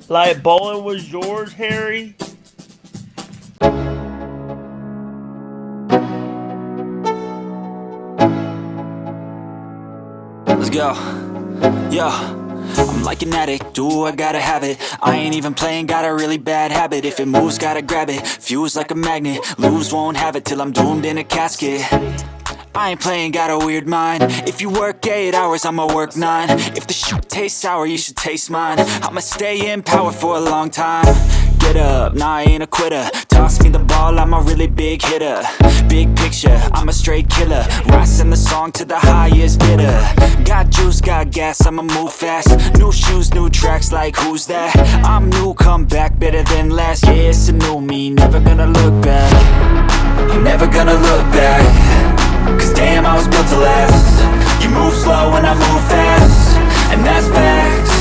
Like bowling was yours, Harry? Let's go. Yo, I'm like an addict, do I gotta have it. I ain't even playing, got a really bad habit. If it moves, gotta grab it, fuse like a magnet. Lose, won't have it till I'm doomed in a casket. I ain't playing, got a weird mind. If you work 8 hours, I'ma work 9. If the shit tastes sour, you should taste mine. I'ma stay in power for a long time. Get up, nah, I ain't a quitter. Toss me the ball, I'm a really big hitter. Big picture, I'm a straight killer. Rising the song to the highest bidder. Got juice, got gas, I'ma move fast. New shoes, new tracks, like who's that? I'm new, come back, better than last. Yeah, it's a new me, never gonna look back. I'm never gonna look back. Cause damn, I was built to last. You move slow and I move fast, and that's facts.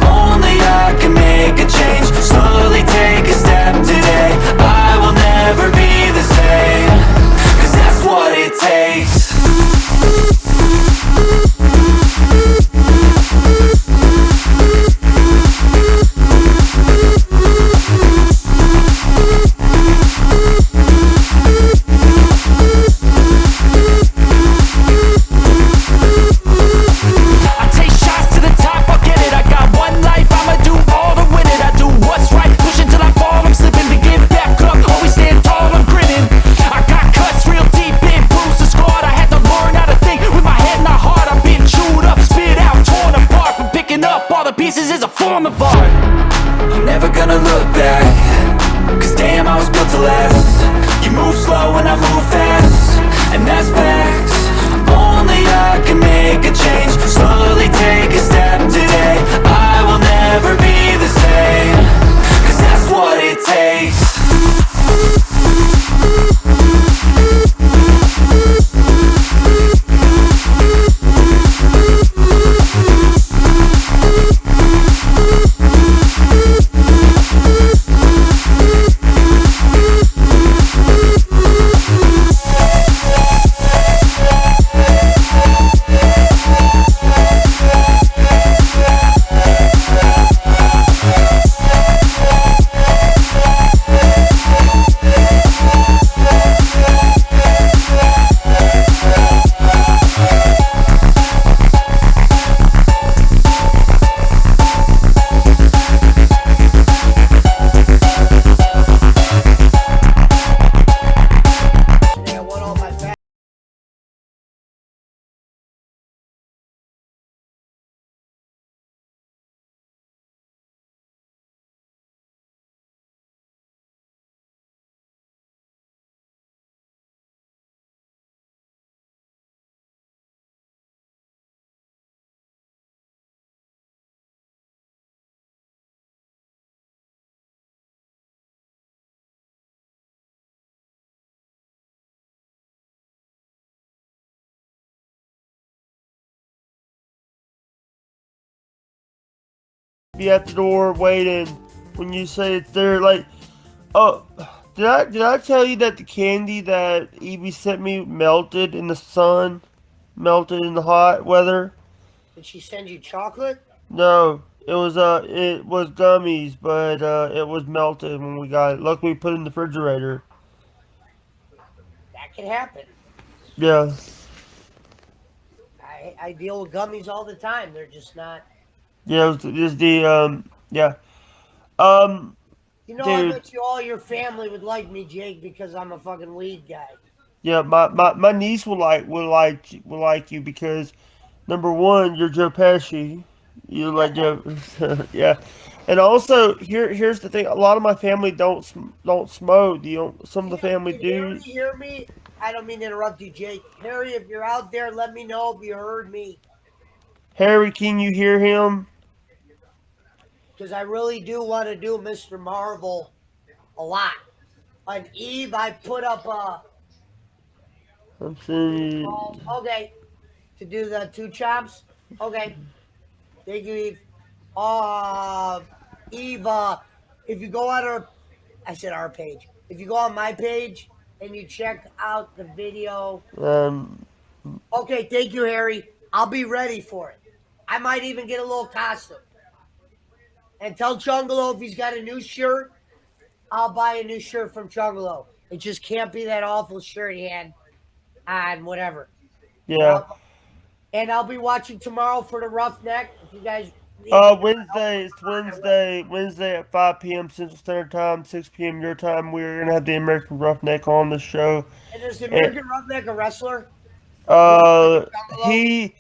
Only I can make a change. Slowly take a step today. I will never be the same. Cause that's what it takes. Pieces is a form of art. I'm never gonna look back. Cause damn, I was built to last. You move slow and I move fast, and that's facts. Only I can make a change. Slowly take a step today. I will never be the same. Cause that's what it takes. Be at the door waiting when you say it's there. Like, oh, did I tell you that the candy that Evie sent me melted in the sun, melted in the hot weather? Did she send you chocolate? No, it was gummies, but it was melted when we got it. Luckily, we put it in the refrigerator. That could happen. Yeah. I deal with gummies all the time. They're just not. Yeah, it was the yeah. Um, You know, I dude. bet you all your family would like me, Jake, because I'm a fucking weed guy. Yeah, my niece will like you because number one, you're Joe Pesci. You like Joe, yeah, and also here's the thing. A lot of my family don't smoke. Some of the family Did Harry do. hear me? I don't mean to interrupt you, Jake. Harry, if you're out there, let me know if you heard me. Harry, can you hear him? Because I really do want to do Mr. Marvel a lot. On Eve, I put up I'm saying. okay, to do the two chops. Okay, thank you, Eve. Eve, if you go on I said our page. If you go on my page and you check out the video. Um, Okay, thank you, Harry. I'll be ready for it. I might even get a little costume. And tell Chungalo if he's got a new shirt, I'll buy a new shirt from Chungalo. It just can't be that awful shirt he had on whatever. Yeah. And I'll be watching tomorrow for the Roughneck. If you guys need me to Wednesday. It's Wednesday. Wednesday at 5 p.m. Central Standard Time, 6 p.m. your time. We're gonna have the American Roughneck on the show. And is the And, American Roughneck a wrestler? uh, he.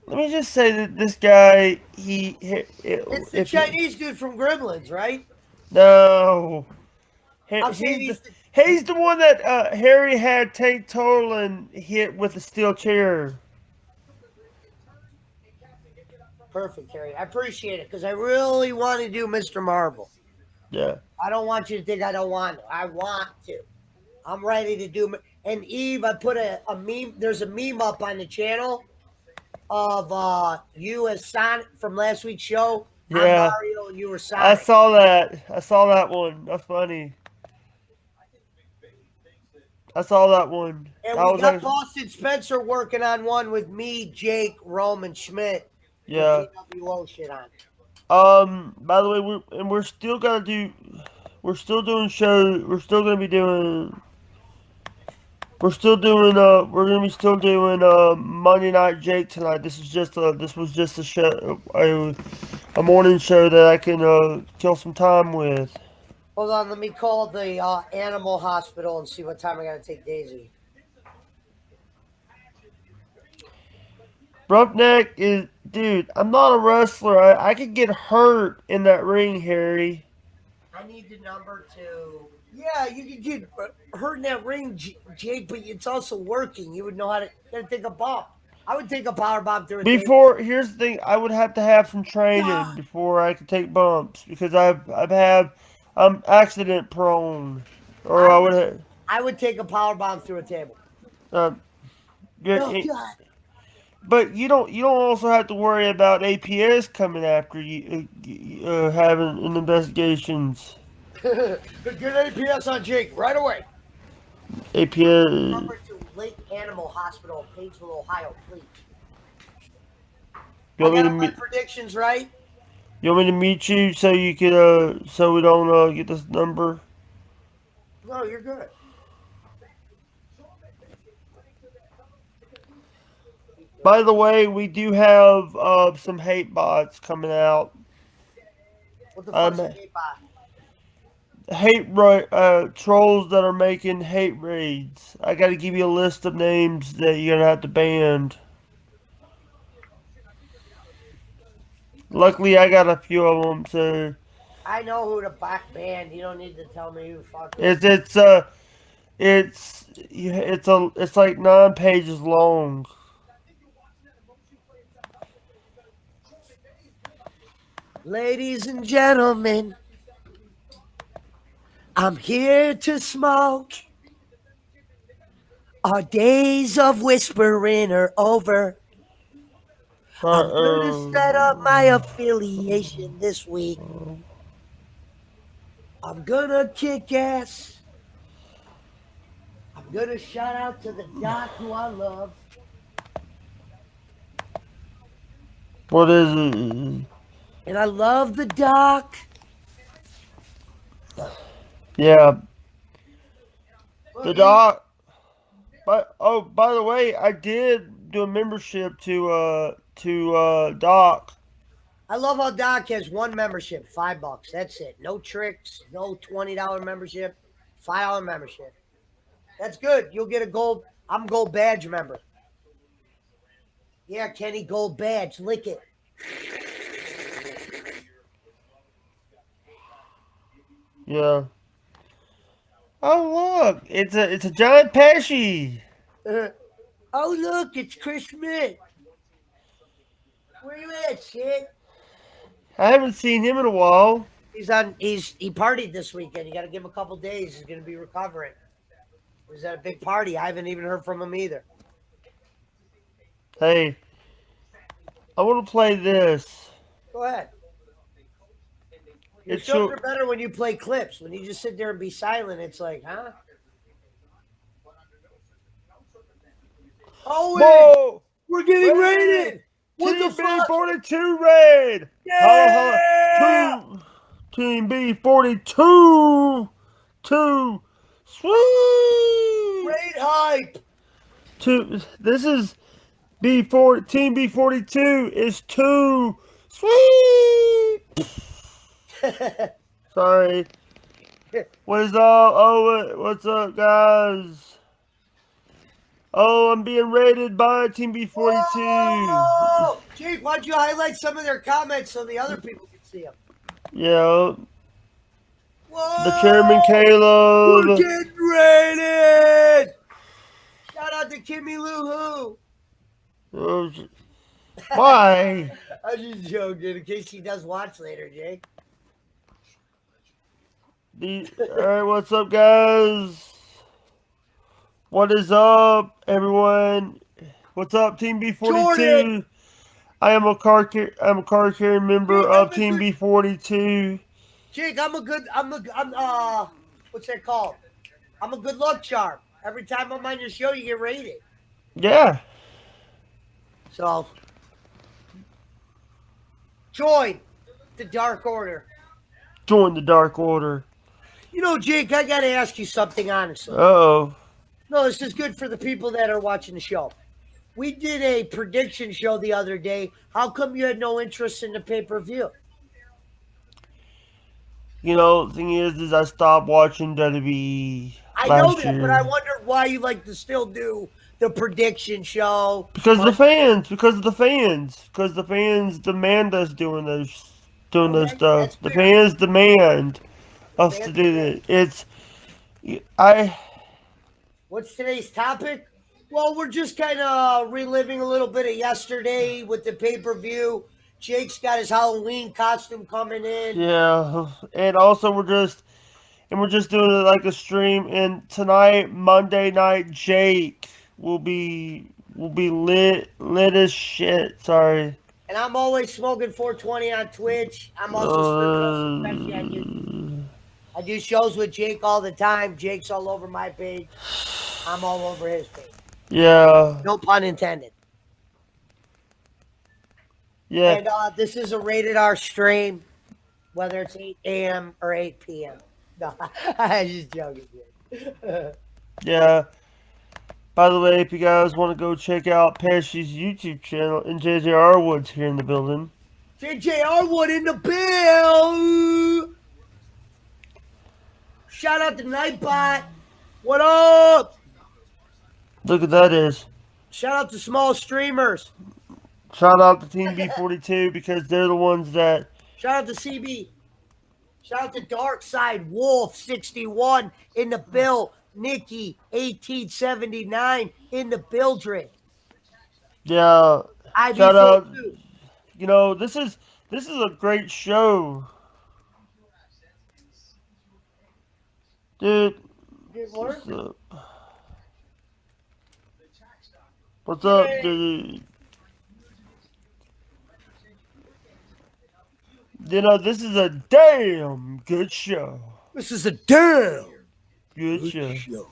Let me just say that this guy, It's the if Chinese dude from Gremlins, right? no, I'm saying he's the one that Harry had Tate Tolan hit with a steel chair. Perfect, Harry. I appreciate it because I really want to do Mr. Marvel. Yeah. I don't want you to think I don't want to. I want to. I'm ready to do. And Eve, I put a meme. There's a meme up on the channel of you as Sonic from last week's show. I'm Yeah. Mario and you were I Sonic. saw that. I saw that one. That's funny. I saw that one. And That we was got actually, Boston Spencer working on one with me, Jake, Rome, and Schmidt. yeah. PWO shit on. By the way, we're still gonna do. We're still doing shows. We're still gonna be doing. We're still doing. We're gonna be still doing. Monday Night Jake tonight. This is just a. This was just a show. A morning show that I can kill some time with. Hold on, let me call the animal hospital and see what time I gotta take Daisy. Roughneck is, dude. I'm not a wrestler. I could get hurt in that ring, Harry. I need the number to. Yeah, you could get hurt in that ring, Jake, but it's also working. You would know how to. Gotta take a bump. I would take a power bomb through a table. Here's the thing. I would have to have some training before I could take bumps because I'm accident prone, or I would take a power bomb through a table. Uh, Oh God. but you don't also have to worry about APS coming after you having an investigations. Get APS on Jake right away. APS. Number to Lake Animal Hospital, Painesville, Ohio, please. You I want me got to my meet? predictions right. You want me to meet you so you could so we don't get this number? No, you're good. By the way, we do have some hate bots coming out. What the fuck's a hate bot? Trolls that are making hate raids. I got to give you a list of names that you're gonna have to ban. Luckily, I got a few of them, so I know who to back ban. You don't need to tell me who fucking. it's like 9 pages long. Ladies and gentlemen, I'm here to smoke. Our days of whispering are over. I'm gonna set up my affiliation this week. I'm gonna kick ass. I'm gonna shout out to the doc who I love. What is it? And I love the doc. Yeah. The doc. By the way, I did do a membership to Doc. I love how Doc has one membership, $5. That's it. No tricks, no $20 membership, $5 membership. That's good. You'll get a gold. I'm gold badge member. Yeah, Kenny, gold badge. Lick it. Yeah. Oh look, it's a giant Pesci. Oh look, it's Chris Schmidt. Where you at, shit? I haven't seen him in a while. He partied this weekend. You got to give him a couple days. He's going to be recovering. He was at a big party. I haven't even heard from him either. Hey, I want to play this. Go ahead. Your shows are better when you play clips. When you just sit there and be silent, it's like, huh? Oh, whoa! We're getting raided! What the fuck? TB42 raid! Yeah! Team B42. 2. Sweet. Great hype. 2. This is B4. Team B42 is 2. Sweet. Sorry. What is up? Oh, what's up, guys? Oh, I'm being raided by Team B42. Whoa! Jake, why don't you highlight some of their comments so the other people can see them? Yeah. Whoa! The chairman, Caleb. We're getting raided! Shout out to Kimmy Lou Who. Why? I'm just joking, in case he does watch later, Jake. Alright, what's up, guys? What is up, everyone? What's up, Team B42? Jordan! I am a car carrying member of Team B42. Jake, what's that called? I'm a good luck charm. Every time I'm on your show, you get rated. Yeah. So, join the Dark Order. Join the Dark Order. You know, Jake, I got to ask you something honestly. Uh-oh. No, this is good for the people that are watching the show. We did a prediction show the other day. How come you had no interest in the pay-per-view? You know, the thing is I stopped watching WWE I know last that, year. but I wondered why you like to still do the prediction show. Because of the fans. Because the fans demand us doing those stuff. The fans demand us to do it. What's today's topic? Well, we're just kind of reliving a little bit of yesterday with the pay-per-view. Jake's got his Halloween costume coming in. Yeah, and also we're just doing it like a stream. And tonight, Monday night, Jake will be lit as shit. Sorry. And I'm always smoking 420 on Twitch. I'm also Pesci on YouTube. I do shows with Jake all the time. Jake's all over my page. I'm all over his page. Yeah. No pun intended. Yeah. And this is a rated R stream, whether it's 8 a.m. or 8 p.m. No, I'm just joking. Yeah. By the way, if you guys want to go check out Pesci's YouTube channel, and JJR Wood's here in the building. JJR Wood in the bill. Shout out to Nightbot. What up? Look at that is. Shout out to small streamers. Shout out to Team B42 because they're the ones that. Shout out to CB. Shout out to Dark Side Wolf 61 in the bill. Nikki 1879 in the building. Yeah. Shout out. too. You know, this is a great show. Dude. What's up, dude? You know, this is a damn good show. This is a damn good show.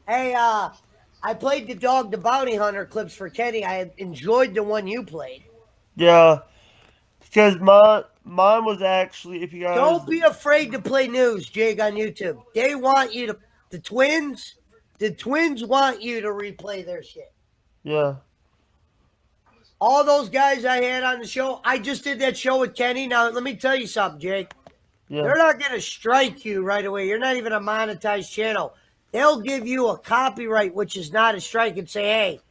Hey, I played the Bounty Hunter clips for Kenny. I enjoyed the one you played. Yeah, because mine was actually, if you guys don't be afraid to play news, Jake, on YouTube. They want you to. The twins want you to replay their shit. Yeah. All those guys I had on the show, I just did that show with Kenny. Now, let me tell you something, Jake. Yeah. They're not going to strike you right away. You're not even a monetized channel. They'll give you a copyright, which is not a strike, and say, hey,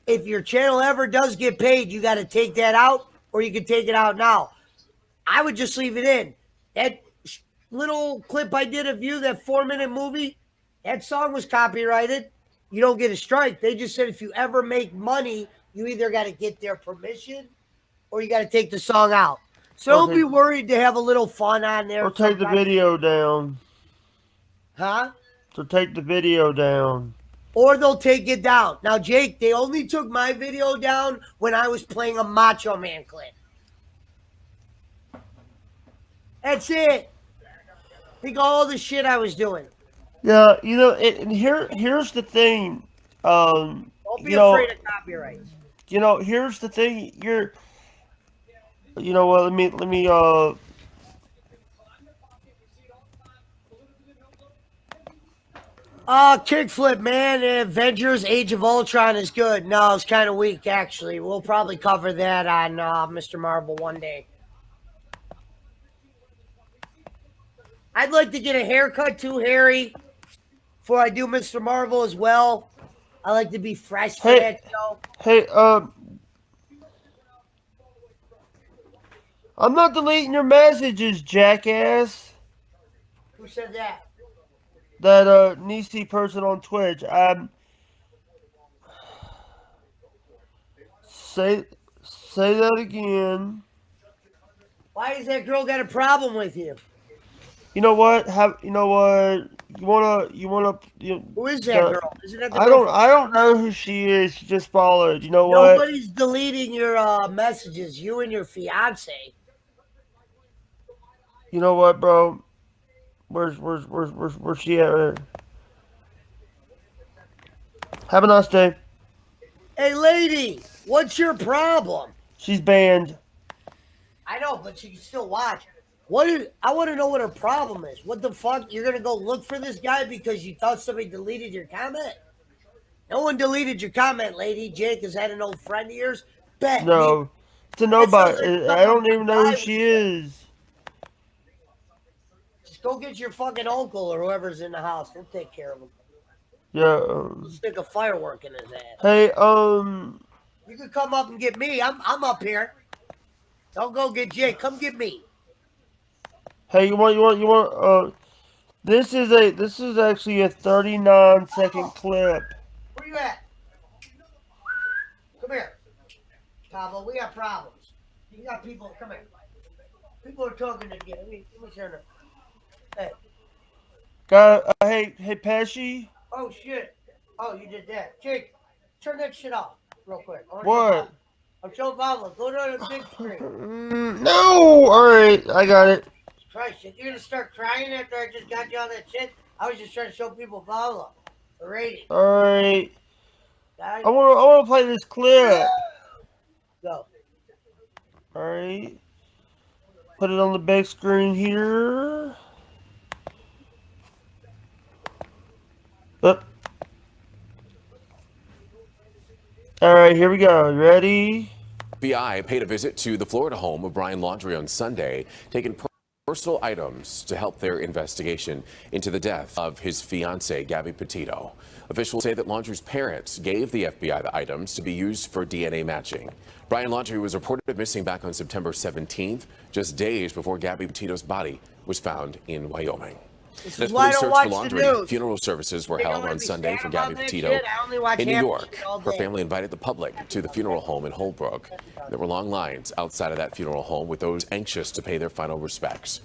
if your channel ever does get paid, you got to take that out, or you can take it out now. I would just leave it in. That little clip I did of you, that 4-minute movie, that song was copyrighted. You don't get a strike. They just said if you ever make money, you either got to get their permission or you got to take the song out. So don't be worried to have a little fun on there. Or take the video down. Huh? So take the video down. Or they'll take it down. Now, Jake, they only took my video down when I was playing a Macho Man clip. That's it. Think of all the shit I was doing. Yeah, you know, and here's the thing. Don't be afraid of copyright. You know, here's the thing. You know what? Let me Kickflip, man. Avengers Age of Ultron is good. No, it's kind of weak, actually. We'll probably cover that on Mr. Marvel one day. I'd like to get a haircut too, Harry, before I do Mr. Marvel as well. I like to be fresh for Hey, that show. hey, I'm not deleting your messages, jackass. Who said that? That Nisi person on Twitch. Say say that again. Why does that girl got a problem with you? You know what? You know what? You Who is that girl? Isn't that the I girl don't from? I don't know who she is. She just followed. You know what? Nobody's deleting your messages. You and your fiance. You know what, bro? Where's she at? Have a nice day. Hey, lady, what's your problem? She's banned. I know, but you can still watch. What is? I want to know what her problem is. What the fuck? You're gonna go look for this guy because you thought somebody deleted your comment? No one deleted your comment, lady. Jake, is that an old friend of yours? Bet me. No, it's a That sounds nobody. like I something don't a even know who guy would she say. is. Just go get your fucking uncle or whoever's in the house. We'll take care of him. Yeah. We'll stick a firework in his ass. Hey, You can come up and get me. I'm up here. Don't go get Jake. Come get me. hey, you want. This is actually a 39-second clip. Where you at? Come here. Pablo, we got problems. You got people. Come here. People are talking to you. Let me turn it. Hey. Hey, Pesci. Oh shit. Oh, you did that. Jake, turn that shit off real quick. I want to show What? Pablo. I'm showing Pablo. Go to the big screen. No. All right, I got it. Christ, shit. You're gonna start crying after I just got you on that shit? I was just trying to show people Pablo. The rating. All right. Guys, I wanna play this clip. go. All right. Put it on the big screen here. Up. All right, here we go. You ready? FBI paid a visit to the Florida home of Brian Laundrie on Sunday, taking personal items to help their investigation into the death of his fiancee, Gabby Petito. Officials say that Laundrie's parents gave the FBI the items to be used for DNA matching. Brian Laundrie was reported missing back on September 17th, just days before Gabby Petito's body was found in Wyoming. This As is why I police don't searched for watch the Laundrie, news. funeral services were Think I'm held gonna on be Sunday sad for about Gabby that Petito. shit? I only watch In New happy York, shit all her day. family invited the public to the funeral home in Holbrook. There were long lines outside of that funeral home with those anxious to pay their final respects.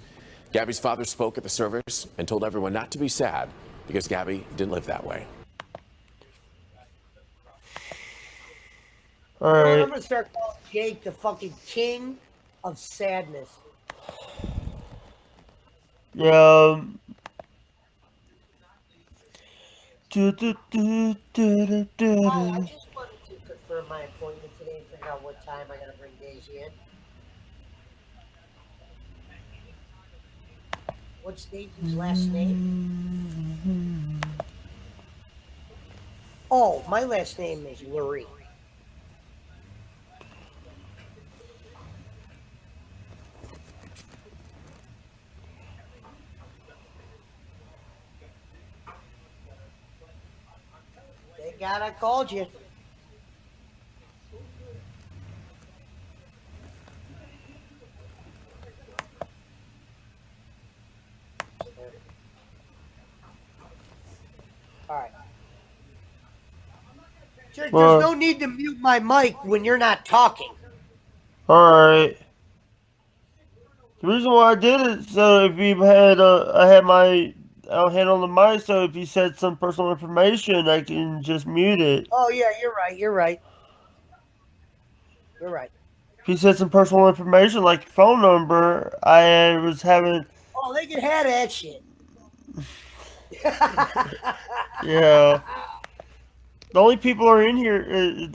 Gabby's father spoke at the service and told everyone not to be sad because Gabby didn't live that way. All You know what? right. I'm gonna start calling Jake the fucking king of sadness. Yeah. Hi, I just wanted to confirm my appointment today and figure out what time I gotta bring Daisy in. What's Daisy's last name? Oh, my last name is Lurie. Thank God I called you. All right. Jake, there's no need to mute my mic when you're not talking. All right. The reason why I did it so if you had I had my hand on the mic, so if you said some personal information, I can just mute it. Oh yeah, you're right. You're right. You're right. If you said some personal information like your phone number, I was having Oh, they can have that shit. yeah. The only people are in here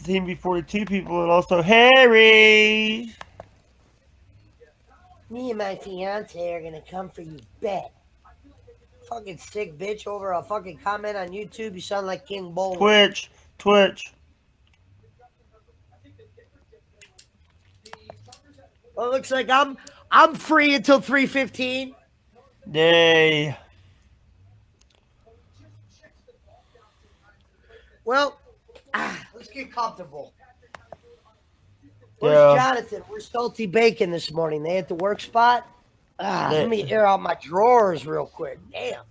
Team B42 people and also Harry. Me and my fiance are gonna come for you, bet. Fucking sick bitch over a fucking comment on YouTube. You sound like King Bull. Twitch. Well, it looks like I'm free until 3:15. Yay. Well, let's get comfortable. Where's Yeah. Jonathan? Where's Salty Bacon this morning? They at the work spot? Let me air out my drawers real quick. Damn.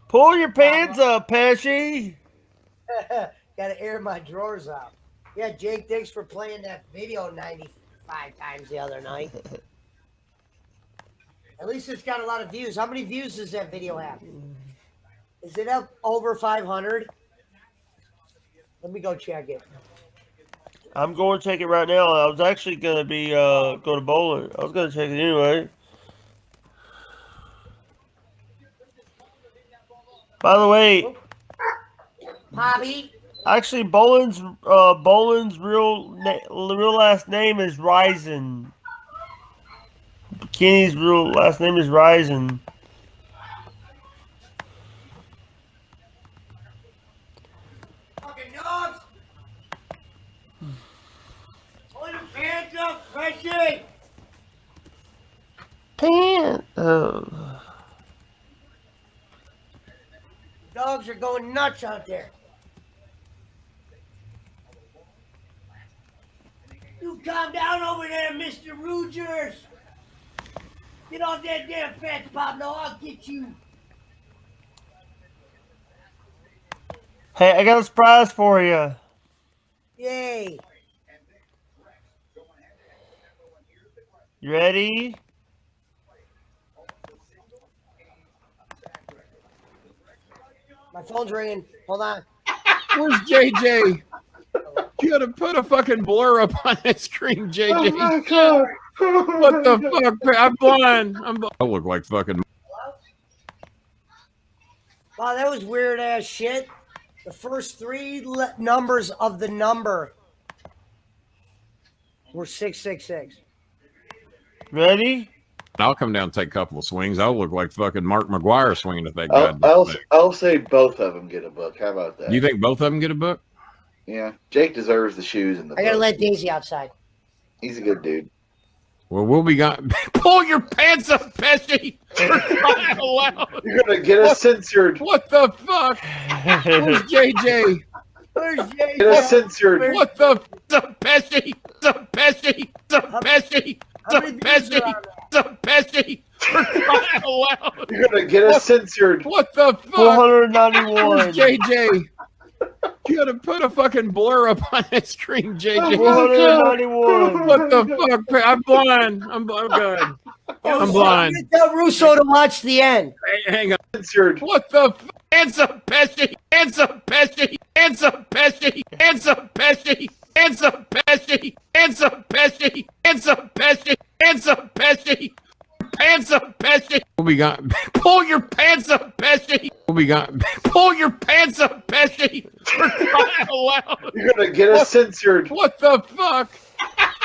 Pull your pants up, Pesci. Gotta air my drawers out. Yeah, Jake, thanks for playing that video 95 times the other night. At least it's got a lot of views. How many views does that video have? Is it up over 500? Let me go check it. I'm going to check it right now. I was actually going to be go to bowling. I was going to check it anyway. By the way, Bobby. Actually, Boland's real last name is Ryzen. Kenny's real last name is Ryzen. Fucking dogs. Pull your pants up, Pesci. Dogs are going nuts out there. You calm down over there, Mr. Rogers. Get off that damn fence, Pablo. I'll get you. Hey, I got a surprise for you. Yay. You ready? My phone's ringing. Hold on. Where's JJ? You gotta put a fucking blur up on that screen, JJ. Oh my god! What the fuck? I'm blind. I look like fucking. Wow, that was weird ass shit. The first three numbers of the number were 666. Ready? I'll come down and take a couple of swings. I'll look like fucking Mark McGuire swinging at that guy. I'll say both of them get a book. How about that? You think both of them get a book? Yeah, Jake deserves the shoes and the. I gotta book. let Daisy outside. He's a good dude. Well, we'll be gone. Pull your pants up, Pesci. You're gonna get us censored. What the fuck? Where's JJ? Where's JJ? Get us censored. What the Pesci? Pesci? Pesci? Pesci? You're gonna get us censored. What the fuck? 491. Where's JJ? You gotta put a fucking blur up on that screen, JJ. 491. What the fuck? I'm blind. I'm good. I'm blind. Tell Russo to watch the end. Hang on. Censored. What the hands up, Pesci? Hands up, Pesci? Hands up, Pesci? Hands up, Pesci? Hands up, Pesci? Hands up, Pesci? Hands up, Pesci? Hands up, Pesci? Pants up, Pesci. We'll be gone. Pull your pants up, Pesci. We'll be gone. Pull your pants up, Pesci. You're gonna get us censored. What the fuck?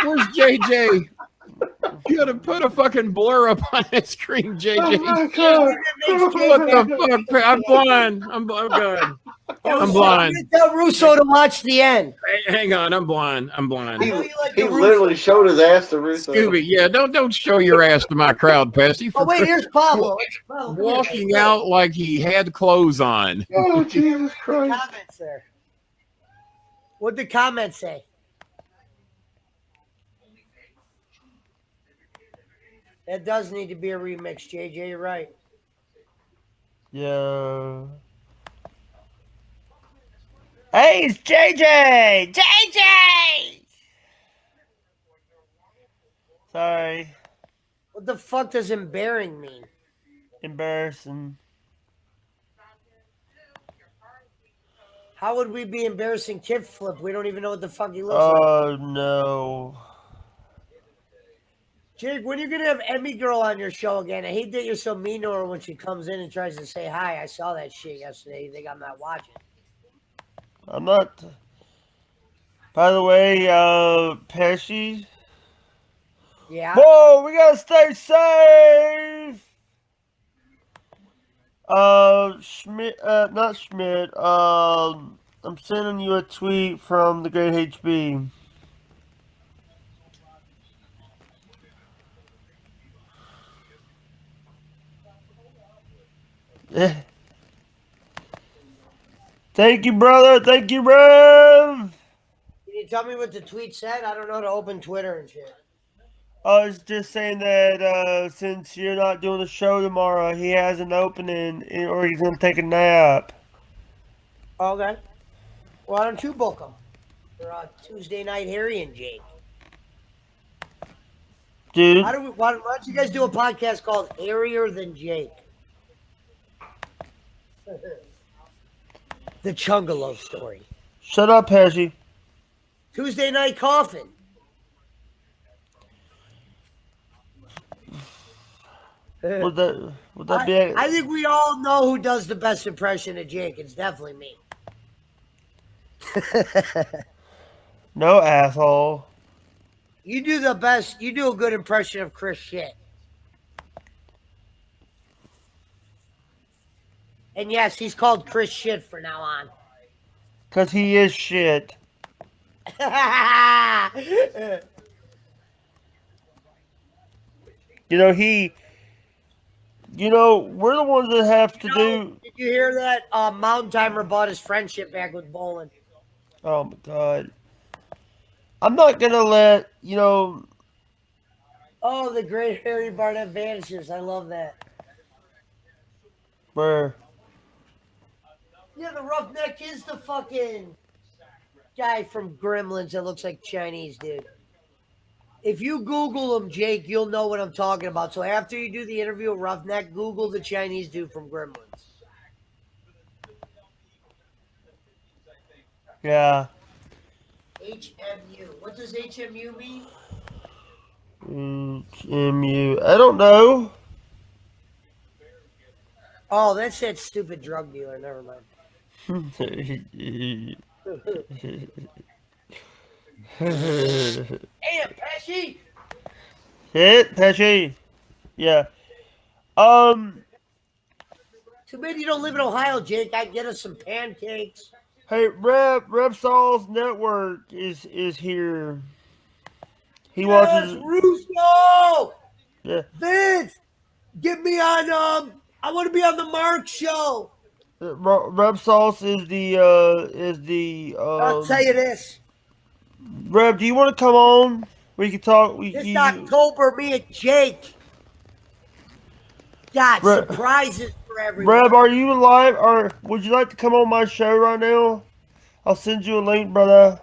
Where's JJ? You gotta put a fucking blur up on that screen, JJ. Oh my god! What the fuck? I'm blind. I'm good. I'm blind. Tell Russo to watch the end. Hang on. I'm blind. I'm blind. He literally showed his ass to Russo. Scooby, yeah, don't show your ass to my crowd, Pesci. Oh wait, here's Pablo. Walking out like he had clothes on. Oh Jesus Christ! Comments there. What'd the comments say? That does need to be a remix, JJ. You're right. Yeah. Hey, it's JJ! JJ! Sorry. What the fuck does embarrassing mean? Embarrassing. How would we be embarrassing kid flip? We don't even know what the fuck he looks like. Oh, no. Jake, when are you going to have Emmy Girl on your show again? I hate that you're so mean to her when she comes in and tries to say hi. I saw that shit yesterday. You think I'm not watching? I'm not. By the way, Pesci. Yeah? Whoa, we gotta stay safe! Schmidt, not Schmidt. I'm sending you a tweet from the Great HB. Thank you, brother. Thank you, Rev. Can you tell me what the tweet said? I don't know how to open Twitter and shit. I was just saying that since you're not doing the show tomorrow, he has an opening, or he's gonna take a nap. Okay. Why don't you book them for Tuesday night, Harry and Jake? Dude, Why don't you guys do a podcast called Hairier Than Jake? The Chungalove story. shut up, Pesci. Tuesday Night Coffin. Would that be? I think we all know who does the best impression of Jake. It's definitely me. No, asshole. You do the best. You do a good impression of Chris Shit. And yes, he's called Chris Shit from now on. Cause he is shit. You know we're the ones that have to do. Did you hear that? Mountain Timer bought his friendship back with Bolin. Oh my god. I'm not gonna let Oh, the great Harry Barnett vanishes. I love that. where. Yeah, the roughneck is the fucking guy from Gremlins that looks like Chinese dude. If you Google him, Jake, you'll know what I'm talking about. So after you do the interview with Roughneck, Google the Chinese dude from Gremlins. Yeah. HMU. What does HMU mean? MU. I don't know. Oh, that's that stupid drug dealer. Never mind. Hey, Pesci. Hit Pesci. Yeah. Too bad you don't live in Ohio, Jake. I'd get us some pancakes. Hey, Rev Sauce Network is here. He watches. Russo! Yeah. Vince! Get me on, I want to be on the Mark show. Rev Sauce is the. I'll tell you this. Rev, do you want to come on? We can talk. This October, me and Jake got surprises for everyone. Rev, are you live, or would you like to come on my show right now? I'll send you a link, brother.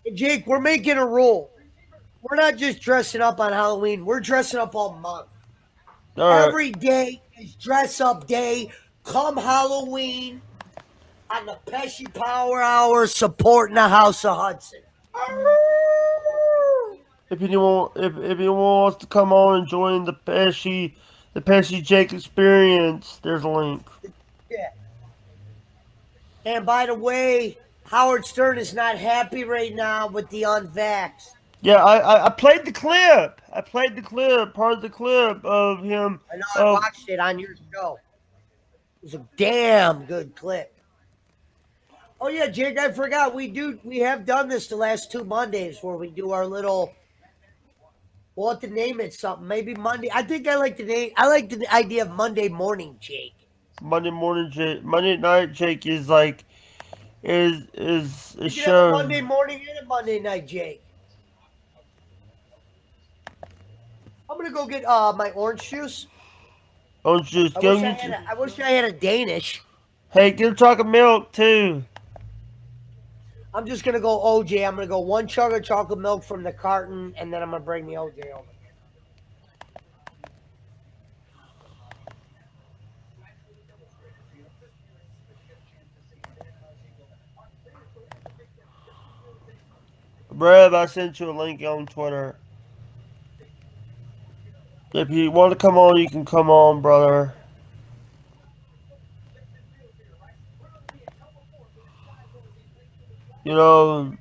Hey, Jake, we're making a rule. We're not just dressing up on Halloween. We're dressing up all month. All right. Every day is dress up day. Come Halloween on the Pesci Power Hour supporting the House of Hudson. If anyone wants to come on and join the Pesci Jake experience, there's a link. Yeah. And by the way, Howard Stern is not happy right now with the unvaxxed. Yeah, I played the clip. Part of the clip of him. I know I watched it on your show. It was a damn good clip. Oh yeah, Jake, I forgot. We have done this the last 2 Mondays where we do our little. We'll have to name it something. Maybe Monday. I think I like the name. I like the idea of Monday morning, Jake. Monday night Jake is like is a You show. have a Monday morning and a Monday night, Jake. I'm gonna go get my orange juice. Orange juice. I wish I had a Danish. Hey, get a chocolate milk too. I'm just gonna go OJ. I'm gonna go 1 chug of chocolate milk from the carton, and then I'm gonna bring the OJ over. Rev, I sent you a link on Twitter. If you want to come on, you can come on, brother. You know.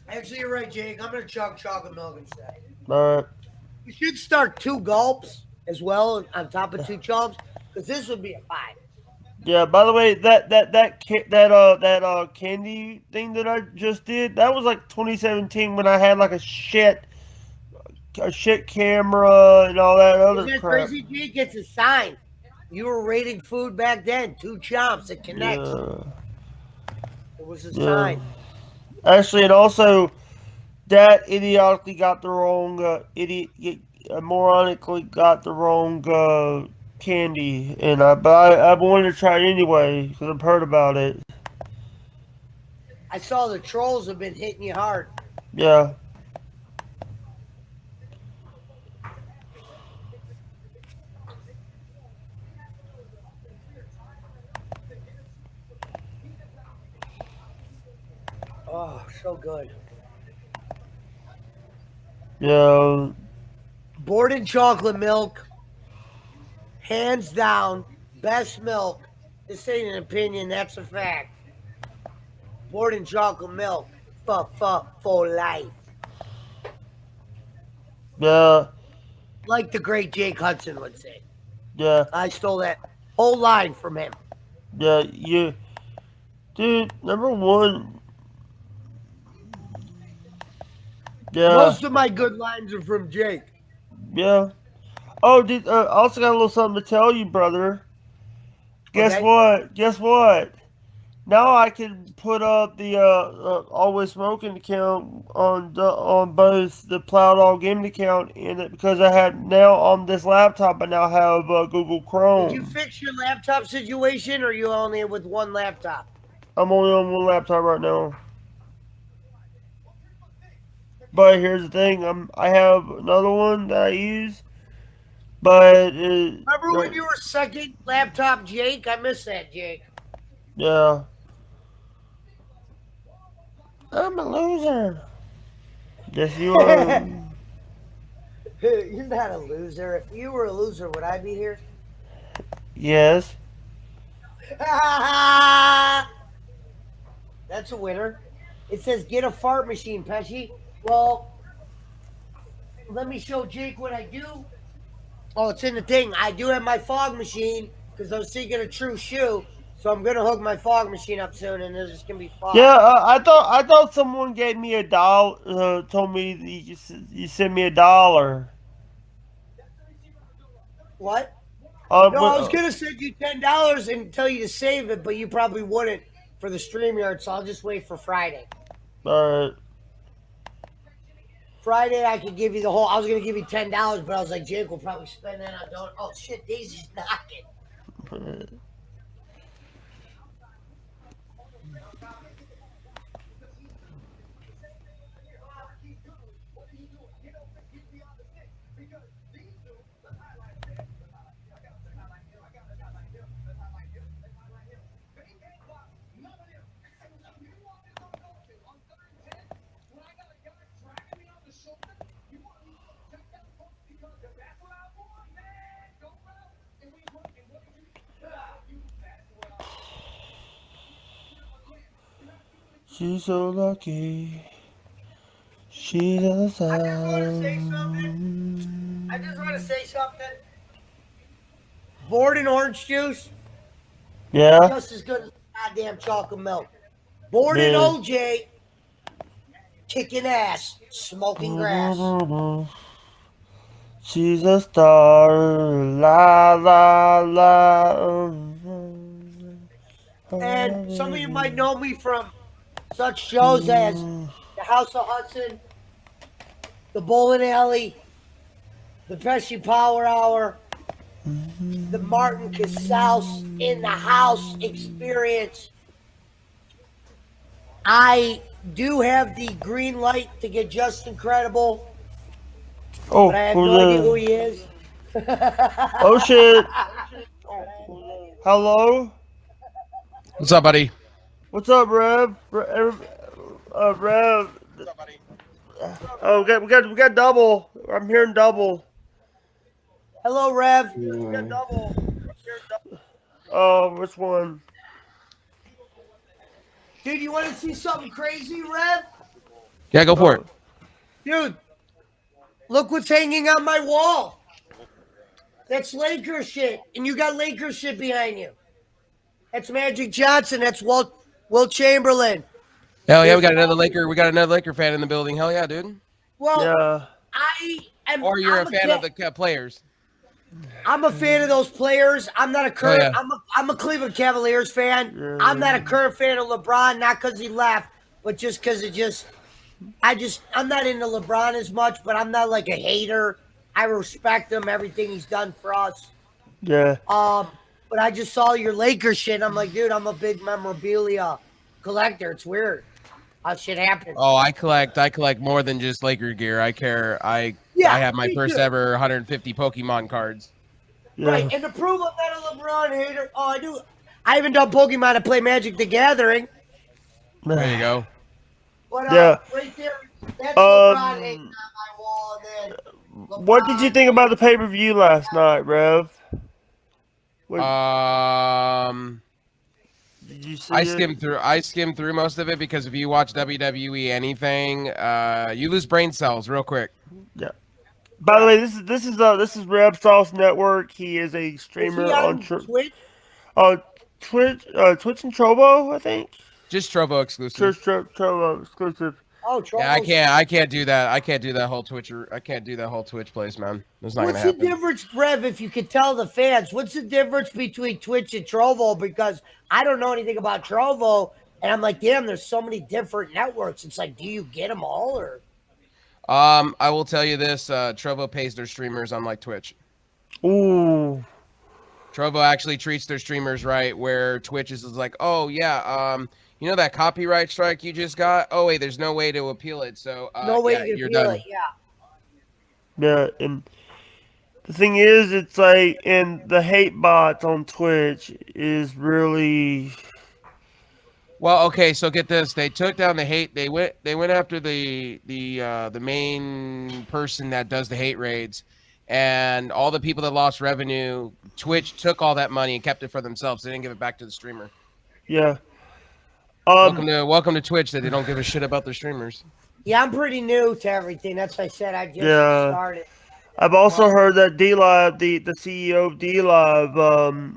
Actually, you're right, Jake. I'm gonna chug chocolate milk instead. Alright. You should start 2 gulps as well on top of 2 chomps, because this would be a 5. Yeah. By the way, that candy thing that I just did, that was like 2017 when I had like a shit camera and all that Isn't other that crap. crazy, Jake? It's a sign. You were rating food back then. 2 chomps. It connects. Yeah. It was a Yeah. sign. Actually, and also, Dad idiotically got the wrong moronically got the wrong candy, and I wanted to try it anyway because I've heard about it. I saw the trolls have been hitting you hard. Yeah. Oh, so good. Yeah. Borden chocolate milk, hands down, best milk. This ain't an opinion, that's a fact. Borden chocolate milk, for life. Yeah. Like the great Jake Hudson would say. Yeah. I stole that whole line from him. Yeah. You, dude. Number one. Yeah. Most of my good lines are from Jake. Yeah. Oh, dude. I also got a little something to tell you, brother. Guess Okay. what? Guess what? Now I can put up the Always Smoking account on both the Plow Dog Gaming account and it because I have now on this laptop. I now have Google Did you Chrome. fix your laptop situation, or are you only with one laptop? I'm only on one laptop right now. But here's the thing: I have another one that I use, but Remember when you were second laptop, Jake? I miss that, Jake. yeah, I'm a loser. Yes, you are. You're not a loser. If you were a loser, would I be here? Yes. That's a winner. It says get a fart machine, Pesci. Well, let me show Jake what I do. Oh, it's in the thing. I do have my fog machine because I was thinking a true shoe. So I'm gonna hook my fog machine up soon, and there's just gonna be fog. Yeah, I thought someone gave me $1. Told me you sent me $1. What? Uh, No, but, I was gonna send you $10 and tell you to save it, but you probably wouldn't for the StreamYard. So I'll just wait for Friday. Alright. Friday, I could give you the whole. I was gonna give you $10, but I was like, Jake will probably spend that on donut. Oh shit, Daisy's knocking. She's so lucky. She does I just want to say something. I just want to say something. Borden orange juice, Yeah? just as good as goddamn chocolate milk. Borden Man. OJ, kicking ass, smoking grass. She's a star. La la la. And some of you might know me from such shows as The House of Hudson, The Bowling Alley, The Pesci Power Hour, The Martin Casals in the House experience. I do have the green light to get Just Incredible, Oh, but I have who's no idea that? who he is. Oh shit. Hello? What's up, buddy? What's up, Rev? Rev. Oh, we got double. I'm hearing double. Hello, Rev. Oh, which one? Dude, you want to see something crazy, Rev? Yeah, go for it. Dude, look what's hanging on my wall. That's Lakers shit, and you got Lakers shit behind you. That's Magic Johnson. That's Will Chamberlain. Hell yeah, we got another Laker. We got another Laker fan in the building. Hell yeah, dude. Well, Yeah. Or you're a fan of the players. I'm a fan of those players. I'm not a current. yeah. I'm a Cleveland Cavaliers fan. Yeah. I'm not a current fan of LeBron, not because he left, but just because I'm not into LeBron as much, but I'm not like a hater. I respect him, everything he's done for us. Yeah. But I just saw your Lakers shit. And I'm like, dude, I'm a big memorabilia collector. It's weird how shit happens. Oh, I collect more than just Laker gear. I care. I have my first ever 150 Pokemon cards. Yeah. Right, and to prove I'm not a LeBron hater, I haven't done Pokemon. I play Magic the Gathering. There you go. But Yeah. right there, that's LeBron hanging on my wall. And then What did you think about the pay-per-view last night, Rev? What, did you see I it? skimmed through most of it because if you watch WWE anything, you lose brain cells real quick. Yeah. By the way, this is Rev Sauce Network. He is a streamer is he on Twitch. Twitch and Trovo, I think. Just Trovo exclusive. Trovo exclusive. Oh, Yeah, I can't do that. I can't do that whole Twitch place, man. That's not gonna What's the happen. difference, Rev, if you could tell the fans, what's the difference between Twitch and Trovo? Because I don't know anything about Trovo, and I'm like, damn, there's so many different networks. It's like, do you get them all, or? I will tell you this: Trovo pays their streamers, unlike Twitch. Ooh. Trovo actually treats their streamers right, where Twitch is like, oh yeah, you know that copyright strike you just got? Oh wait, there's no way to appeal it, so No way yeah, you you're can appeal done. it, yeah. Yeah, and the thing is, it's like, and the hate bots on Twitch is really. Well, okay, so get this: they took down the hate. They went after the main person that does the hate raids, and all the people that lost revenue. Twitch took all that money and kept it for themselves. They didn't give it back to the streamer. Yeah. Welcome to Twitch that they don't give a shit about their streamers. Yeah, I'm pretty new to everything. That's why I said I just Yeah. started. I've also heard that D-Live, the CEO of D-Live,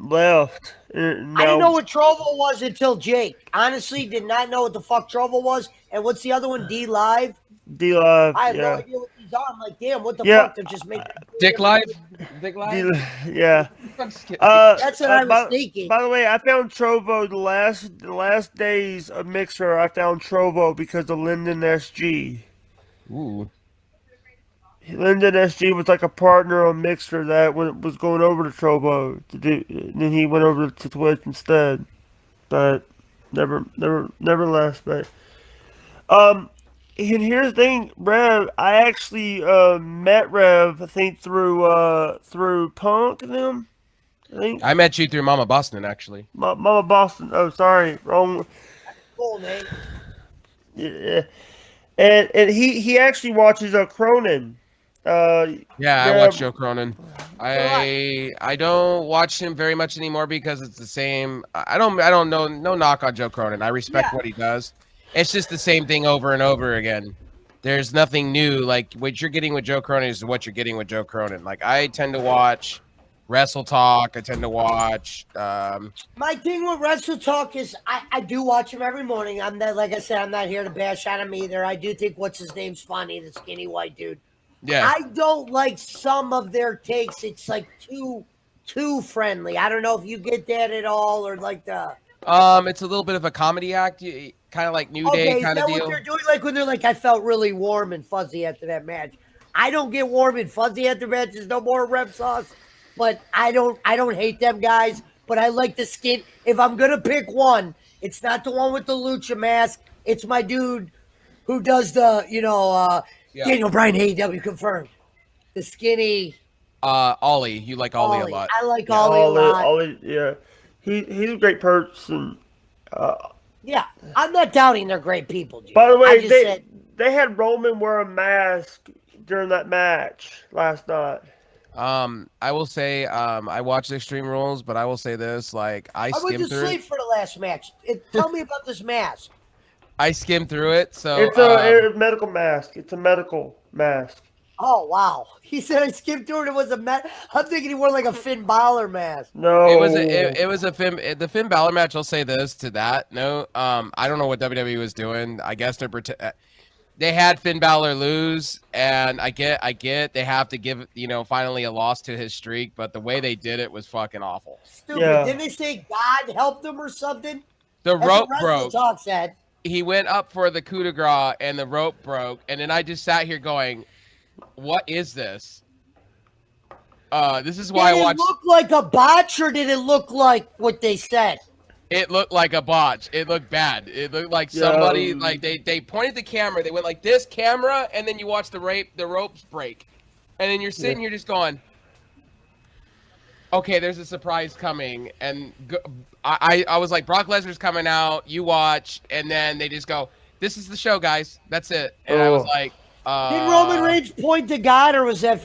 left. I didn't know what Trovo was until Jake. Honestly, did not know what the fuck Trovo was. And what's the other one? D-Live? D-Live, I have no yeah. idea what these are. I'm like, damn, what the Yeah. fuck? They're just making Dick Live? Dick Live? Yeah. I'm just kidding. That's what I was by, thinking. By the way, I found Trovo the last days of Mixer. I found Trovo because of Lyndon SG. Ooh. Lyndon SG was like a partner on Mixer that was going over to Trovo to do, and then he went over to Twitch instead. But nevertheless, but and here's the thing, Rev. I actually met Rev, I think through Punk and them. I think I met you through Mama Boston, actually. Mama Boston. Oh, sorry, wrong. Cool, man. Yeah, and he actually watches Cronin. Yeah, I watch Joe Cronin. I don't watch him very much anymore because it's the same. I don't know. No knock on Joe Cronin. I respect what he does. It's just the same thing over and over again. There's nothing new. Like what you're getting with Joe Cronin is what you're getting with Joe Cronin. Like I tend to watch Wrestle Talk. I tend to watch. My thing with Wrestle Talk is I do watch him every morning. I'm not, like I said, I'm not here to bash on him either. I do think what's his name's funny, the skinny white dude. Yeah. I don't like some of their takes. It's like too friendly. I don't know if you get that at all or like the. It's a little bit of a comedy act, kind of like New Day kind of deal. What deal. they're doing, like when they're like, I felt really warm and fuzzy after that match. I don't get warm and fuzzy after matches no more, Rev Sauce. But I don't hate them guys. But I like the skin. If I'm gonna pick one, it's not the one with the lucha mask. It's my dude who does the Daniel Bryan AEW confirmed. The skinny. Ollie, you like Ollie a lot. I like Ollie a lot. Ollie, yeah. He's a great person. Yeah, I'm not doubting they're great people, Jim. By the way, they had Roman wear a mask during that match last night. I will say, I watched Extreme Rules, but I will say this: like I went to skimmed through sleep it. for the last match. Tell me about this mask. I skimmed through it, so It's a medical mask. It's a medical mask. Oh wow! He said I skipped through it. It was a match. I'm thinking he wore like a Finn Balor mask. No, It was a Finn the Finn Balor match. I'll say this to that. No, I don't know what WWE was doing. I guess they had Finn Balor lose, and I get they have to give finally a loss to his streak, but the way they did it was fucking awful. Stupid. Yeah. Didn't they say God helped him or something? The That's rope what broke. Talk said. He went up for the coup de grace, and the rope broke, and then I just sat here going, "What is this?" This is why I watched. Did it look like a botch, or did it look like what they said? It looked like a botch. It looked bad. It looked like somebody like they pointed the camera. They went like this camera, and then you watch the ropes break, and then you're sitting here just going, "Okay, there's a surprise coming." And I was like, Brock Lesnar's coming out. You watch, and then they just go, "This is the show, guys. That's it." And I was like, Did Roman Reigns point to God, or was that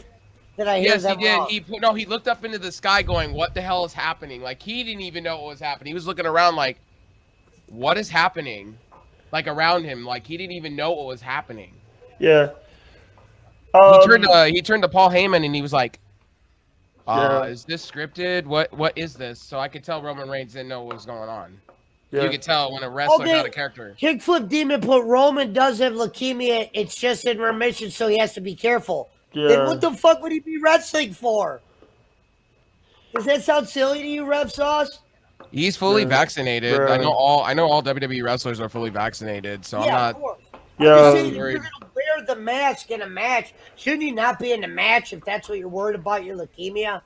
I hear yes, that he did. wrong? He looked up into the sky going, "What the hell is happening?" Like, he didn't even know what was happening. He was looking around like, "What is happening?" Like, around him. Like, he didn't even know what was happening. Yeah. He turned to Paul Heyman and he was like, Yeah. "Is this scripted? What is this?" So I could tell Roman Reigns didn't know what was going on. Yeah. You could tell when a wrestler's Okay. out of character. Kickflip Demon put Roman does have leukemia. It's just in remission, so he has to be careful. Yeah. Then what the fuck would he be wrestling for? Does that sound silly to you, Rev Sauce? He's fully vaccinated. Right. I know all WWE wrestlers are fully vaccinated, so I'm Of not. course. Yeah. I'm just saying, if worried. you're gonna wear the mask in a match, shouldn't you not be in the match if that's what you're worried about, your leukemia?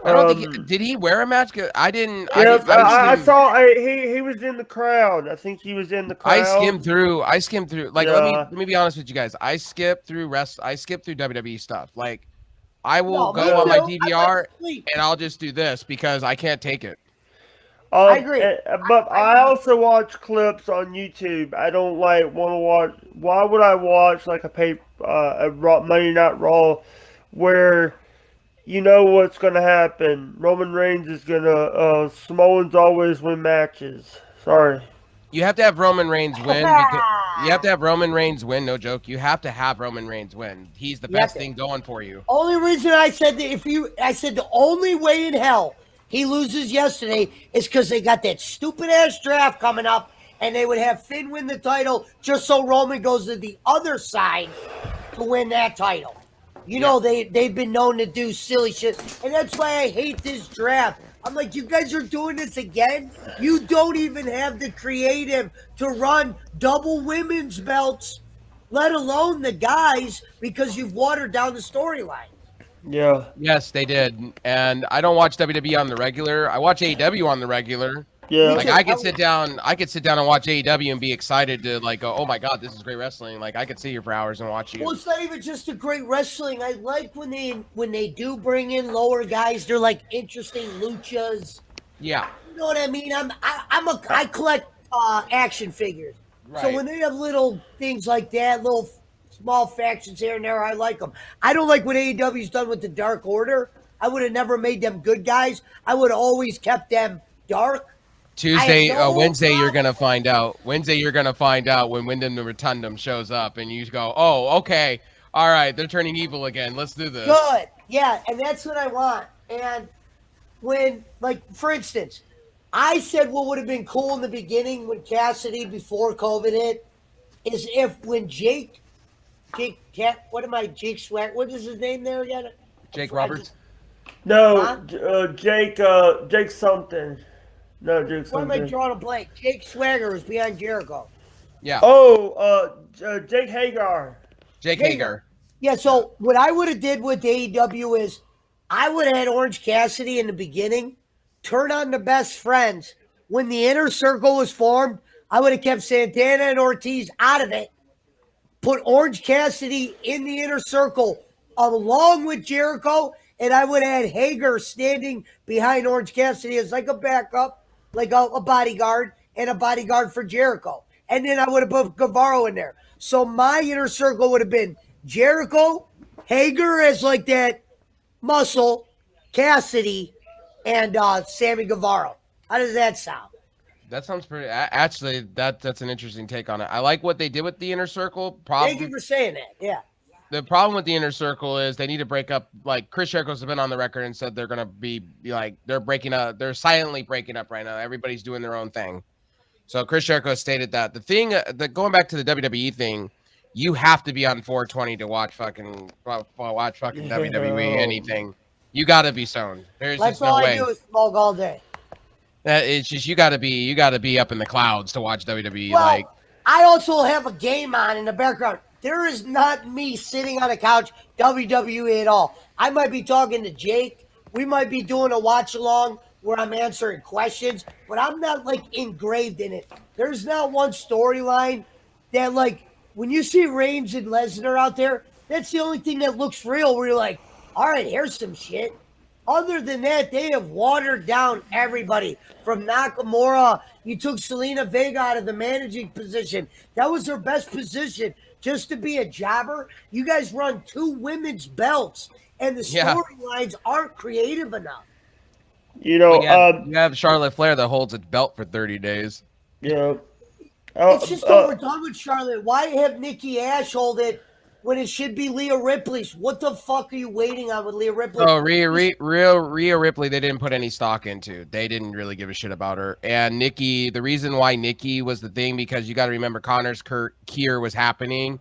I don't think did he wear a mask? I didn't. Yes, I skimmed- saw. He was in the crowd. I think he was in the crowd. I skimmed through. Like, Yeah. let me be honest with you guys. I skipped through WWE stuff. Like, I will No, me go on my too. I DVR went to sleep. and I'll just do this because I can't take it. I agree. But I also watch clips on YouTube. I don't want to watch. Why would I watch like a Raw, Monday Night Raw, where you know what's going to happen? Roman Reigns is gonna. Samoans always win matches. Sorry. You have to have Roman Reigns win. Because you have to have Roman Reigns win. No joke. You have to have Roman Reigns win. He's the best thing going for you. Only reason I said that I said the only way in hell he loses yesterday is because they got that stupid ass draft coming up, and they would have Finn win the title just so Roman goes to the other side to win that title. You know, they've been known to do silly shit, and that's why I hate this draft. I'm like, you guys are doing this again? You don't even have the creative to run double women's belts, let alone the guys, because you've watered down the storyline. Yeah. Yes, they did. And I don't watch WWE on the regular. I watch AEW on the regular. Yeah. Like, I could sit down and watch AEW and be excited to like go, "Oh my god, this is great wrestling." Like, I could sit here for hours and watch you. Well, it's not even just a great wrestling. I like when they do bring in lower guys. They're like interesting luchas. Yeah. You know what I mean? I collect action figures. So Right. when they have little things like that, little small factions here and there, I like them. I don't like what AEW's done with the Dark Order. I would have never made them good guys. I would have always kept them dark. Wednesday, you're gonna find out. Wednesday, you're gonna find out when Wyndham the Rotundum shows up, and you go, "Oh, okay, all right, they're turning evil again. Let's do this." Good. Yeah, and that's what I want. And when, like, for instance, I said what would have been cool in the beginning when Cassidy, before COVID hit, is if when Jake Swag, what is his name there again? Jake Roberts. No, Jake something. No, Jake Why am I something. drawing a blank? Jake Swagger was behind Jericho. Yeah. Oh, Jake Hagar. Jake Hager. Yeah, so what I would have did with AEW is I would have had Orange Cassidy in the beginning, turn on the Best Friends. When the Inner Circle was formed, I would have kept Santana and Ortiz out of it, put Orange Cassidy in the Inner Circle along with Jericho, and I would have had Hager standing behind Orange Cassidy as like a backup, like a bodyguard, and a bodyguard for Jericho. And then I would have put Guevara in there. So my Inner Circle would have been Jericho, Hager as like that muscle, Cassidy, and Sammy Guevara. How does that sound? That sounds pretty. Actually, that's an interesting take on it. I like what they did with the Inner Circle. Thank you for saying that. Yeah. The problem with the inner circle is they need to break up. Like Chris Jericho's been on the record and said they're gonna be like they're breaking up. They're silently breaking up right now. Everybody's doing their own thing. So Chris Jericho stated that the thing, going back to the WWE thing, you have to be on 420 to watch fucking WWE anything. You got to be stoned. There's That's just no all I way. do is smoke all day. It's just you got to be up in the clouds to watch WWE. Well, Like I also have a game on in the background. There is not me sitting on a couch WWE at all. I might be talking to Jake. We might be doing a watch along where I'm answering questions, but I'm not like engraved in it. There's not one storyline that like when you see Reigns and Lesnar out there, that's the only thing that looks real where you're like, all right, here's some shit. Other than that, they have watered down everybody. From Nakamura, you took Selena Vega out of the managing position. That was her best position, just to be a jobber. You guys run 2 women's belts, and the storylines aren't creative enough. You know, you have Charlotte Flair that holds a belt for 30 days. Yeah. It's just overdone with Charlotte. Why have Nikki Ash hold it when it should be Rhea Ripley's? What the fuck are you waiting on with Rhea Ripley? Oh, Rhea Ripley, they didn't put any stock into. They didn't really give a shit about her. And Nikki, the reason why Nikki was the thing, because you got to remember Connor's cure was happening,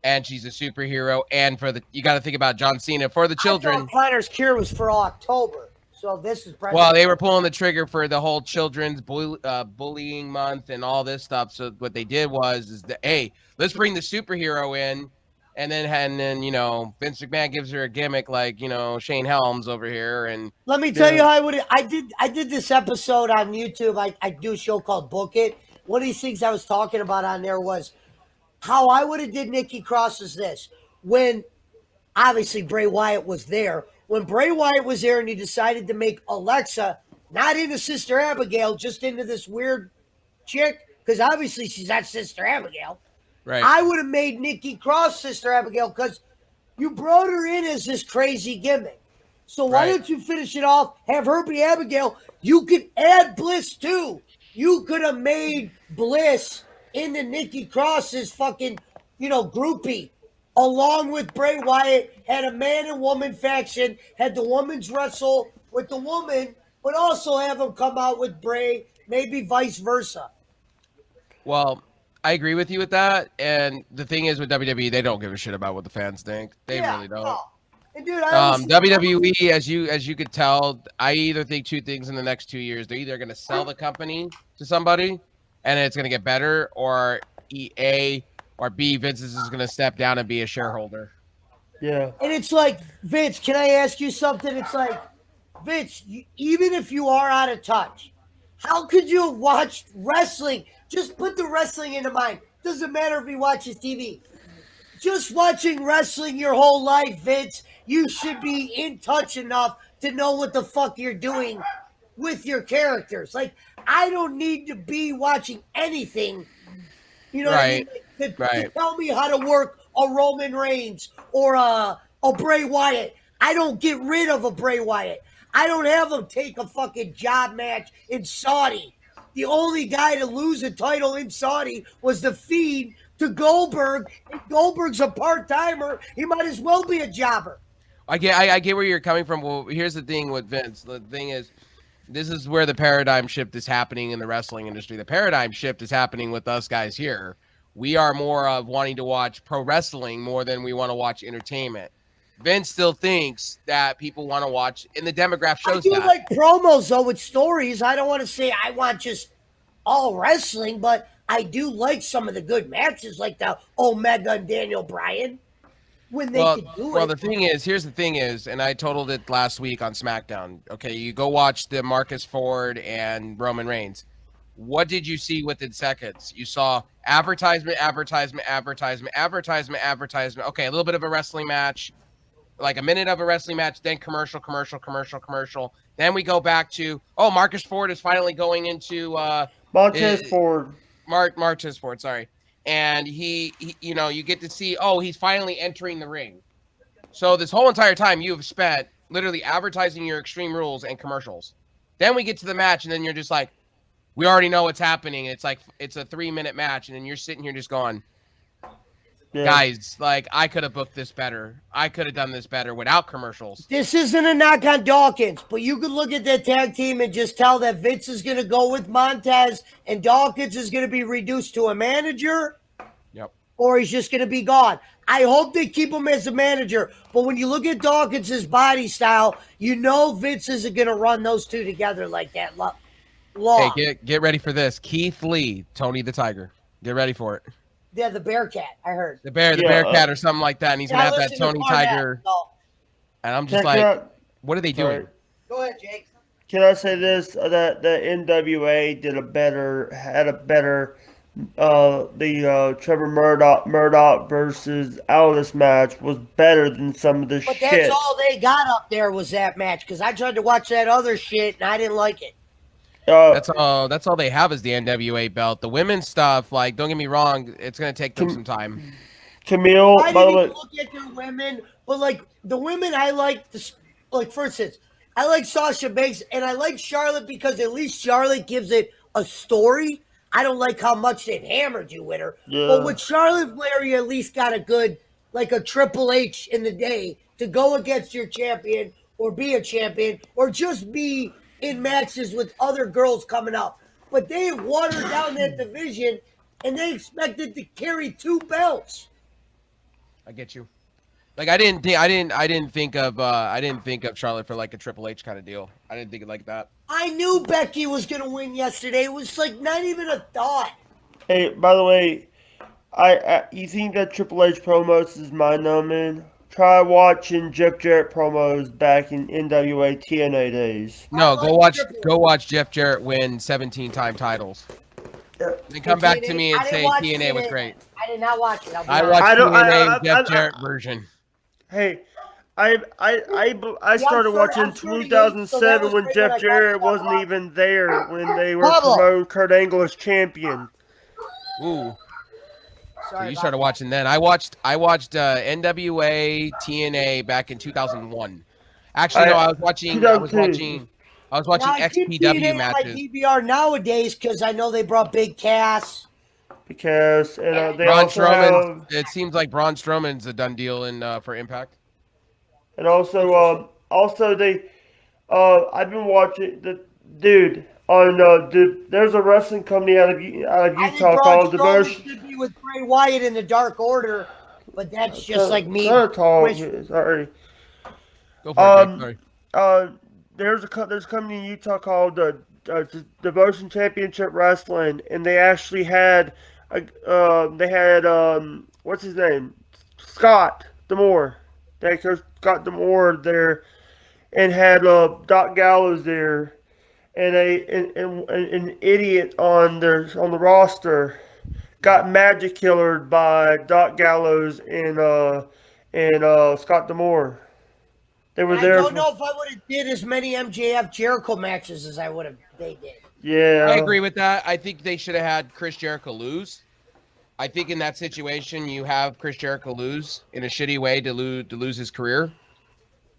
and she's a superhero. And you got to think about John Cena for the children. I thought Connor's cure was for October. So this is well, they were pulling the trigger for the whole children's bullying month and all this stuff. So what they did is that, hey, let's bring the superhero in. And then you know, Vince McMahon gives her a gimmick like, you know, Shane Helms over here. And let me tell you how I did this episode on YouTube. I do a show called Book It. One of these things I was talking about on there was how I would have did Nikki Cross is this. When obviously Bray Wyatt was there. When Bray Wyatt was there and he decided to make Alexa not into Sister Abigail, just into this weird chick, because obviously she's not Sister Abigail. Right. I would have made Nikki Cross Sister Abigail because you brought her in as this crazy gimmick. So why don't you finish it off, have her be Abigail? You could add Bliss too. You could have made Bliss into Nikki Cross's fucking, you know, groupie. Along with Bray Wyatt, had a man and woman faction, had the women's wrestle with the woman, but also have them come out with Bray, maybe vice versa. Well, I agree with you with that. And the thing is with WWE, they don't give a shit about what the fans think. They really don't. No. And dude, WWE, as you could tell, I either think 2 things in the next 2 years. They're either going to sell the company to somebody and it's going to get better, or A, or B, Vince is going to step down and be a shareholder. Yeah. And it's like, Vince, can I ask you something? It's like, Vince, even if you are out of touch, how could you have watched wrestling? Just put the wrestling into mind. Doesn't matter if he watches TV. Just watching wrestling your whole life, Vince, you should be in touch enough to know what the fuck you're doing with your characters. Like, I don't need to be watching anything, you know what I mean? To tell me how to work a Roman Reigns or a Bray Wyatt. I don't get rid of a Bray Wyatt. I don't have him take a fucking job match in Saudi. The only guy to lose a title in Saudi was the feed to Goldberg. And Goldberg's a part-timer. He might as well be a jobber. I get where you're coming from. Well, here's the thing with Vince. The thing is, this is where the paradigm shift is happening in the wrestling industry. The paradigm shift is happening with us guys here. We are more of wanting to watch pro wrestling more than we want to watch entertainment. Vince still thinks that people want to watch, and the demographic shows that. I do like promos, though, with stories. I don't want to say I want just all wrestling, but I do like some of the good matches, like the Omega and Daniel Bryan, when they could do it. Well, here's the thing is, and I totaled it last week on SmackDown. Okay, you go watch the Marcus Ford and Roman Reigns. What did you see within seconds? You saw advertisement. Okay, a little bit of a wrestling match, like a minute of a wrestling match, then commercial. Then we go back to, Marcus Ford is finally going into Marcus Ford. Marcus Ford, sorry. And he, you know, you get to see, he's finally entering the ring. So this whole entire time you have spent literally advertising your Extreme Rules and commercials. Then we get to the match, and then you're just like, we already know what's happening. It's like, it's a 3-minute match, and then you're sitting here just going, Guys, like, I could have booked this better. I could have done this better without commercials. This isn't a knock on Dawkins, but you could look at that tag team and just tell that Vince is going to go with Montez and Dawkins is going to be reduced to a manager. Yep. Or he's just going to be gone. I hope they keep him as a manager, but when you look at Dawkins' body style, you know Vince isn't going to run those two together like that long. Hey, get ready for this. Keith Lee, Tony the Tiger. Get ready for it. Yeah, the Bearcat, I heard. The Bearcat or something like that, and he's going to have that Tony Tiger. And I'm just what are they doing? Go ahead, Jake. Can I say this? That the NWA had a better the Trevor Murdoch versus Aldis match was better than some of the shit. But that's all they got up there was that match, because I tried to watch that other shit and I didn't like it. That's all they have is the NWA belt. The women's stuff, like, don't get me wrong, it's gonna take them some time. Camille, I didn't even look at the women, but like the women, I like like for instance, I like Sasha Banks and I like Charlotte because at least Charlotte gives it a story. I don't like how much they hammered you with her, but with Charlotte Flair, you at least got a good, like a Triple H in the day to go against your champion or be a champion or just be in matches with other girls coming up. But they watered down that division and they expected to carry 2 belts. I get you. Like, I didn't think of Charlotte for like a Triple H kind of deal. I didn't think it like that. I knew Becky was gonna win yesterday. It was like not even a thought. Hey, by the way, you think that Triple H promos is mind numbing? Try watching Jeff Jarrett promos back in NWA TNA days. No, go watch Jeff Jarrett win 17-time titles. Then come back to me and say TNA was great. I did not watch it. I watched TNA Jeff Jarrett version. Hey, I started watching 2007 when Jeff Jarrett wasn't even there when they were promoting Kurt Angle as champion. Ooh. So you started watching then. I watched NWA TNA back in 2001. Actually, no, I was watching XPW matches. Like PBR nowadays because I know they brought Big Cass. Because they Braun also Strowman. have, it seems like Braun Strowman's a done deal for Impact. And also I've been watching the dude on there's a wrestling company out of Utah called Devotion. Should be with Bray Wyatt in the Dark Order, but that's just like me. Sorry. Go for it, sorry. There's a company in Utah called Devotion Championship Wrestling, and they actually had what's his name, Scott D'Amore. They had Scott D'Amore there, and had Doc Gallows there, and an idiot on the roster got magic killered by Doc Gallows and Scott D'Amore. They were there. I don't know if I would have did as many MJF Jericho matches as they did. Yeah, I agree with that. I think they should have had Chris Jericho lose. I think in that situation, you have Chris Jericho lose in a shitty way to lose his career.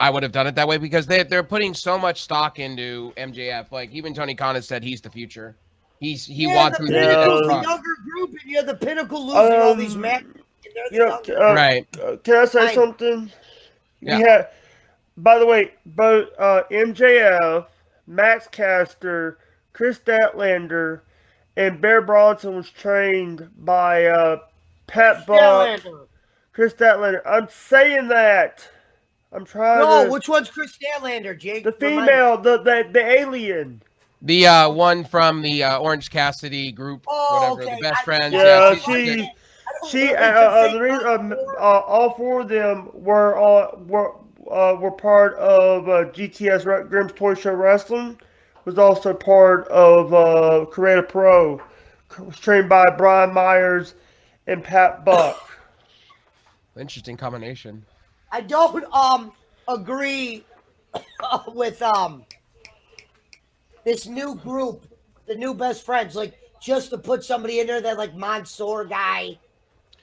I would have done it that way because they're putting so much stock into MJF. Like, even Tony Khan has said he's the future. He wants him to be the younger group, and you're the Pinnacle losing all these matches. Right? Can I say something? Yeah. By the way, both MJF, Max Caster, Chris Statlander, and Bear Bronson was trained by Pat Buck. Chris Statlander. I'm saying that. I'm trying to... which one's Chris Statlander, Jake? The female, the alien. The one from the Orange Cassidy group, whatever, the best friends. Yeah, all 4 of them were part of GTS Grimm's Toy Show Wrestling. Was also part of Creative Pro. Was trained by Brian Myers and Pat Buck. Interesting combination. I don't agree with this new group, the new best friends, like just to put somebody in there that like Mansoor guy.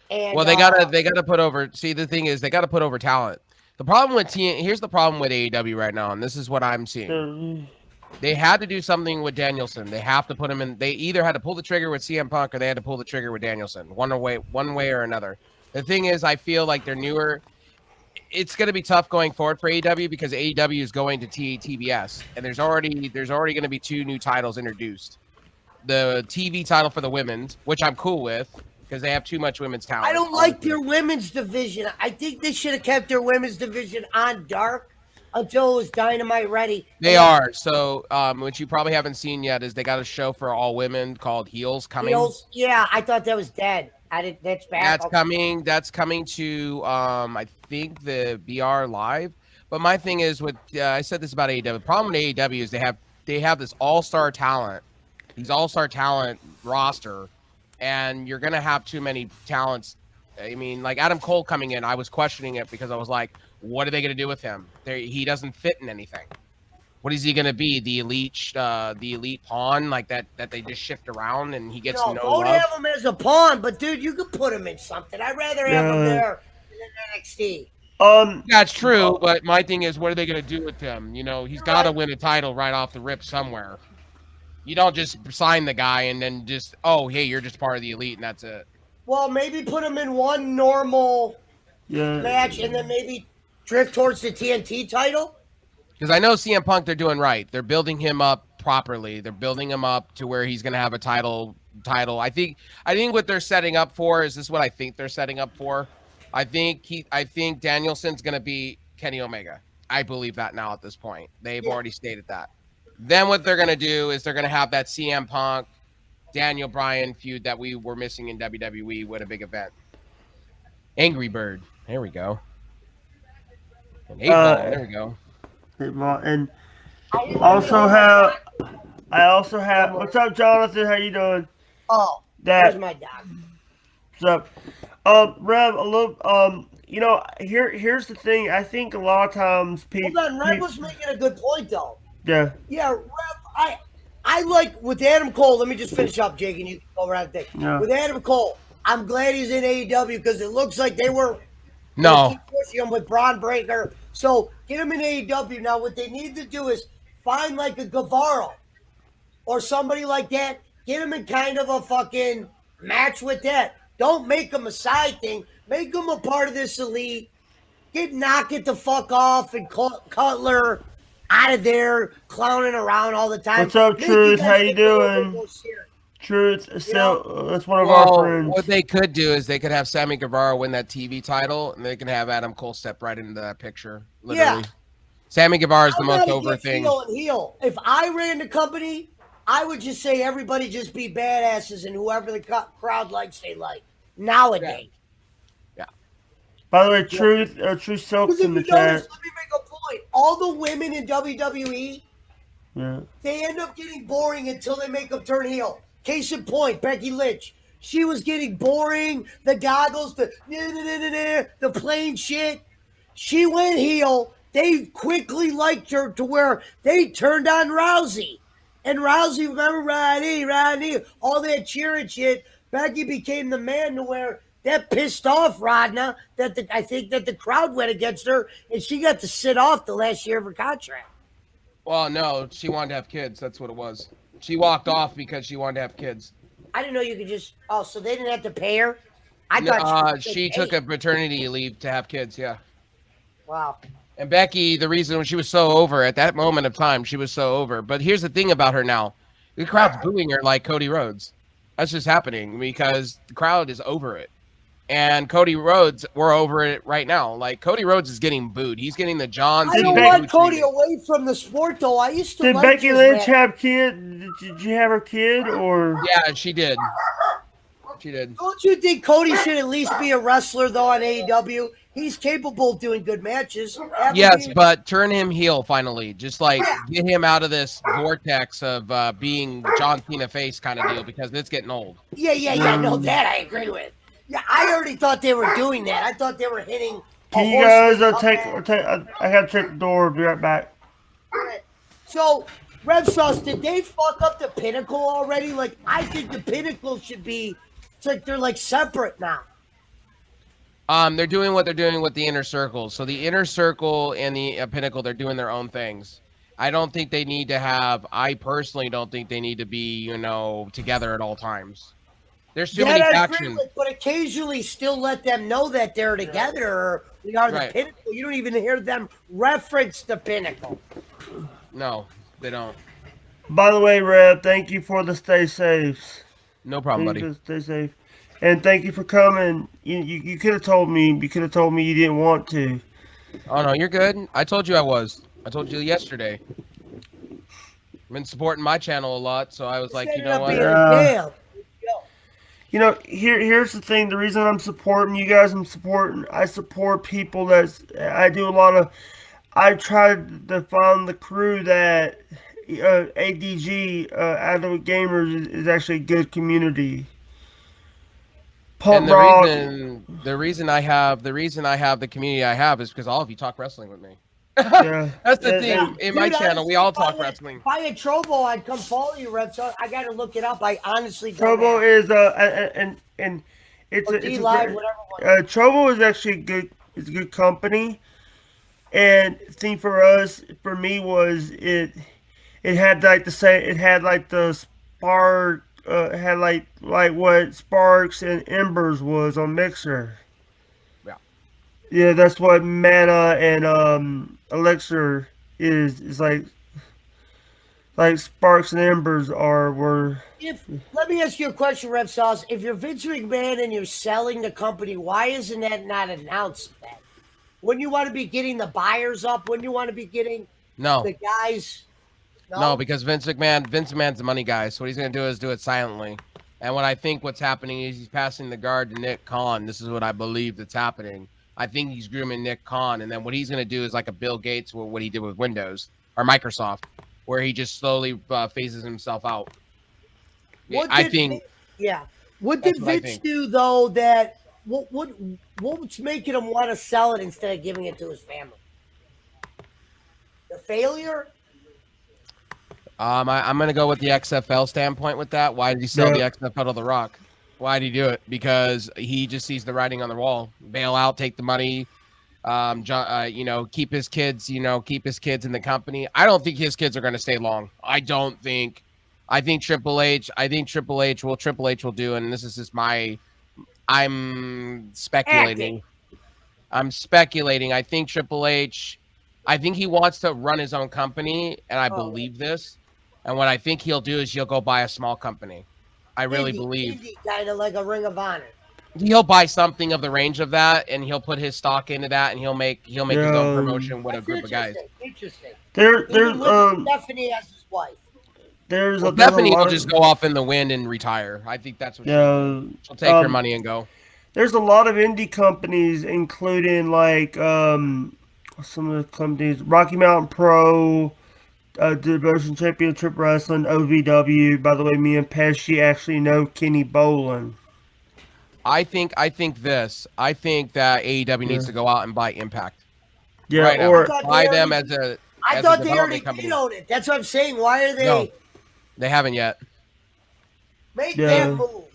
And well, they gotta put over. See, the thing is, they gotta put over talent. The problem with here's the problem with AEW right now, and this is what I'm seeing. They had to do something with Danielson. They have to put him in. They either had to pull the trigger with CM Punk or they had to pull the trigger with Danielson. One way or another. The thing is, I feel like they're newer. It's going to be tough going forward for AEW because AEW is going to TBS, and there's already going to be 2 new titles introduced. The TV title for the women's, which I'm cool with because they have too much women's talent. I don't like their women's division. I think they should have kept their women's division on Dark until it was Dynamite ready. They are. So, which you probably haven't seen yet, is they got a show for all women called Heels coming. Heels? Yeah, I thought that was dead. That's bad. That's coming. That's coming to I think the BR Live. But my thing is with I said this about AEW. The problem with AEW is they have this all-star talent, these all-star talent roster, and you're gonna have too many talents. I mean, like Adam Cole coming in, I was questioning it because I was like, what are they gonna do with him? He doesn't fit in anything. What is he gonna be? The elite pawn like that they just shift around and he gets no don't love? have him as a pawn, but dude, you could put him in something. I'd rather have him there than NXT. That's true, but my thing is, what are they gonna do with him? You know, he's got to win a title right off the rip somewhere. You don't just sign the guy and then just, oh, hey, you're just part of the elite and that's it. Well, maybe put him in one normal match and then maybe drift towards the TNT title. Because I know CM Punk, they're doing right. They're building him up properly. They're building him up to where he's going to have a title. I think what they're setting up for is this. What I think they're setting up for. I think Danielson's going to be Kenny Omega. I believe that now at this point. They've already stated that. Then what they're going to do is they're going to have that CM Punk, Daniel Bryan feud that we were missing in WWE with a big event. Angry Bird. There we go. And 8-Ball. There we go. And I also have. What's up, Jonathan? How you doing? Oh, there's my dog. What's up, Rev? A little. You know, here's the thing. I think a lot of times people. Hold on, Rev was making a good point though. Yeah. Yeah, Rev. I like with Adam Cole. Let me just finish up, Jake, and you can go around the thing. Yeah. With Adam Cole, I'm glad he's in AEW because it looks like they were. No. Pushing him with Braun Breaker. So get him in AEW. Now what they need to do is find like a Guevara or somebody like that. Get him in kind of a fucking match with that. Don't make him a side thing. Make him a part of this elite. Knock it the fuck off and Cutler out of there clowning around all the time. What's up, Truth? How you doing? Truth, so that's one of our friends. What they could do is they could have Sammy Guevara win that TV title, and they can have Adam Cole step right into that picture. Literally, yeah. Sammy Guevara is the most over thing. Heel. If I ran the company, I would just say everybody just be badasses, and whoever the crowd likes, they like. Nowadays. Yeah. By the way, Truth Silk's in the chat. Let me make a point. All the women in WWE, they end up getting boring until they make them turn heel. Case in point, Becky Lynch. She was getting boring. The goggles, the plain shit. She went heel. They quickly liked her to where they turned on Rousey. And Rousey, remember Rodney, all that cheering shit. Becky became the man to where that pissed off Rodna. I think that the crowd went against her, and she got to sit off the last year of her contract. Well, no, she wanted to have kids. That's what it was. She walked off because she wanted to have kids. I didn't know you could just. Oh, so they didn't have to pay her? I thought she took a paternity leave to have kids. Yeah. Wow. And Becky, the reason she was so over at that moment of time, she was so over. But here's the thing about her now: the crowd's booing her like Cody Rhodes. That's just happening because the crowd is over it. And Cody Rhodes, we're over it right now. Like Cody Rhodes is getting booed. He's getting the John. I don't want Cody away from the sport, though. I used to. Did Becky Lynch have kids? Did you have her kid or? Yeah, she did. She did. Don't you think Cody should at least be a wrestler though on AEW? He's capable of doing good matches. Yes, but turn him heel finally. Just like get him out of this vortex of being John Cena face kind of deal because it's getting old. Yeah. No, that I agree with. Yeah, I already thought they were doing that. I thought they were hitting. Can you guys take? I gotta check the door. Be right back. So, RevSauce, did they fuck up the Pinnacle already? Like, I think the Pinnacle should be. It's like they're like separate now. They're doing what they're doing with the Inner Circle. So the Inner Circle and the Pinnacle, they're doing their own things. I don't think they need to have. I personally don't think they need to be, together at all times. There's too many I agree factions. with, but occasionally still let them know that they're together or they are the Right. Pinnacle. You don't even hear them reference the Pinnacle. No, they don't. By the way, Rev, thank you for the stay safe. No problem, Thank buddy. you for stay safe. And thank you for coming. You could have told me. You could have told me you didn't want to. Oh no, you're good. I told you I was. I told you yesterday. I've been supporting my channel a lot, so I was like, you know what? Damn. You know, here's the thing. The reason I'm supporting you guys, I support people I do a lot of. I try to find the crew that ADG Adult Gamers is actually a good community. And Pump rock. the reason I have the community I have is because all of you talk wrestling with me. Yeah, That's the thing. In my channel, we all talk wrestling. If I had Trovo, I'd come follow you, Rev. So I got to look it up. I honestly don't. Trovo is and it's Or a D-Live, whatever. Trovo is actually good. It's a good company. And the thing for me was it had like the spark, had like what Sparks and Embers was on Mixer. Yeah. Yeah, that's what Mana and Elixir is like Sparks and Embers were. Let me ask you a question, Rev Sauce. If you're Vince McMahon and you're selling the company, why isn't that not announced then? Wouldn't you want to be getting the buyers up? Wouldn't you want to be getting the guys? No, because Vince McMahon's the money guy. So what he's going to do is do it silently. And what I think what's happening is he's passing the guard to Nick Khan. This is what I believe that's happening. I think he's grooming Nick Khan. And then what he's going to do is like a Bill Gates, what he did with Windows or Microsoft, where he just slowly phases himself out. What did Vince do, though, that what's making him want to sell it instead of giving it to his family? The failure? I'm going to go with the XFL standpoint with that. Why did he sell the XFL to The Rock? Why did he do it? Because he just sees the writing on the wall. Bail out, take the money, keep his kids, keep his kids in the company. I don't think his kids are going to stay long. I think Triple H will do, and this is just I'm speculating. I think Triple H, he wants to run his own company, and I believe this. And what I think he'll do is he'll go buy a small company. I really believe. Kind of like a Ring of Honor. He'll buy something of the range of that, and he'll put his stock into that, and he'll make his own promotion with a group of guys. Interesting. There's Stephanie as his wife. Stephanie will just go off in the wind and retire. I think that's what she'll take her money and go. There's a lot of indie companies, including like some of the companies, Rocky Mountain Pro, Devotion Championship Wrestling, OVW. By the way, me and Pesci actually know Kenny Bolin. I think that AEW needs to go out and buy Impact. Yeah, right or buy them as a. I thought they already did own it. That's what I'm saying. Why are they? No, they haven't yet. Make that move.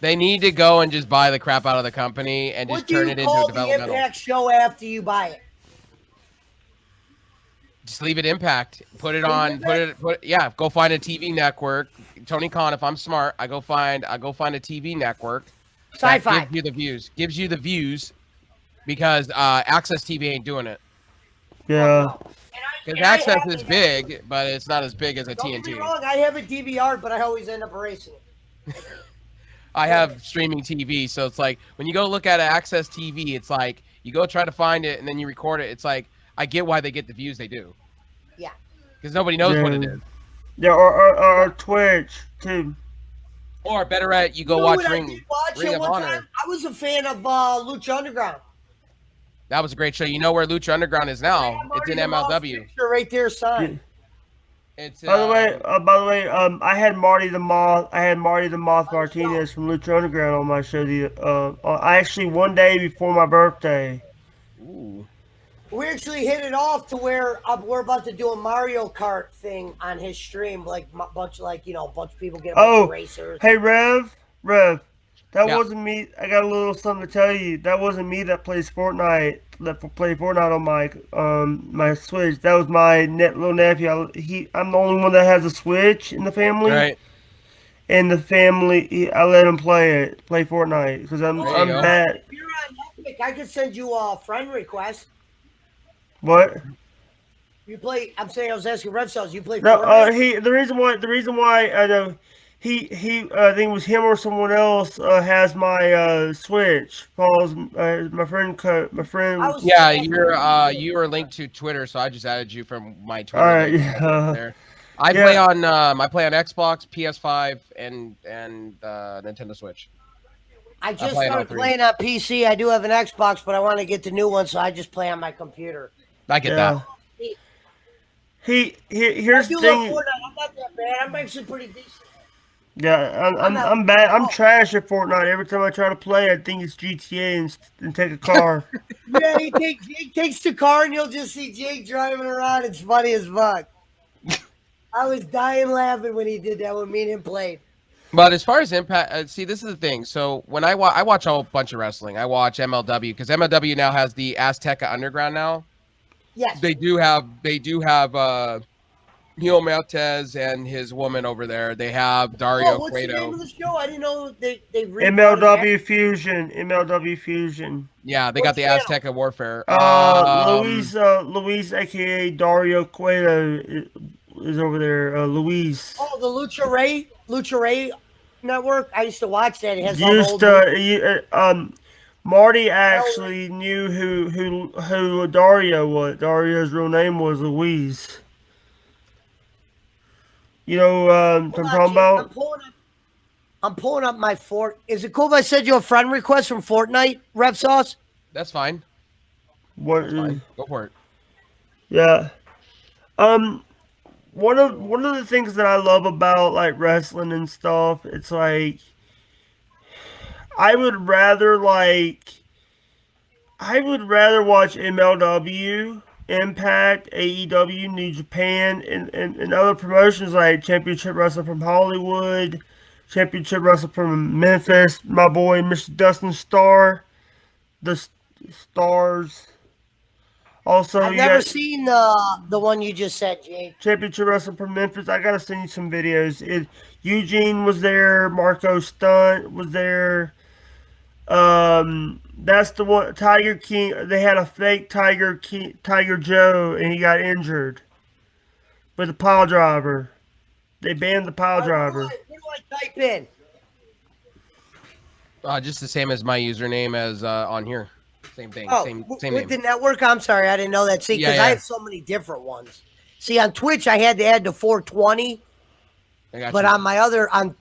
They need to go and just buy the crap out of the company and just turn it into a developmental. What do you call the Impact show after you buy it? Just leave it Impact. Put it on. Go find a TV network. Tony Khan, if I'm smart, I go find a TV network. Sci-fi. Gives you the views, because Access TV ain't doing it. Yeah. Because Access is big, but it's not as big as a TNT. Don't get me wrong, I have a DVR, but I always end up erasing it. I have streaming TV, so it's like when you go look at Access TV, it's like you go try to find it and then you record it. It's like I get why they get the views they do. Yeah. Because nobody knows what it is. Yeah, or Twitch too. Or better yet, you go watch Ring of Honor. I was a fan of Lucha Underground. That was a great show. You know where Lucha Underground is now? It's in MLW. Right there, son. It's by the way, I had Marty the Moth Martinez from Lucha Underground on my show. I actually one day before my birthday. Ooh. We actually hit it off to where we're about to do a Mario Kart thing on his stream, like a bunch of people get a bunch of racers. Hey Rev, that wasn't me. I got a little something to tell you. That wasn't me that plays Fortnite. That play Fortnite on my Switch. That was my little nephew. I'm the only one that has a Switch in the family. Right. and the family. I let them play Fortnite because I'm There you I'm go. bad. If you're on Epic, I could send you a friend request. What? You play? I was asking RevSauce. You play No, Fortnite? the reason why I know he I think it was him or someone else has my Switch. Paul's my friend my I friend. was just Yeah, asking. you are linked to Twitter, so I just added you from my All Twitter right, link yeah, there. I yeah. play on Xbox, PS5, and Nintendo Switch. I I just play on all started three. playing on PC. I do have an Xbox, but I want to get the new one, so I just play on my computer. I get Yeah. that. I Here's the do love thing. Fortnite. I'm not that bad. I'm actually pretty decent. Yeah, I'm not. I'm bad. I'm Oh, trash at Fortnite. Every time I try to play, I think it's GTA and take a car. yeah, Jake takes the car, and you'll just see Jake driving around. It's funny as fuck. I was dying laughing when he did that when me and him played. But as far as impact, see, this is the thing. So when I watch a whole bunch of wrestling. I watch MLW because MLW now has the Azteca Underground now. Yes. They do have Neil Maltez and his woman over there. They have Dario Oh, what's the name Cueto. of the show? I didn't know they brought it back. MLW Fusion. MLW Fusion. Yeah, they What got the channel? Azteca Warfare. Luis, aka Dario Cueto, is over there. Luis Oh, the Lucha Ray Network. I used to watch that. It has all the used old. to. Marty actually knew who Dario was. Dario's real name was Luis. You know what I'm Hold on, talking Jake. about? I'm pulling up my Fort. Is it cool if I send you a friend request from Fortnite, Rev Sauce? That's fine. What? That's fine. Go for it. Yeah. Um. One of the things that I love about like wrestling and stuff, it's like I would rather like I would rather watch MLW, Impact, AEW, New Japan, and other promotions like Championship Wrestling from Hollywood, Championship Wrestling from Memphis, my boy Mr. Dustin Starr, the Stars. Also, I've you never got seen the one you just said, Jake. Championship Wrestling from Memphis. I gotta send you some videos. Eugene was there, Marco Stunt was there. That's the one. Tiger King. They had a fake Tiger Joe, and he got injured with a pile driver. They banned the pile All right, driver. what do I type in? Just the same as my username as on here. Same thing. Oh, same with name. the network. I'm sorry, I didn't know that. See, because Yeah, I yeah. have so many different ones. See, on Twitch, I had to add the 420, I got but you. on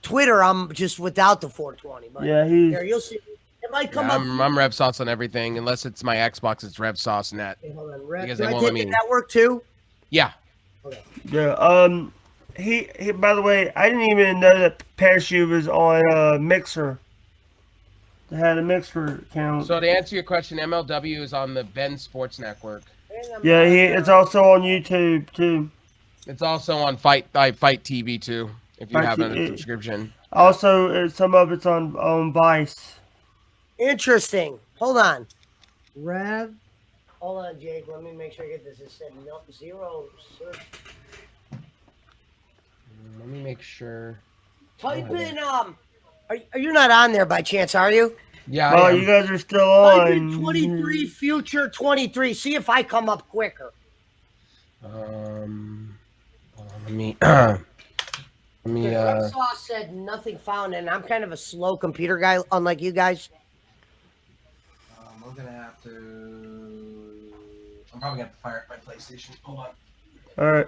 Twitter, I'm just without the 420. But Yeah, he's. here, you'll see. It might come Yeah, up. I'm RevSauce on everything, unless it's my Xbox. It's Rev Sauce Net. Okay, hold on. Because Do they I won't let take the me. network too? Yeah. Yeah. He. By the way, I didn't even know that Pesci was on Mixer. They had a Mixer account. So to answer your question, MLW is on the Ben Sports Network. Yeah, it's also on YouTube too. It's also on Fight TV too. If you Fight have a TV. subscription. Also, some of it's on Vice. Interesting. Hold on. Rev. Hold on, Jake. Let me make sure I get this. It said no, 0 search. Let me make sure. Type in Are you not on there by chance? Are you? Yeah. Oh, I am. you guys are still Type on. in 23 future 23. See if I come up quicker. Hold on, let me. Let me. Rev Sauce said nothing found, and I'm kind of a slow computer guy, unlike you guys. I'm gonna have to. I'm probably gonna have to fire up my PlayStation. Hold on. All right.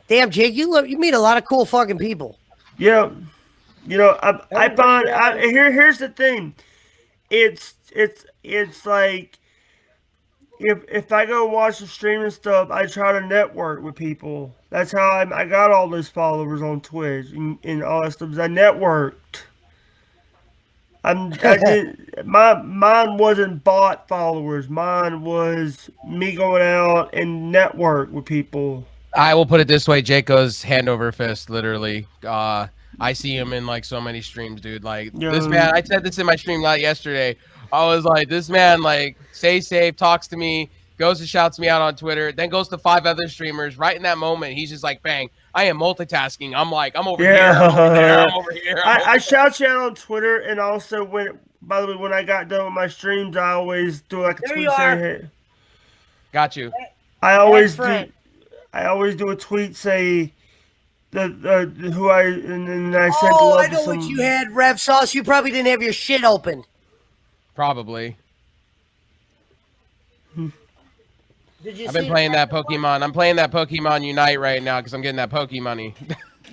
Damn, Jake, you meet a lot of cool fucking people. Yeah. You know, I find here's the thing. It's like if I go watch the streaming stuff, I try to network with people. That's how I got all those followers on Twitch and all that stuff. I networked. Mine wasn't bot followers. Mine was me going out and network with people. I will put it this way: Jake goes hand over fist, literally. I see him in like so many streams, dude. Like this man, I said this in my stream yesterday. I was like, this man like stays safe, talks to me, goes and shouts me out on Twitter, then goes to 5 other streamers. Right in that moment, he's just like, bang, I am multitasking. I'm like, I'm over here, I'm over there, I'm over here. I shout you out on Twitter, and also by the way, when I got done with my streams, I always do like a There tweet you saying, are. "Hey." Got you. I always Frank. do. I always do a tweet say who I and then I sent Oh, love I to know some. what you had, Rev Sauce. You probably didn't have your shit open. Probably. Did you I've been see playing the that Pokemon. I'm playing that Pokemon Unite right now because I'm getting that Pokemon.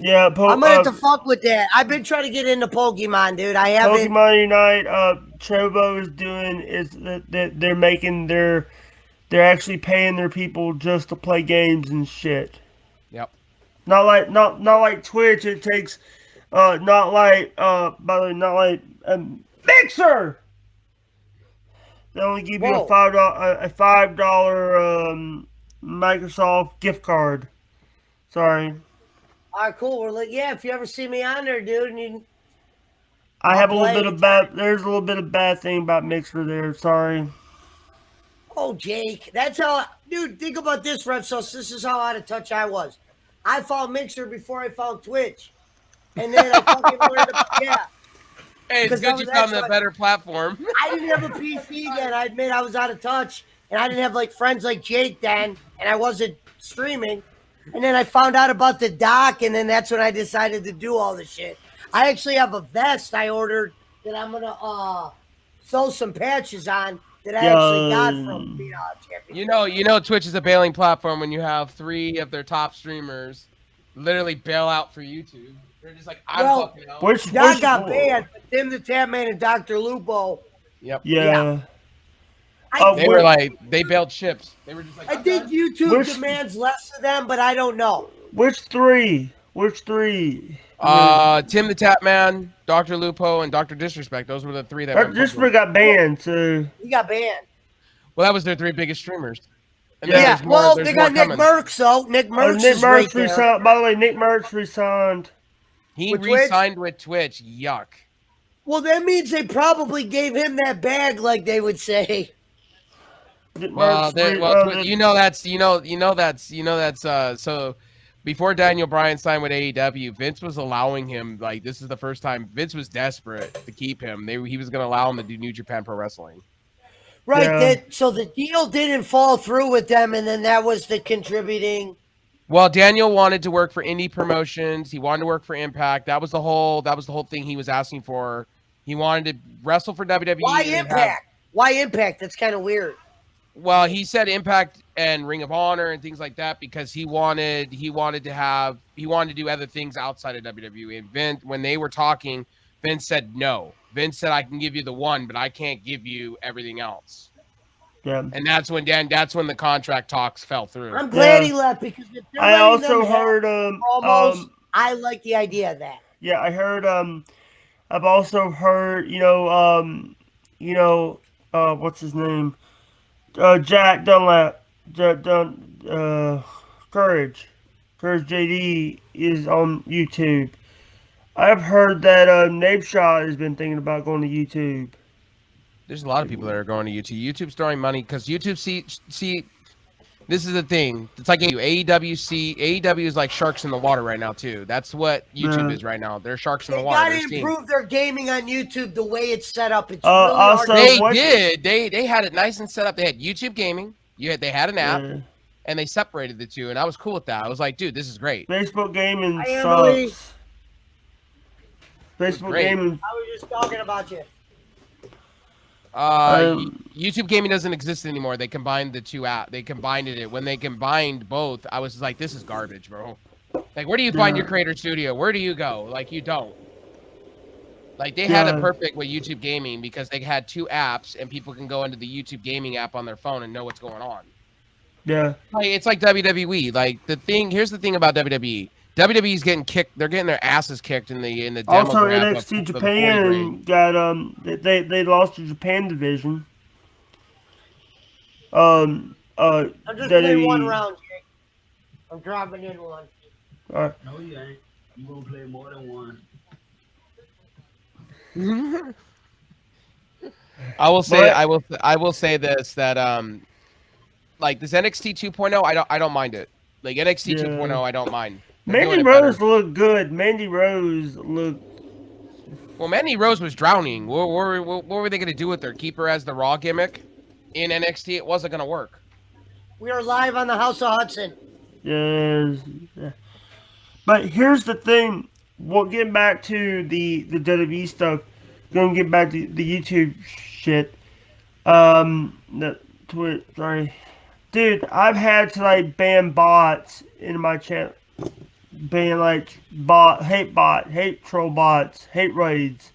Yeah, I'm gonna have to fuck with that. I've been trying to get into Pokemon, dude. I haven't. Pokemon Unite. Trovo is doing is that they're making they're actually paying their people just to play games and shit. Yep. Not like Twitch. It takes not like by the way, not like Mixer. They only give you Whoa. a $5 Microsoft gift card. Sorry. All right, cool. We're like, yeah. If you ever see me on there, dude, and you, I have a little play bit of bad. There's a little bit of bad thing about Mixer there. Sorry. oh, Jake, that's how, dude. Think about this, Rev. So this is how out of touch I was. I found Mixer before I found Twitch, and then I fucking learned about Hey, it's good you found the better platform. I didn't have a PC then. I admit I was out of touch, and I didn't have like friends like Jake then, and I wasn't streaming. And then I found out about the dock, and then that's when I decided to do all the shit. I actually have a vest I ordered that I'm gonna sew some patches on that I actually got from the championship. You know, Twitch is a bailing platform when you have 3 of their top streamers literally bail out for YouTube. They're just like, I'm fucking out. Doc got banned, but Tim the Tapman and Dr. Lupo. Yep. Yeah. They were like, they bailed ships. They were just like, I think YouTube demands less of them, but I don't know. Which 3? Which 3? Tim the Tapman, Dr. Lupo, and Dr. Disrespect. Those were the 3 that Dr. Disrespect got banned, so. He got banned. Well, that was their 3 biggest streamers. And yeah, well, they got Nick Merckx, though. Nick Merckx Nick is Merckx right there. resigned. By the way, Nick Merckx resigned. He re-signed with Twitch. Yuck. Well, that means they probably gave him that bag, like they would say. Well, so before Daniel Bryan signed with AEW, Vince was allowing him, like, this is the first time Vince was desperate to keep him. He was going to allow him to do New Japan Pro Wrestling. Right. So the deal didn't fall through with them, and then that was the contributing. Well, Daniel wanted to work for indie promotions. He wanted to work for Impact. That was the whole thing he was asking for. He wanted to wrestle for WWE. Why Impact? Why Impact? That's kind of weird. Well, he said Impact and Ring of Honor and things like that because he wanted to do other things outside of WWE. And Vince, when they were talking, Vince said no. Vince said, I can give you the one, but I can't give you everything else. Yeah. And that's when the contract talks fell through. I'm glad he left because if they're I letting also them have heard promos, I like the idea of that. Yeah, I heard I've also heard, what's his name? Jack Dunlap. Courage JD is on YouTube. I've heard that Napeshot has been thinking about going to YouTube. There's a lot of people that are going to YouTube. YouTube's throwing money because YouTube see this is the thing. It's like AEW is like sharks in the water right now too. That's what YouTube is right now. They're sharks in the water. They gotta improve their gaming on YouTube the way it's set up. It's really also, hard. They had it nice and set up. They had YouTube gaming. They had an app, and they separated the two, and I was cool with that. I was like, dude, this is great. Facebook gaming sucks. Facebook gaming. I was just talking about you. YouTube gaming doesn't exist anymore. They combined the two apps. They combined it. When they combined both, I was like, this is garbage, bro. Like, where do you find your creator studio? Where do you go? Like, you don't. Like, they had it perfect with YouTube gaming because they had 2 apps and people can go into the YouTube gaming app on their phone and know what's going on. Yeah. Like, it's like WWE. Like, here's the thing about WWE. WWE's getting kicked. They're getting their asses kicked in the demo. Also, NXT Japan got they lost the Japan division. I'm just playing one round, Jake. I'm dropping in one. All right. No, you ain't. You gonna play more than one. I will say this that like this NXT 2.0, I don't mind it. Like NXT 2.0, I don't mind. Mandy Rose looked good. Mandy Rose looked. Well, Mandy Rose was drowning. What were they going to do with her? Keep her as the Raw gimmick in NXT? It wasn't going to work. We are live on the House of Hudson. Yes. Yeah. But here's the thing. Well, getting back to the WWE stuff. Gonna get back to the YouTube shit. The Twitch. Sorry, dude. I've had to like ban bots in my channel. Ban like hate troll bots, hate raids.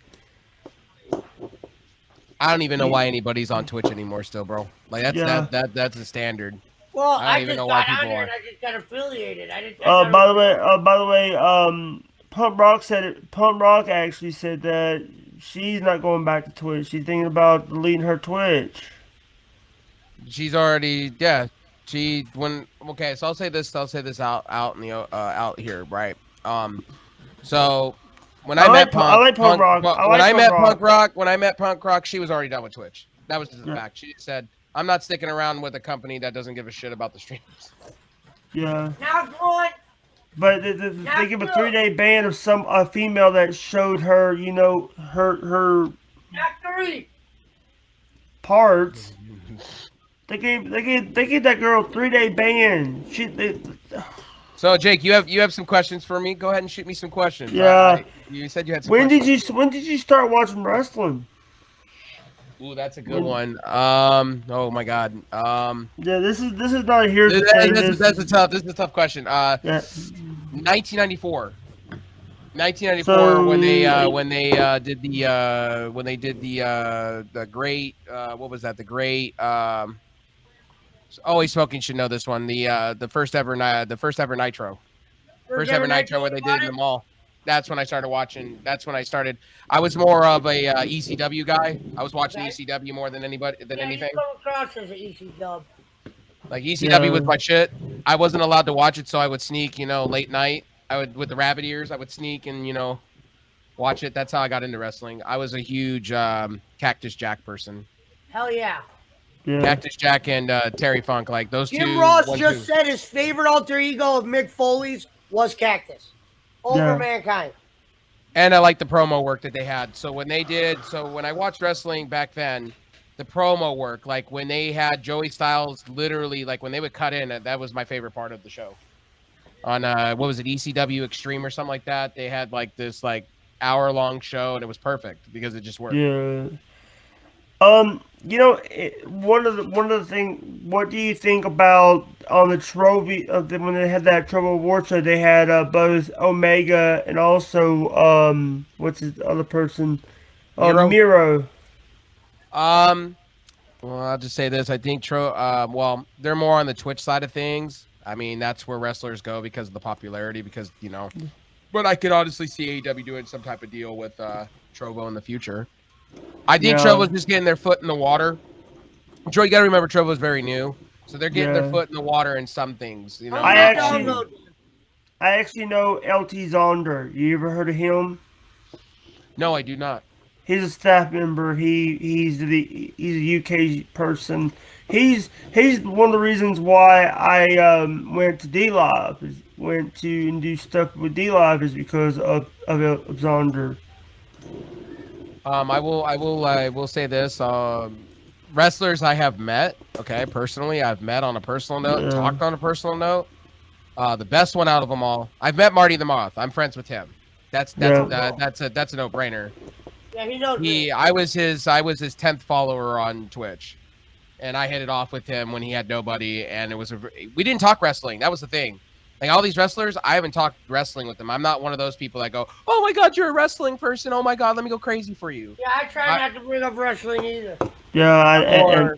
I don't even know why anybody's on Twitch anymore still, bro. Like that's a standard. Well, I don't even know why people are. And I just got affiliated. By the way, Pump Rock said it. Pump Rock actually said that she's not going back to Twitch. She's thinking about deleting her Twitch. She's already okay, so I'll say this out in the out here, right? So when I met Punk Rock, she was already done with Twitch. That was just a fact. She said, "I'm not sticking around with a company that doesn't give a shit about the streamers." Yeah. Now going. But they give a 3-day ban of a female that showed her, her parts. They gave that girl a 3-day ban. So Jake, you have some questions for me? Go ahead and shoot me some questions. Yeah. You said you had some. When did you start watching wrestling? Ooh, that's a good one. Oh my God. Yeah, this is not here. This is a tough question. 1994. 1994 so, when they did the great what was that? The great Always Smoking should know this one. The first ever Nitro. First ever Nitro where they did them all. That's when I started watching. I was more of a ECW guy. I was watching ECW more than anything. You come across as an ECW. Like ECW was my shit. I wasn't allowed to watch it, so I would sneak, late night. I would, with the rabbit ears, I would sneak and, watch it. That's how I got into wrestling. I was a huge Cactus Jack person. Hell yeah. Cactus Jack and Terry Funk, like those two. Jim Ross just said his favorite alter ego of Mick Foley's was Cactus over Mankind. And I like the promo work that they had. So when I watched wrestling back then, the promo work, like when they had Joey Styles, literally, like when they would cut in, that was my favorite part of the show. On what was it, ECW Extreme or something like that? They had like this hour-long show, and it was perfect because it just worked. Yeah. One of the things. What do you think about on the trophy when they had that Trouble Award show? They had both Omega and also what's his other person, Miro. Well, I'll just say this. I think they're more on the Twitch side of things. I mean, that's where wrestlers go because of the popularity. Because but I could honestly see AEW doing some type of deal with Trovo in the future. I think Trovo's just getting their foot in the water. Joe, you got to remember Trovo's very new, so they're getting their foot in the water in some things. I actually know LT Zonder. You ever heard of him? No, I do not. He's a staff member. He's a UK person. He's one of the reasons why I went to DLive. Went to and do stuff with DLive is because of Zonder. I will say this. Wrestlers I have met, personally, I've met on a personal note, talked on a personal note. The best one out of them all, I've met Marty the Moth. I'm friends with him. That's a no-brainer. Yeah, he knows me. I was his 10th follower on Twitch, and I hit it off with him when he had nobody, and we didn't talk wrestling. That was the thing. Like all these wrestlers, I haven't talked wrestling with them. I'm not one of those people that go, "Oh my God, you're a wrestling person. Oh my God, let me go crazy for you." Yeah, I try not to bring up wrestling either. Yeah,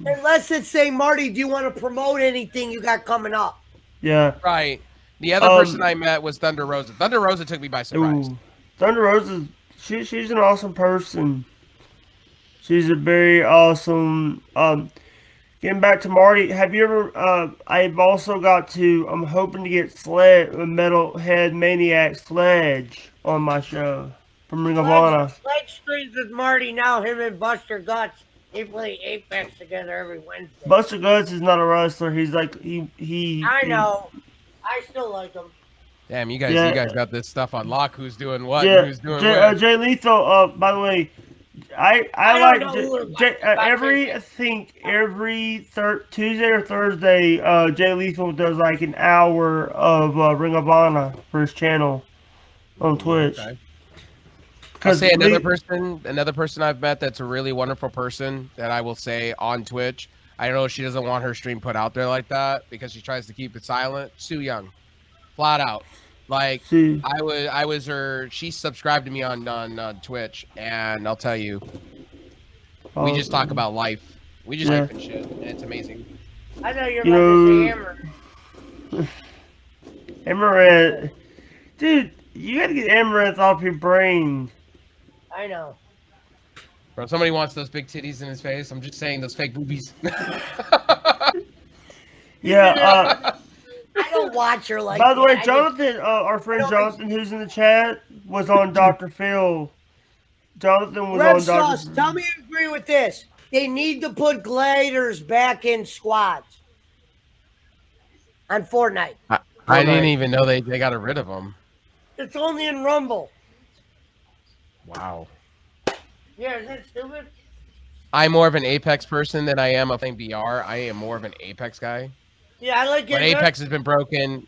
unless it's saying, Marty, do you want to promote anything you got coming up? Yeah. Right. The other person I met was Thunder Rosa. Thunder Rosa took me by surprise. Thunder Rosa, she's an awesome person. She's a very awesome. Getting back to Marty, have you ever? I've also got to. I'm hoping to get Metalhead Maniac Sledge on my show from Ring of Honor. Sledge streams with Marty now. Him and Buster Guts They play Apex together every Wednesday. Buster Guts is not a wrestler. He's like he. I know. I still like him. Damn, you guys got this stuff on lock. Who's doing what? Yeah, Who's doing what? Jay Lethal. By the way, I like I think every Tuesday or Thursday, Jay Lethal does like an hour of Ring of Honor for his channel on Twitch. Okay. I'll say another person I've met that's a really wonderful person that I will say on Twitch. I know she doesn't want her stream put out there like that because she tries to keep it silent. Sue Young, flat out. Like I was her. She subscribed to me on Twitch, and I'll tell you, we just talk about life. We just life and shit. And it's amazing. I know you're about to say Amaranth. Amaranth, dude, you gotta get Amaranth off your brain. I know. Bro, somebody wants those big titties in his face. I'm just saying those fake boobies. Yeah. I don't watch her like. By the way, Jonathan, our friend Jonathan, who's in the chat, was on Dr. Phil. Jonathan was on Dr. Phil. Tell me you agree with this. They need to put gladiators back in squads on Fortnite. I didn't even know they got rid of them. It's only in Rumble. Wow. Yeah, is that stupid? I'm more of an Apex person than I am playing VR. I am more of an Apex guy. Yeah, I like it. But Apex has been broken.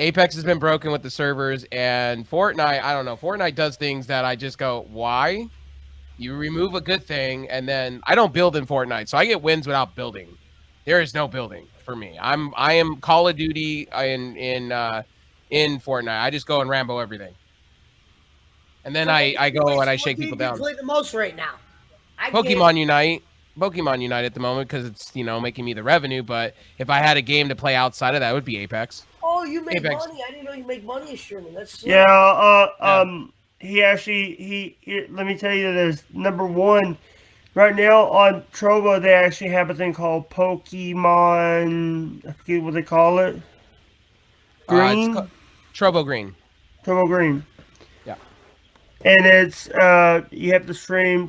Apex has been broken with the servers, and Fortnite, I don't know. Fortnite does things that I just go, why? You remove a good thing, and then I don't build in Fortnite, so I get wins without building. There is no building for me. I am Call of Duty in Fortnite. I just go and Rambo everything. And then I go and I shake people down. Play the most right now. Pokemon Unite at the moment because it's making me the revenue. But if I had a game to play outside of that, it would be Apex. Oh, you make money! I didn't know you make money streaming. That's sick. He actually let me tell you this. Number one, right now on Trovo they actually have a thing called Pokemon. I forget what they call it. Green. Trovo Green. Trovo Green. Yeah. And it's you have to stream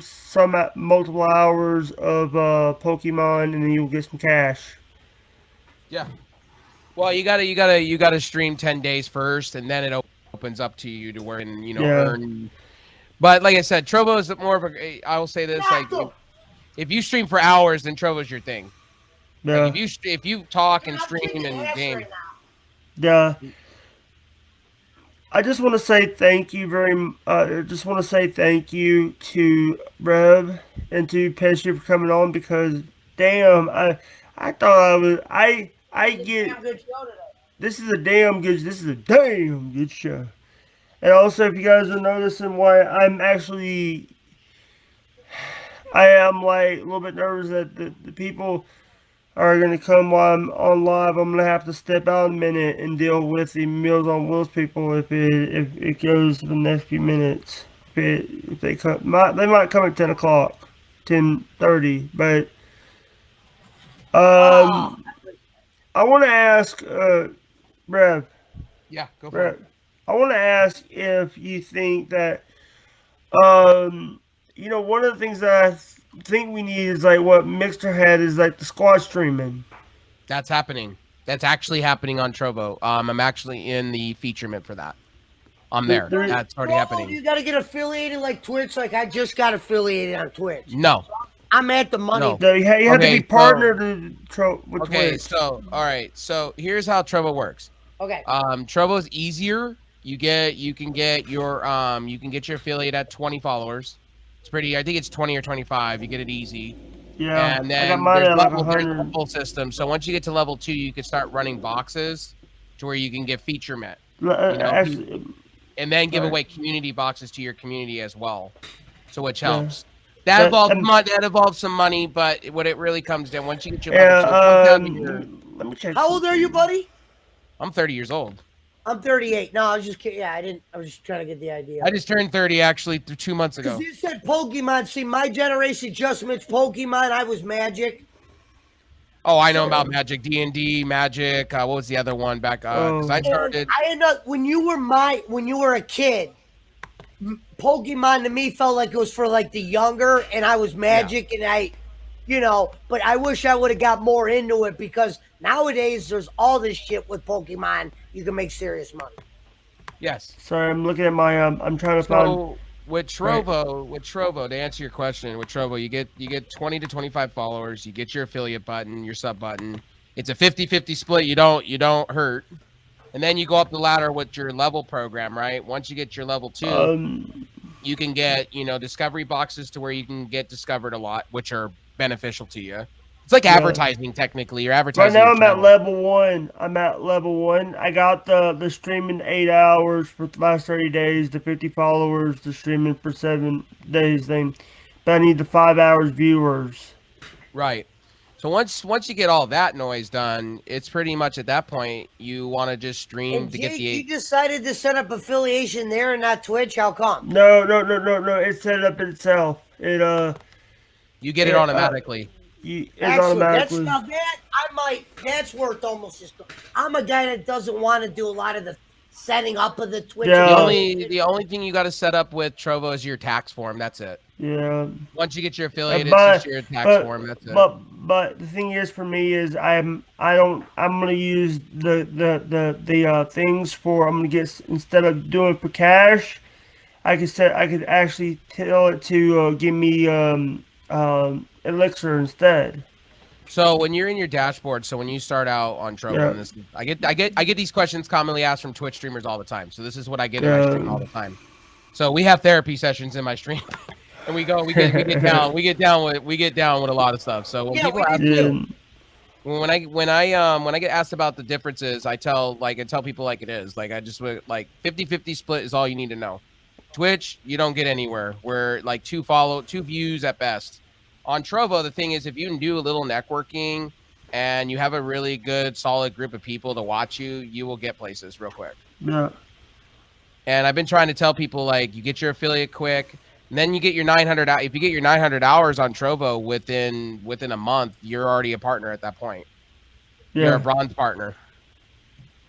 multiple hours of Pokemon, and then you'll get some cash. Yeah. Well, you gotta stream 10 days first, and then it opens up to you to where earn. But like I said, Trovo is more of a. I will say this: if you stream for hours, then Trovo's your thing. Yeah. Like if you talk and stream and game. Yeah. I just want to say thank you to Rev and to Pesci for coming on because damn, I thought I get this is a damn good show. And also, if you guys are noticing why I am like a little bit nervous that the people are going to come while I'm on live. I'm going to have to step out a minute and deal with the Meals on Wheels people if it goes for the next few minutes. If they come, they might come at 10 o'clock, 10:30. But I want to ask Rev. Yeah, go for it. I want to ask if you think that one of the things that I think we need is like what Mixer had is like the squad streaming. That's happening. That's actually happening on Trovo. I'm actually in the featurement for that. I'm there. That's already happening. You got to get affiliated like Twitch. Like I just got affiliated on Twitch. No. I'm at the money. No, you have to be partnered with Twitch. So all right. So here's how Trovo works. Okay. Trovo is easier. You can get your affiliate at 20 followers. It's pretty. I think it's 20 or 25. You get it easy. Yeah. And then there's level system. So once you get to level 2, you can start running boxes to where you can get feature met. And then give away community boxes to your community as well. So which helps. That involves some money, but what it really comes down once you get your level 2, let me check. How old are you, buddy? I'm 30 years old. I'm 38. No, I was just kidding. Yeah, I was just trying to get the idea. I just turned 30 actually 2 months ago. You said Pokemon. See, my generation just missed Pokemon. I was Magic. Oh, I know about Magic, D&D, Magic. What was the other one back? Because I started. I ended up when you were a kid. Pokemon to me felt like it was for like the younger, and I was Magic, and But I wish I would have got more into it because nowadays there's all this shit with Pokemon. You can make serious money. Yes. Sorry, I'm looking at my. I'm trying to find. So with Trovo, to answer your question, with Trovo, you get 20 to 25 followers. You get your affiliate button, your sub button. It's a 50-50 split. You don't hurt. And then you go up the ladder with your level program, right? Once you get your level 2, you can get, discovery boxes to where you can get discovered a lot, which are beneficial to you. It's like advertising, technically. You're advertising. Right now, I'm at level 1. I got the streaming 8 hours for the last 30 days, the 50 followers, the streaming for 7 days thing. But I need the 5 hours viewers. Right. So once you get all that noise done, it's pretty much at that point you want to just stream And to Jake, get the. You decided to set up affiliation there and not Twitch. How come? No. It's set up itself. You get it automatically. Automatically. That's worth almost just. I'm a guy that doesn't want to do a lot of the setting up of the Twitch. Yeah. The only thing you got to set up with Trovo is your tax form. That's it. Yeah. Once you get your affiliate, it's just your tax form. That's it. But the thing is, for me, is I'm gonna use the things for. I'm gonna get, instead of doing it for cash, I could actually tell it to give me elixir instead. So when you're in your dashboard, so when you start out on Trovo, I get these questions commonly asked from Twitch streamers all the time. So this is what I get in my stream all the time. So we have therapy sessions in my stream. And we get down with a lot of stuff. So when people ask me, when I get asked about the differences, I tell people like it is. Like, I just 50-50 split is all you need to know. Twitch, you don't get anywhere. We're like 2 views at best. On Trovo, the thing is, if you can do a little networking and you have a really good solid group of people to watch you, you will get places real quick. Yeah. And I've been trying to tell people, like, you get your affiliate quick. And then you get your 900. If you get your 900 hours on Trovo within a month, you're already a partner at that point. Yeah. You're a bronze partner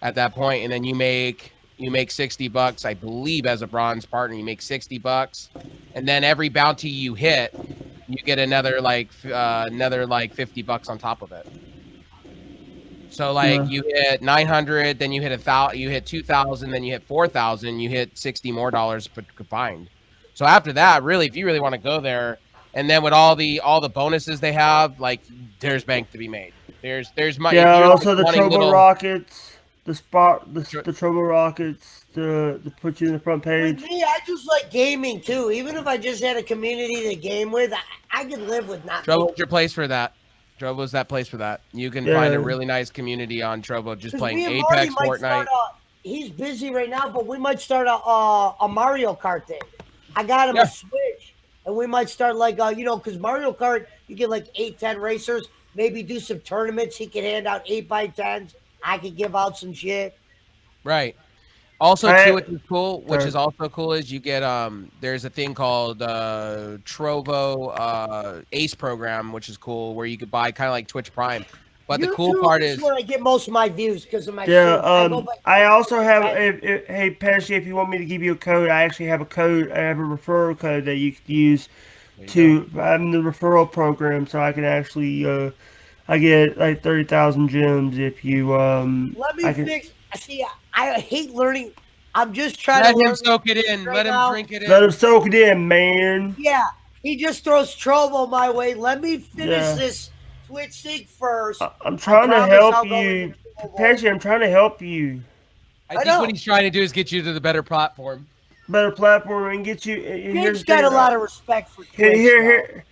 at that point, and then you make $60, I believe, as a bronze partner. You make $60, and then every bounty you hit, you get another $50 on top of it. So you hit 900, then you hit 1,000, you hit 2,000, then you hit 4,000, you hit $60 more combined. So after that, really, if you really want to go there, and then with all the bonuses they have, there's bank to be made. There's money. Yeah, also the Trovo rockets, the Trovo rockets, to put you in the front page. With me, I just like gaming too. Even if I just had a community to game with, I could live with not. Trovo's your place for that. Trovo's that place for that. You can find a really nice community on Trovo just playing Apex, Fortnite. He's busy right now, but we might start a Mario Kart thing. I got him a Switch, and we might start because Mario Kart, you get 8-10 racers, maybe do some tournaments. He can hand out 8x10s. I could give out some shit. Right. Also, too, which is also cool, is you get there's a thing called Trovo Ace program, which is cool, where you could buy kind of like Twitch Prime. But the cool part is where I get most of my views because of my I also have hey Pesci, if you want me to give you a code, I actually have a code. I have a referral code that you could use I'm the referral program, so I can actually I get 30,000 gems if you let me fix. See, I hate learning. I'm just trying to let him soak it in. Let him drink it in. Let him soak it in, man. Yeah, he just throws Trovo my way. Let me finish this Twitch thing first. I'm trying to help you, Pesci. I'm trying to help you. I think what he's trying to do is get you to the better platform. Better platform and get you. He's got a lot of respect for Twitch. Here.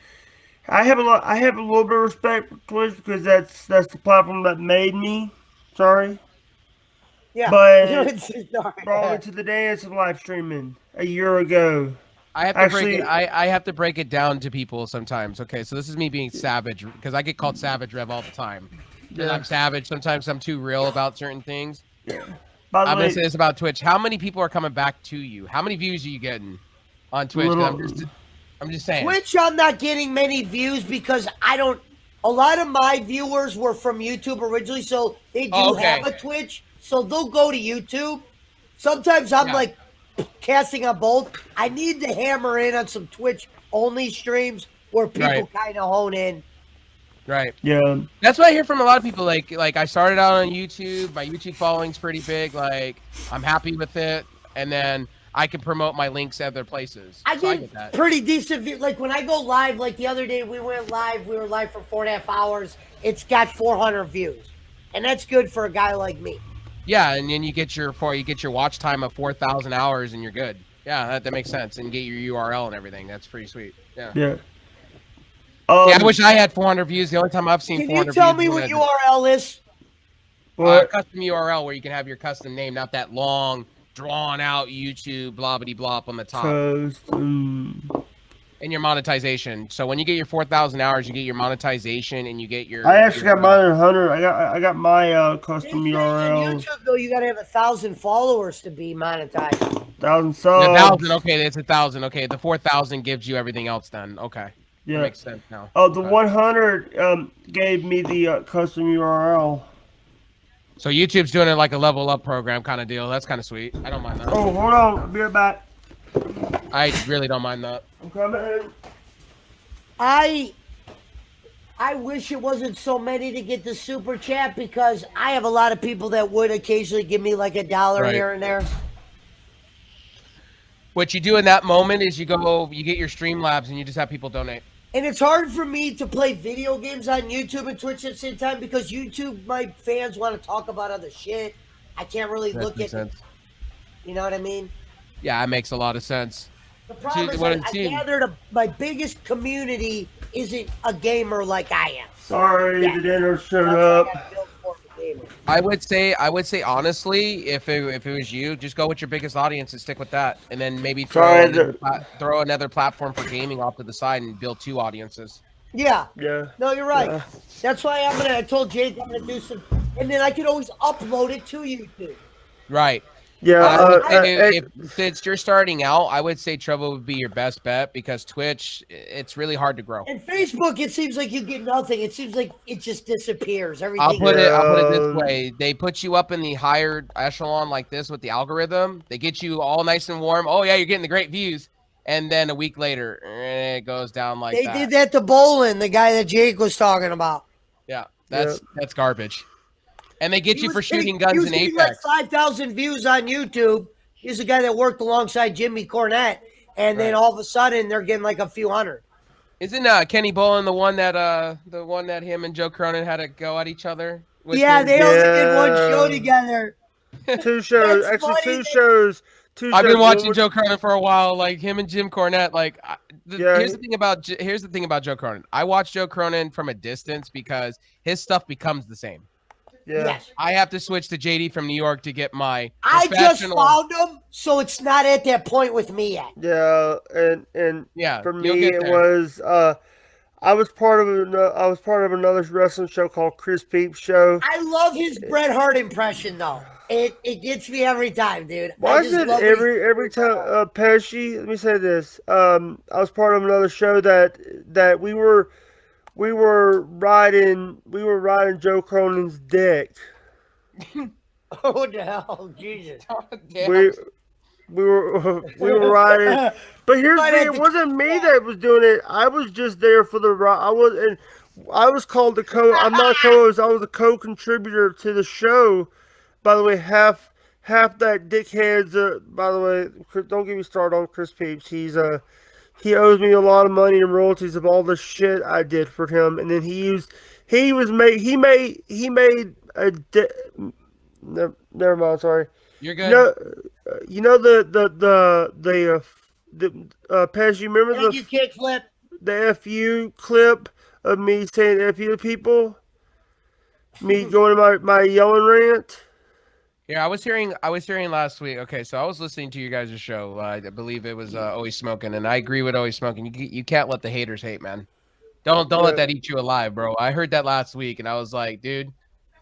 I have a little bit of respect for Twitch because that's the platform that made me. Sorry. Yeah. But brought me to the dance of live streaming a year ago. I have to break it down to people sometimes. Okay, so this is me being savage because I get called Savage Rev all the time. Yeah. I'm savage. Sometimes I'm too real about certain things. Yeah. I'm gonna say this about Twitch. How many people are coming back to you? How many views are you getting on Twitch? I'm just saying. Twitch, I'm not getting many views because a lot of my viewers were from YouTube originally, so they do have a Twitch, so they'll go to YouTube. Sometimes I'm casting on both. I need to hammer in on some Twitch only streams where people kind of hone in. Right. Yeah. That's what I hear from a lot of people. Like I started out on YouTube. My YouTube following's pretty big. Like I'm happy with it, and then I can promote my links other places. I So get that. pretty decent view. Like when I go live, like the other day we were live for 4.5 hours. It's got 400 views, and that's good for a guy like me. Yeah, and then you get your watch time of 4,000 hours, and you're good. Yeah, that makes sense, and get your URL and everything. That's pretty sweet. Yeah. Yeah. Yeah, I wish I had 400 views. The only time I've seen 400 views. Can you tell me what URL is? What? Custom URL where you can have your custom name, not that long, drawn out YouTube blobbity blop on the top. And your monetization. So when you get your 4,000 hours, you get your monetization, and you get your. I actually got mine at 100. I got my custom URL. On YouTube though, you gotta have 1,000 followers to be monetized. 1,000 subs. 1,000. Okay, it's 1,000. Okay, the 4,000 gives you everything else. Then okay. Yeah. That makes sense now. Oh, the 100 gave me the custom URL. So YouTube's doing it like a level up program kind of deal. That's kind of sweet. I don't mind that. Oh, hold on. I'll be right back. I really don't mind that. I'm coming. I wish it wasn't so many to get the super chat because I have a lot of people that would occasionally give me like $1 here and there. What you do in that moment is you get your Streamlabs and you just have people donate. And it's hard for me to play video games on YouTube and Twitch at the same time because YouTube, my fans want to talk about other shit. I can't really look at it. You know what I mean? Yeah, it makes a lot of sense. The problem is I gathered my biggest community isn't a gamer like I am. Sorry, the dinner showed up. I would say honestly, if it was you, just go with your biggest audience and stick with that, and then maybe throw another platform for gaming off to the side and build 2 audiences. Yeah. Yeah. No, you're right. Yeah. That's why I told Jake I'm gonna do some, and then I can always upload it to YouTube. Right. Yeah. Since you're starting out, I would say Trevo would be your best bet because Twitch, it's really hard to grow. And Facebook, it seems like you get nothing. It seems like it just disappears. Everything. I'll put it this way: they put you up in the higher echelon like this with the algorithm. They get you all nice and warm. Oh yeah, you're getting the great views, and then a week later, it goes down like that. They did that to Bolin, the guy that Jake was talking about. Yeah, that's garbage. And they get you for shooting guns in Apex. Like 5,000 views on YouTube. He's a guy that worked alongside Jimmy Cornette, and then all of a sudden they're getting like a few hundred. Isn't Kenny Bolin the one that him and Joe Cronin had to go at each other? Yeah, they only did one show together. 2 shows, actually 2 shows. I've been watching Joe Cronin for a while, like him and Jim Cornette. Like, here's the thing about Joe Cronin. I watch Joe Cronin from a distance because his stuff becomes the same. Yeah. Yes. I have to switch to JD from New York to get my. I just found him, so it's not at that point with me yet. Yeah, and yeah, for me it was I was part of another wrestling show called Chris Peep's Show. I love his Bret Hart impression though. It gets me every time, dude. Why is it every time Pesci? Let me say this. I was part of another show that we were riding Joe Cronin's dick. Oh the hell, Jesus! We were riding, but here's the thing: it wasn't me that was doing it. I was just there for the ride. I was called the co. I'm not a co-host. I was a co-contributor to the show. By the way, half that dickhead's. By the way, don't get me started on Chris Peeps. He owes me a lot of money in royalties of all the shit I did for him, and then he made a. Never mind. Sorry. You're good. You know the Pez, you remember Thank you, kickflip. The FU clip of me saying FU to people? Me going to my yelling rant? Yeah, I was hearing last week. Okay, so I was listening to you guys' show. I believe it was Always Smoking, and I agree with Always Smoking. You can't let the haters hate, man. Don't let that eat you alive, bro. I heard that last week, and I was like, dude,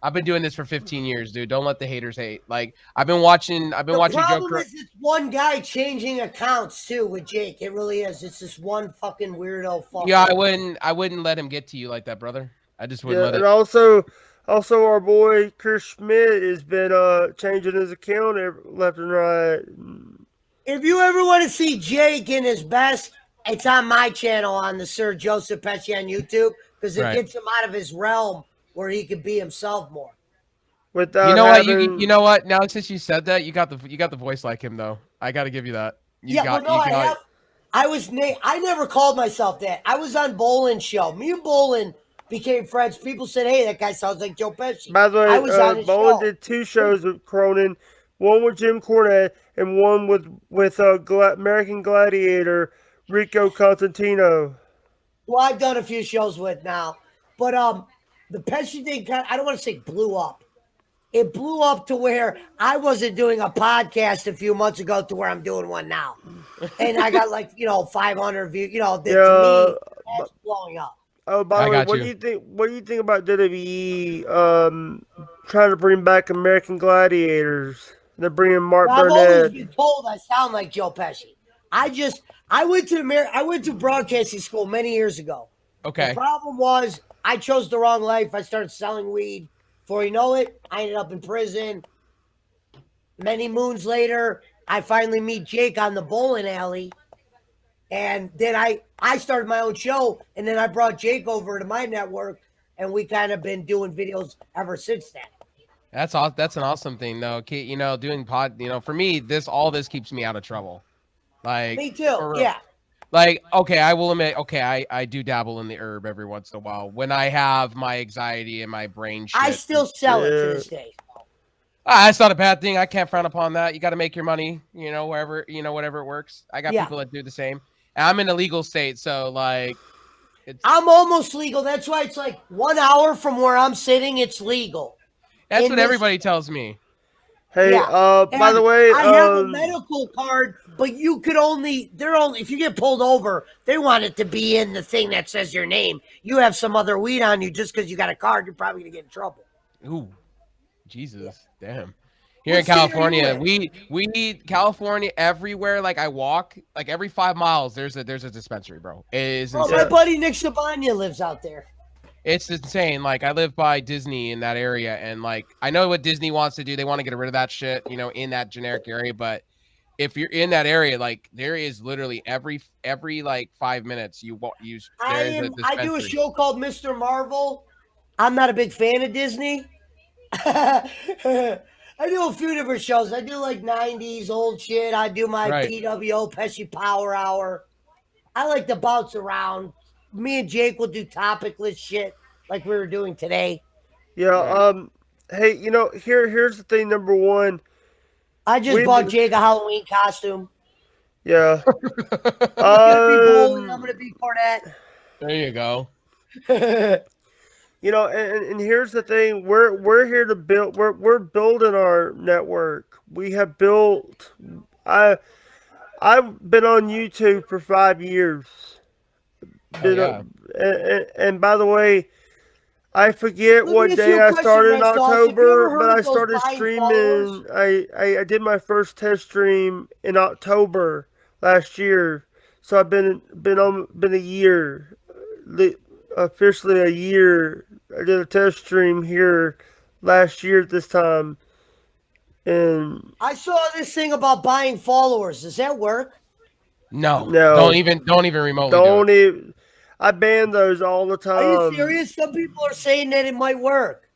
I've been doing this for 15 years, dude. Don't let the haters hate. Like I've been watching. The problem is it's one guy changing accounts too with Jake. It really is. It's this one fucking weirdo. Yeah, I wouldn't let him get to you like that, brother. I just wouldn't let it. And also our boy Chris Schmidt has been changing his account left and right. If you ever want to see Jake in his best, it's on my channel on the Sir Joseph Pesci on YouTube. because it gets him out of his realm where he could be himself more. Without you know what? having... You know what? Now since you said that, you got the voice like him though. I got to give you that. I never called myself that. I was on Boland's show. Me and Boland became friends. People said, "Hey, that guy sounds like Joe Pesci." By the way, I was on his Boland show. did 2 shows with Cronin, one with Jim Cornette and one with American Gladiator Rico Constantino. Well, I've done a few shows with now, but the Pesci thing, I don't want to say blew up. It blew up to where I wasn't doing a podcast a few months ago to where I'm doing one now, and I got 500 views. To me, that's blowing up. Oh, by the way, what do you think? What do you think about WWE trying to bring back American Gladiators? They're bringing Mark Burnett. I've always been told I sound like Joe Pesci. I went to broadcasting school many years ago. Okay. The problem was I chose the wrong life. I started selling weed. Before you know it, I ended up in prison. Many moons later, I finally meet Jake on the bowling alley. And then I started my own show, and then I brought Jake over to my network, and we kind of been doing videos ever since then. That's an awesome thing, though. Doing for me, all this keeps me out of trouble. Like me too. Yeah. Like, okay, I will admit, I do dabble in the herb every once in a while when I have my anxiety and my brain shit. I still sell it to this day. That's not a bad thing. I can't frown upon that. You got to make your money, wherever, whatever it works. I got people that do the same. And I'm in a legal state, so I'm almost legal. That's why it's 1 hour from where I'm sitting, it's legal. That's what everybody tells me. Hey, by the way, I have a medical card, but you could if you get pulled over, they want it to be in the thing that says your name. You have some other weed on you just because you got a card, you're probably gonna get in trouble. Ooh, Jesus, damn. Here in California, we need California everywhere. Like I walk, every 5 miles, there's a dispensary, bro. It is insane. My buddy Nick Sabanya lives out there. It's insane. I live by Disney in that area, and I know what Disney wants to do. They want to get rid of that shit, in that generic area. But if you're in that area, there is literally every 5 minutes I do a show called Mr. Marvel. I'm not a big fan of Disney. I do a few different shows. I do 90s old shit. I do my PWO Pesci Power Hour. I like to bounce around. Me and Jake will do topicless shit like we were doing today. Yeah. Hey, here's the thing. Number one, I just bought Jake a Halloween costume. Yeah. He's gonna be bowling. I'm gonna be Cornette. There you go. And here's the thing. We're here to build. We're building our network. We have built. I've been on YouTube for 5 years. And by the way, I forget what day I started in October, but I started streaming. I did my first test stream in October last year, so I've been a year, officially a year. I did a test stream here last year at this time, and I saw this thing about buying followers. Does that work? No. Don't even remotely. I ban those all the time. Are you serious? Some people are saying that it might work.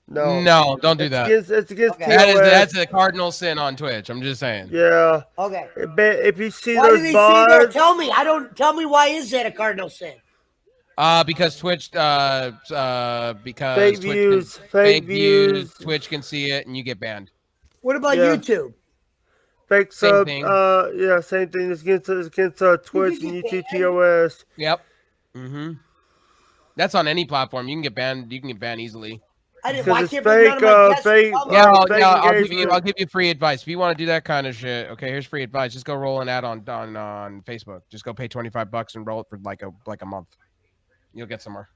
No, don't do that. It's against that's a cardinal sin on Twitch. I'm just saying. Yeah. Okay. If you see why those bots, tell me. Tell me why is that a cardinal sin? Because Twitch, fake views. Twitch can see it and you get banned. What about YouTube? Fake sub. Thing. Yeah, same thing. It's against Twitch and YouTube TOS. Yep. Mm-hmm. That's on any platform. You can get banned. You can get banned easily. Because it's fake. I'll give you free advice if you want to do that kind of shit. Okay, here's free advice. Just go roll an ad on Facebook. Just go pay $25 and roll it for like a month. You'll get somewhere.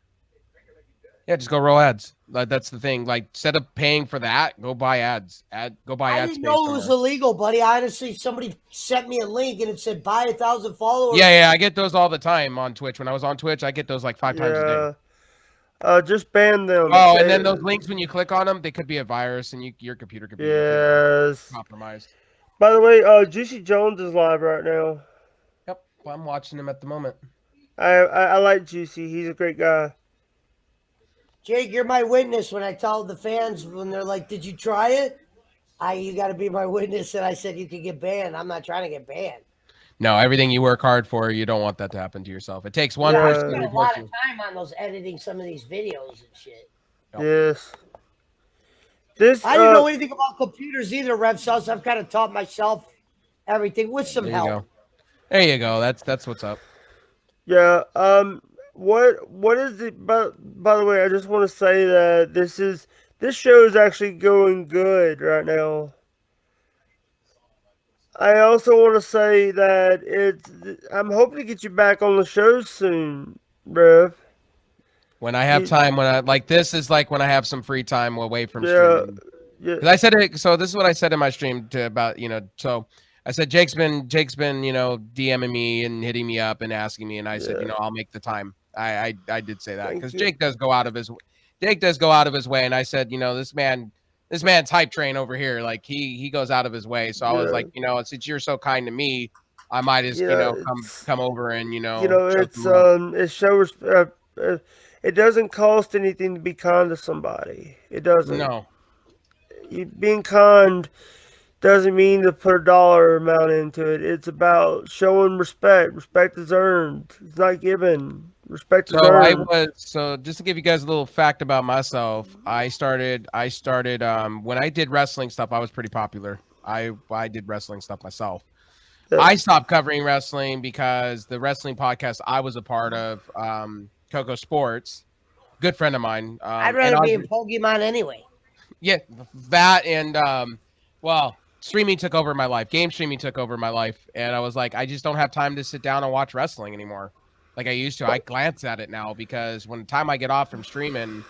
Yeah, just go roll ads. That's the thing. Instead of paying for that, go buy ads. Go buy ads. I didn't know it was illegal, buddy. Honestly, somebody sent me a link and it said buy 1,000 followers. Yeah, I get those all the time on Twitch. When I was on Twitch, I get those 5 times a day. Just ban them. Oh, and then those links, when you click on them, they could be a virus, and your computer could be compromised. By the way, Juicy Jones is live right now. Yep, I'm watching him at the moment. I like Juicy. He's a great guy. Jake, you're my witness when I tell the fans when they're like, "Did you try it?" You got to be my witness. And I said you could get banned. I'm not trying to get banned. No, everything you work hard for, you don't want that to happen to yourself. It takes one Yeah, I person to spent a report lot you. of time on those editing some of these videos and shit. Yes. This I didn't know anything about computers either, RevSauce. I've kind of taught myself everything with some There you help. go. There you go. That's what's up. Yeah. What is it? By the way, I just want to say that this show is actually going good right now. I also want to say that I'm hoping to get you back on the show soon, Rev. When I have time, this is like when I have some free time away from streaming. Yeah. Because I said it. So this is what I said in my stream about. So I said Jake's been DMing me and hitting me up and asking me, and I said I'll make the time. I did say that because Jake does go out of his way, and I said this man's hype train over here, like he goes out of his way. So I was like, since you're so kind to me, I might as come over and it doesn't cost anything to be kind to somebody. It doesn't. No. Being kind doesn't mean to put a dollar amount into it. It's about showing respect. Respect is earned. It's not given. Respect is earned. So just to give you guys a little fact about myself, I started when I did wrestling stuff, I was pretty popular. I did wrestling stuff myself. Yeah. I stopped covering wrestling because the wrestling podcast I was a part of, Coco Sports, good friend of mine. I'd rather be in Pokemon anyway. Yeah, that and streaming took over my life. Game streaming took over my life, and I was like, I just don't have time to sit down and watch wrestling anymore like I used to. I glance at it now because when the time I get off from streaming,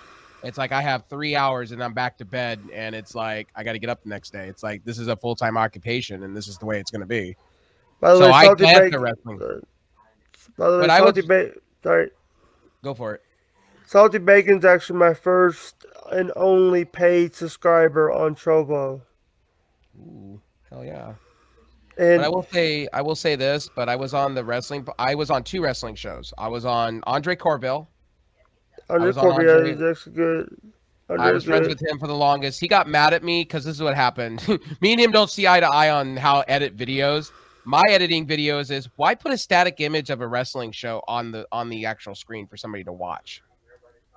it's like I have 3 hours and I'm back to bed, and it's like I got to get up the next day. It's like this is a full-time occupation, and this is the way it's going to be. By the way, I glance at wrestling. By the way, sorry. Go for it. Salty Bacon's actually my first and only paid subscriber on Trovo. Ooh, hell yeah. And but I will say this, but I was on two wrestling shows. I was on Andre Corville. Andre Corville is actually good. I was friends with him for the longest. He got mad at me because this is what happened. Me and him don't see eye to eye on how to edit videos. My editing videos is why put a static image of a wrestling show on the actual screen for somebody to watch.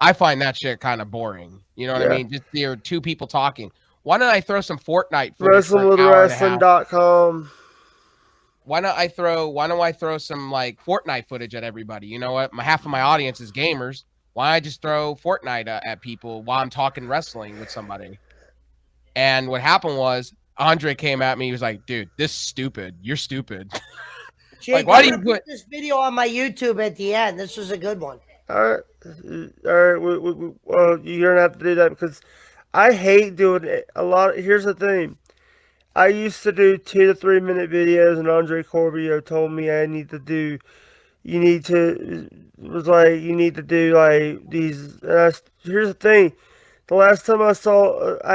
I find that shit kind of boring. You know what I mean? Just there are two people talking. Why don't I throw some Fortnite footage WrestlingWithWrestling.com. Why don't I throw some like Fortnite footage at everybody? You know what? Half of my audience is gamers. Why don't I just throw Fortnite at people while I'm talking wrestling with somebody? And what happened was Andre came at me. He was like, "Dude, this is stupid. You're stupid." Jake, like, why do you put this video on my YouTube at the end? This was a good one. All right. Well, you're gonna have to do that because I hate doing it a lot. Here's the thing. I used to do 2 to 3 minute videos, and Andre Corvio told me you need to do like these. Here's the thing. The last time I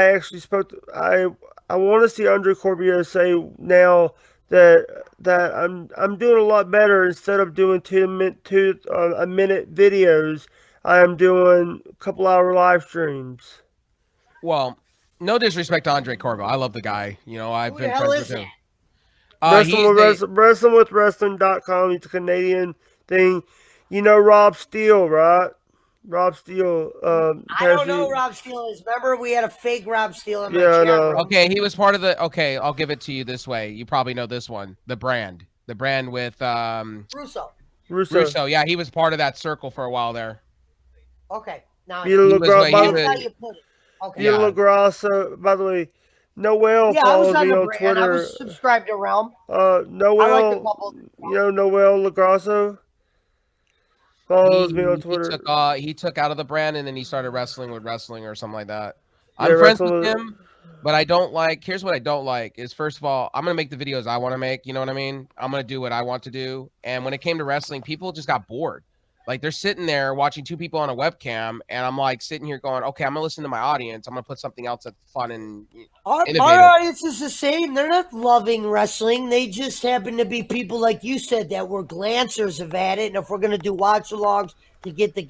actually spoke to, I want to see Andre Corvio say now that I'm doing a lot better. Instead of doing 2 minute videos, I am doing a couple hour live streams. Well, no disrespect to Andre Corville. I love the guy. I've been friends with him. WrestlingWithWrestling.com. It's a Canadian thing. You know Rob Steele, right? Rob Steele. I don't know who Rob Steele is. Remember, we had a fake Rob Steele in my channel. Okay, he was part of the. Okay, I'll give it to you this way. You probably know this one. The brand with Russo. Yeah, he was part of that circle for a while there. Okay, now Vito LaGrasso. By the way, Noel follows me on Twitter. I was subscribed to Realm. Noel. I like a couple. Noel LaGrasso. Follows me on Twitter. He took out of the brand and then he started wrestling with wrestling or something like that. I'm friends with him, but I don't like. Here's what I don't like is, first of all, I'm gonna make the videos I want to make. You know what I mean? I'm gonna do what I want to do. And when it came to wrestling, people just got bored. Like they're sitting there watching two people on a webcam, and I'm like sitting here going, "Okay, I'm gonna listen to my audience. I'm gonna put something else that's fun and innovative." Our audience is the same. They're not loving wrestling. They just happen to be people like you said that were glancers of at it. And if we're gonna do watch-alongs to get the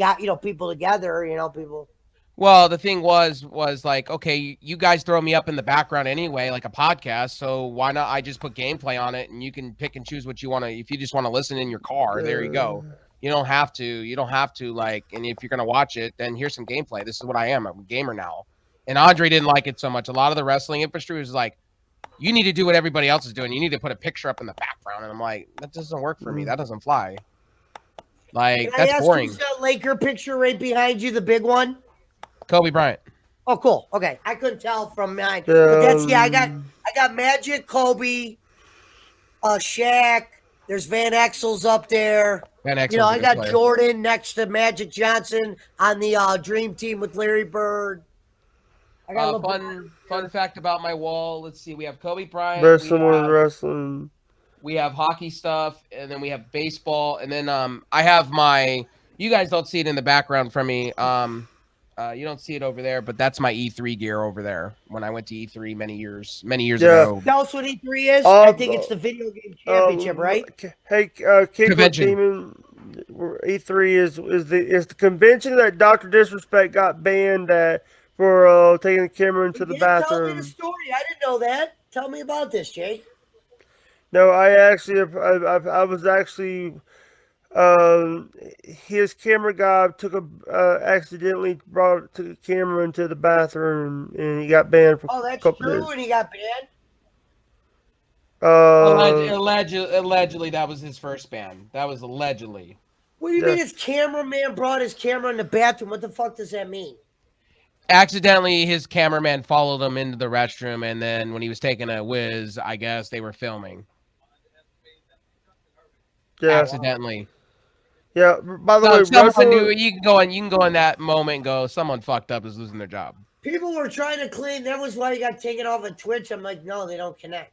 people together, people. Well, the thing was like, okay, you guys throw me up in the background anyway, like a podcast. So why not? I just put gameplay on it, and you can pick and choose what you want to. If you just want to listen in your car, there you go. You don't have to. You don't have to like. And if you're gonna watch it, then here's some gameplay. This is what I am. I'm a gamer now. And Andre didn't like it so much. A lot of the wrestling industry was like, you need to do what everybody else is doing. You need to put a picture up in the background. And I'm like, that doesn't work for me. That doesn't fly. Like, that's boring. That Laker picture right behind you, the big one? Kobe Bryant. Oh, cool. Okay, I couldn't tell from mine, but that's I got Magic, Kobe, Shaq. There's Van Exel's up there. I got Jordan next to Magic Johnson on the Dream Team with Larry Bird. I got fun fact about my wall. Let's see. We have Kobe Bryant. Wrestling. We have hockey stuff, and then we have baseball, and then I have my. You guys don't see it in the background from me. You don't see it over there, but that's my E3 gear over there. When I went to E3 many years ago. Tell us what E3 is. I think it's the video game championship, right? Hey, Demon, E3 is the convention that Dr. Disrespect got banned for taking the camera into the bathroom. Tell me the story. I didn't know that. Tell me about this, Jake. No, I was actually. His camera guy accidentally took a camera into the bathroom and he got banned for a couple days. And he got Allegedly, banned? that was his first ban. That was allegedly. What do you mean his cameraman brought his camera in the bathroom? What the fuck does that mean? Accidentally, his cameraman followed him into the restroom, and then when he was taking a whiz, I guess they were filming. Yeah. Accidentally. Yeah. By the way, you can go in that moment and go, someone fucked up is losing their job. People were trying to claim that was why he got taken off of Twitch. I'm like, no, they don't connect.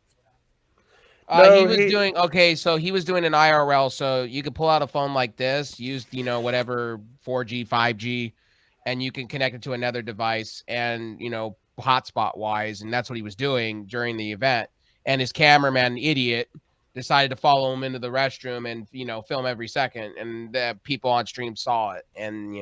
He was doing an IRL, so you could pull out a phone like this, use whatever 4G, 5G, and you can connect it to another device, and hotspot wise, and that's what he was doing during the event. And his cameraman, idiot, decided to follow him into the restroom and film every second, and the people on stream saw it, and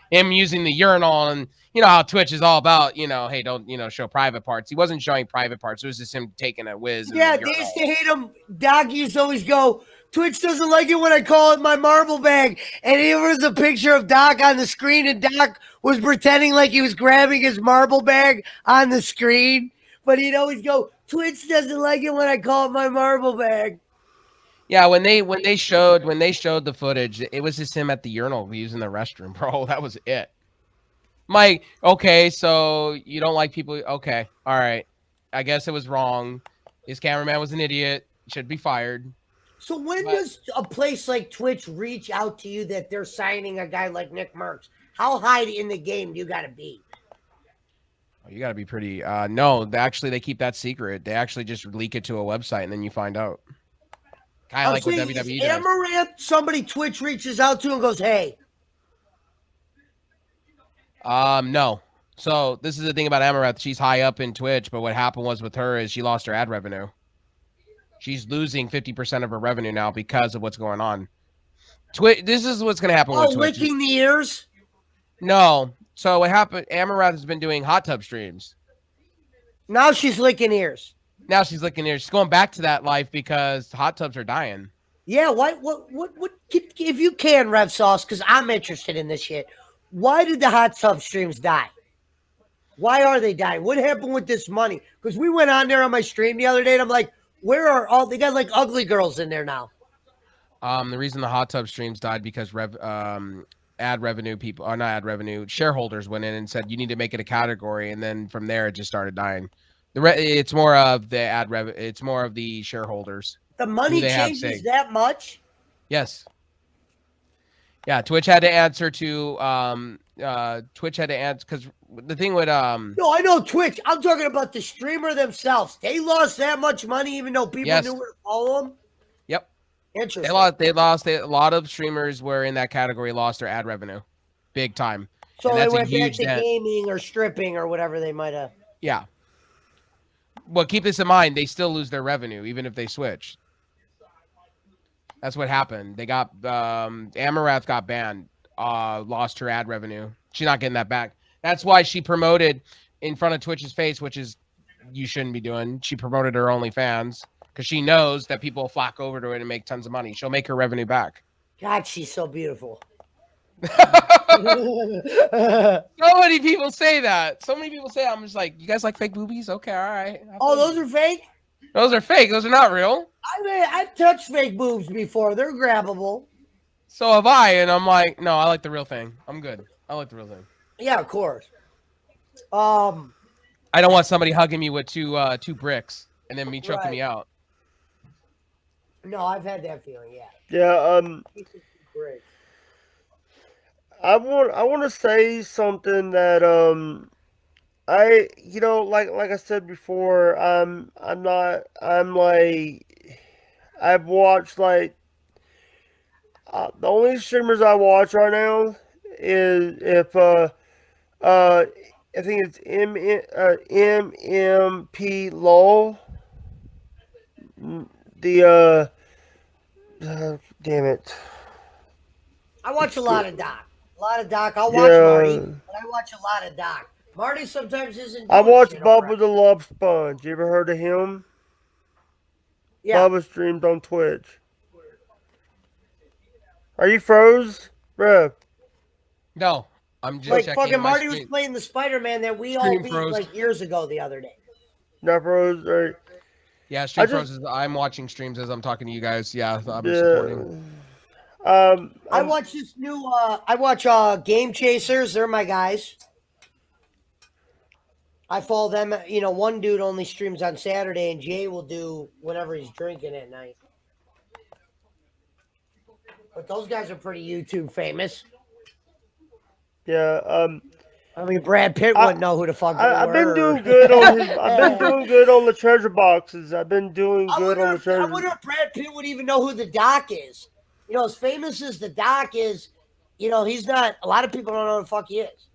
him using the urinal, and how Twitch is all about hey, don't show private parts. He wasn't showing private parts. It was just him taking a whiz. Yeah, they used to hate him. Doc used to always go, Twitch doesn't like it when I call it my marble bag, and here was a picture of Doc on the screen, and Doc was pretending like he was grabbing his marble bag on the screen, but he'd always go, Twitch doesn't like it when I call it my marble bag. Yeah, when they showed the footage, it was just him at the urinal using the restroom, bro. That was it. Mike, okay, so you don't like people? Okay, all right. I guess it was wrong. His cameraman was an idiot. Should be fired. So when does a place like Twitch reach out to you that they're signing a guy like Nick Merckx? How high in the game do you got to be? You got to be pretty. No, actually, they keep that secret. They actually just leak it to a website, and then you find out. Kind of like what WWE does. Amaranth, somebody Twitch reaches out to and goes, hey. No. So this is the thing about Amaranth. She's high up in Twitch, but what happened was with her is she lost her ad revenue. She's losing 50% of her revenue now because of what's going on. Twitch. This is what's going to happen with Twitch. Licking the ears? No. So what happened? Amaranth has been doing hot tub streams. Now she's licking ears. She's going back to that life because hot tubs are dying. Yeah, what if you can, Rev Sauce, because I'm interested in this shit. Why did the hot tub streams die? Why are they dying? What happened with this money? Because we went on there on my stream the other day, and I'm like, where are all they got like ugly girls in there now? The reason the hot tub streams died because ad revenue people, or not ad revenue, shareholders went in and said you need to make it a category, and then from there it just started dying. It's more of the ad revenue. It's more of the shareholders. The money changes that much? Yes. Yeah, Twitch had to answer to because the thing with No, I know Twitch. I'm talking about the streamer themselves. They lost that much money even though people knew where to follow them. Yep. Interesting. They lost a lot of streamers were in that category lost their ad revenue. Big time. So they went back to gaming or stripping or whatever they might have. Yeah. Well, keep this in mind. They still lose their revenue, even if they switch. That's what happened. They got Amaranth got banned, lost her ad revenue. She's not getting that back. That's why she promoted in front of Twitch's face, which is you shouldn't be doing. She promoted her OnlyFans because she knows that people will flock over to it and make tons of money. She'll make her revenue back. God, she's so beautiful. So many people say that. So many people say that. I'm just like, you guys like fake boobies? Okay, all right. Oh, those are fake? Those are fake. Those are not real. I mean, I've touched fake boobs before. They're grabbable. So have I, and I'm like, no, I like the real thing. I'm good. I like the real thing. Yeah, of course. I don't want somebody hugging me with two bricks and then me choking me out. No, I've had that feeling. Yeah. Yeah. Great. I want to say something that like I said before, I've watched like the only streamers I watch right now is if I think it's MMP LOL. Damn it. I watch a lot of Doc. I'll watch Marty, but I watch a lot of Doc. Marty sometimes isn't. I watch Bubba the Love Sponge. You ever heard of him? Yeah. Bubba streams on Twitch. Are you froze, Rev? No, I'm just like checking fucking my Marty screen. was playing the Spider-Man that we all beat like years ago the other day. Not froze, right? Yeah, stream froze. I'm watching streams as I'm talking to you guys. Yeah, I'm supporting. I watch this new. I watch Game Chasers. They're my guys. I follow them. You know, one dude only streams on Saturday, and Jay will do whenever he's drinking at night. But those guys are pretty YouTube famous. Yeah. I mean, Brad Pitt wouldn't know who the fuck. I've been doing good on his. I've been doing good on the treasure boxes. I've been doing good on the treasure. I wonder if Brad Pitt would even know who the Doc is. You know, as famous as the Doc is, you know, he's not. A lot of people don't know who the fuck he is.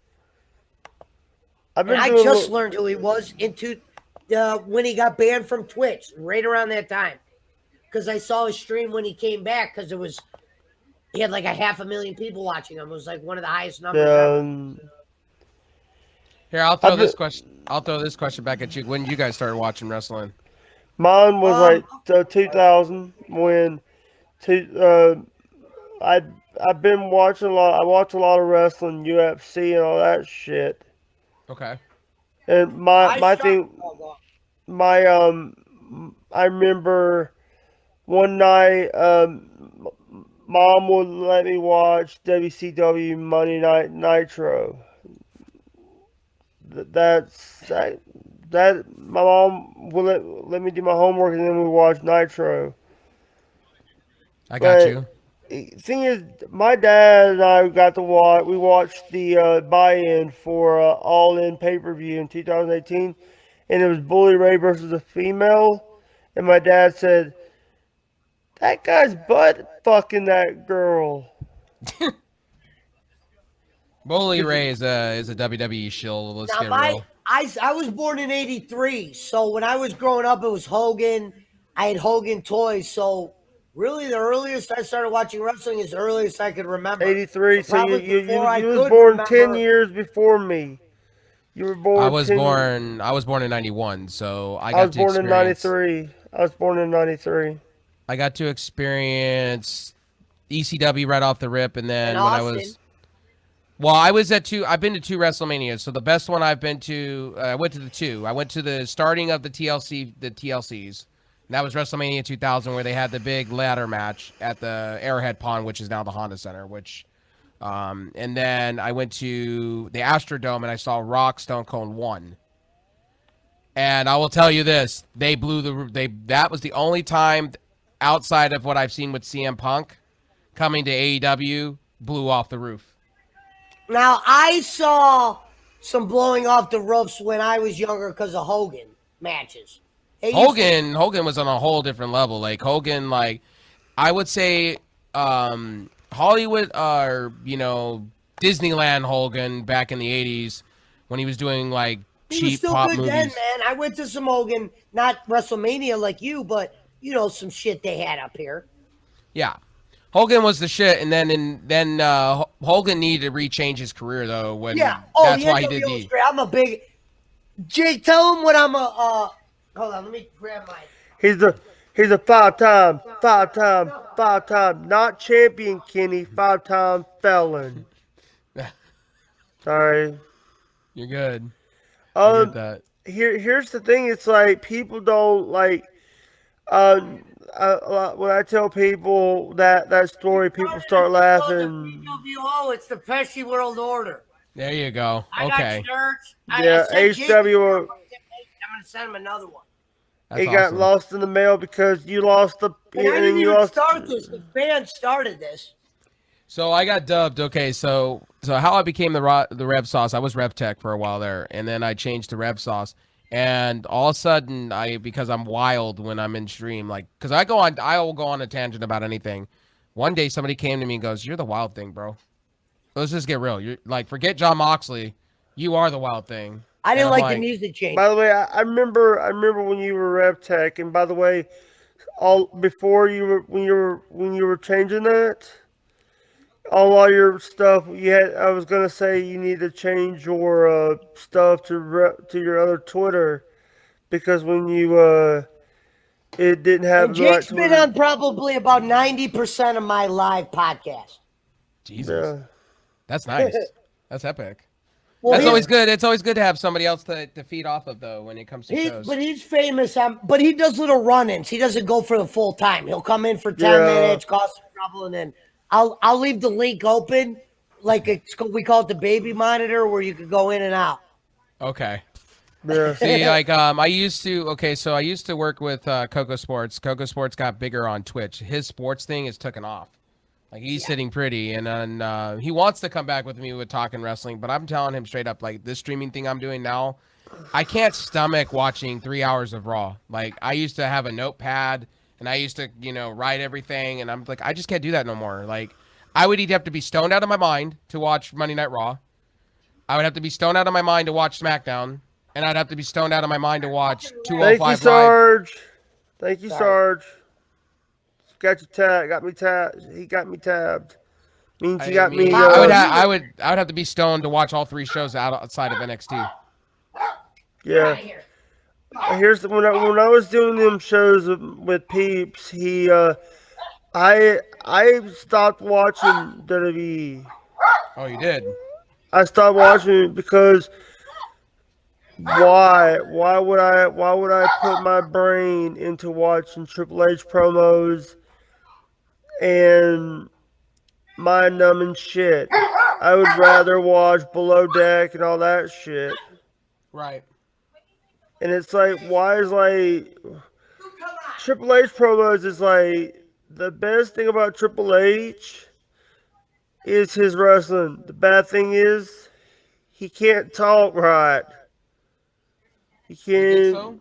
I just learned who he was when he got banned from Twitch, right around that time, because I saw his stream when he came back, because he had like 500,000 people watching him. It was like one of the highest numbers ever. Here, I'll throw this question back at you. When did you guys start watching wrestling? Mine was like 2000 when I've been watching a lot. I watch a lot of wrestling, UFC, and all that shit. Okay. And I remember one night, Mom would let me watch WCW Monday Night Nitro. That my mom would let me do my homework, and then we watch Nitro. I got you. Thing is, my dad and I got to watch. We watched the buy-in for All In pay-per-view in 2018, and it was Bully Ray versus a female. And my dad said, "That guy's butt fucking that girl." Bully Ray is a WWE shill. Let's get real. I was born in '83, so when I was growing up, it was Hogan. I had Hogan toys, so really the earliest I started watching wrestling is the earliest I could remember. '83, so you was born 10 years before me. You were born. I was born in '91, so I was born in '93. I was born in '93. I got to experience ECW right off the rip, and then when I was. Well, I was at two. I've been to 2 WrestleManias. So the best one I've been to, I went to the 2. I went to the starting of the TLCs. And that was WrestleMania 2000, where they had the big ladder match at the Arrowhead Pond, which is now the Honda Center. And then I went to the Astrodome, and I saw Rock, Stone Cold 1. And I will tell you this: they blew that was the only time outside of what I've seen with CM Punk coming to AEW blew off the roof. Now, I saw some blowing off the roofs when I was younger because of Hogan matches. Hogan was on a whole different level. Like Hogan, I would say Hollywood or Disneyland Hogan back in the 80s when he was doing cheap pop movies. Then, man. I went to some Hogan, not WrestleMania like you, but some shit they had up here. Yeah. Hogan was the shit, and then Hogan needed to rechange his career though. When that's why he did the. I'm a big Jake. Tell him what I'm a. Hold on, let me grab my. He's a five-time, not champion, Kenny, 5-time felon. Sorry. You're good. I get that. Here's the thing. It's like people don't like. When I tell people that story, people start laughing. PWO, it's the Pesci World Order. There you go. I Okay. got shirts. Yeah, HW. I'm gonna send him another one. It got lost in the mail because you lost the. And I didn't even start this. The band started this. So I got dubbed. Okay, so how I became the Rev Sauce, I was Rev Tech for a while there, and then I changed to Rev Sauce. And all of a sudden, because I'm wild when I'm in stream, like, because I will go on a tangent about anything. One day, somebody came to me and goes, "You're the wild thing, bro. Let's just get real. You're like, forget John Moxley. You are the wild thing." I didn't like the music change. By the way, I remember when you were Rev Tech, and by the way, when you were changing that. All your stuff I was gonna say you need to change your stuff to your other Twitter because when you it didn't have. And Jake's been on probably about 90% of my live podcast. Jesus, that's nice. That's epic. Well, that's always good. It's always good to have somebody else to feed off of though when it comes to shows. But he's famous. But he does little run-ins. He doesn't go for the full time. He'll come in for 10 minutes, cause some trouble, and then. I'll leave the link open, like we call it the baby monitor, where you could go in and out. Okay. Yeah. See, like I used to work with Coco Sports. Coco Sports got bigger on Twitch. His sports thing is taken off. Like he's sitting pretty, and then he wants to come back with me with talking wrestling, but I'm telling him straight up, like this streaming thing I'm doing now, I can't stomach watching 3 hours of Raw. Like I used to have a notepad. And I used to, write everything, and I'm like, I just can't do that no more. Like, I would either have to be stoned out of my mind to watch Monday Night Raw. I would have to be stoned out of my mind to watch SmackDown, and I'd have to be stoned out of my mind to watch 205 Thank you, Sarge. Thank you, Sarge. Got you tabbed. Got me tabbed. He got me tabbed. Means you got me. I would have to be stoned to watch all 3 shows outside of NXT. Yeah. Here's when I was doing them shows with Peeps, I stopped watching WWE. Oh, you did? I stopped watching it because why would I put my brain into watching Triple H promos and mind-numbing shit? I would rather watch Below Deck and all that shit. Right. And it's like, why is like Triple H promos is like the best thing about Triple H is his wrestling. The bad thing is he can't talk right. He can't. You think so?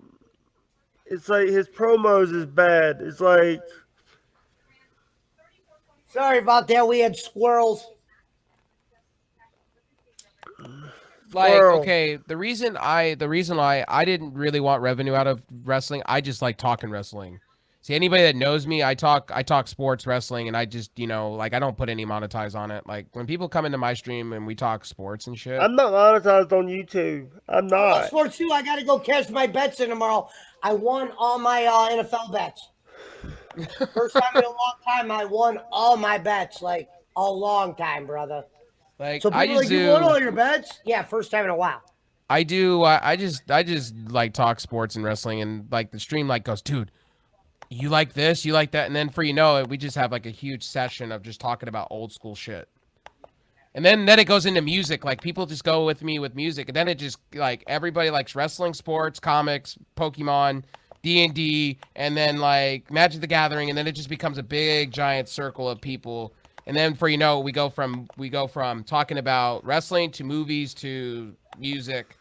It's like his promos is bad. It's like. Sorry about that. We had squirrels. Like, okay, the reason why I didn't really want revenue out of wrestling, I just like talking wrestling. See, anybody that knows me, I talk sports wrestling, and I just, like I don't put any monetize on it. Like when people come into my stream and we talk sports and shit. I'm not monetized on YouTube. I'm not. Sports too. I got to go cash my bets in tomorrow. I won all my NFL bets. First time in a long time, I won all my bets, like a long time, brother. Like, so people you won all your bets? Yeah, first time in a while. I do. I just like talk sports and wrestling, and like the stream like goes, dude, you like this, you like that, and then for we just have like a huge session of just talking about old school shit, and then it goes into music. Like people just go with me with music, and then it just like everybody likes wrestling, sports, comics, Pokemon, D&D, and then like Magic the Gathering, and then it just becomes a big giant circle of people. And then we go from talking about wrestling to movies to music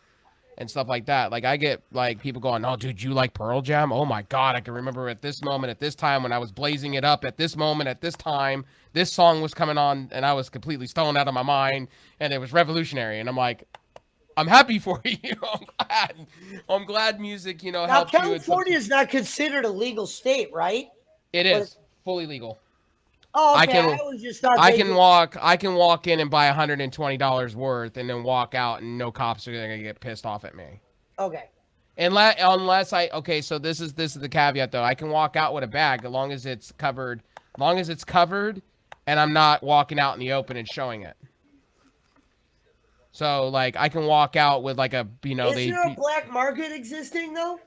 and stuff like that. Like I get like people going, "Oh, dude, you like Pearl Jam? Oh my God, I can remember at this moment, at this time when I was blazing it up. At this moment, at this time, this song was coming on, and I was completely stoned out of my mind, and it was revolutionary." And I'm like, I'm happy for you. I'm glad music, now, helps you. California is not considered a legal state, right? It is fully legal. Oh, I okay. can I always just thought I they can did- walk in and buy $120 worth and then walk out and no cops are gonna get pissed off at me. Okay. Unless so this is the caveat though. I can walk out with a bag as long as it's covered, and I'm not walking out in the open and showing it. So like I can walk out with like a Is there a black market existing though?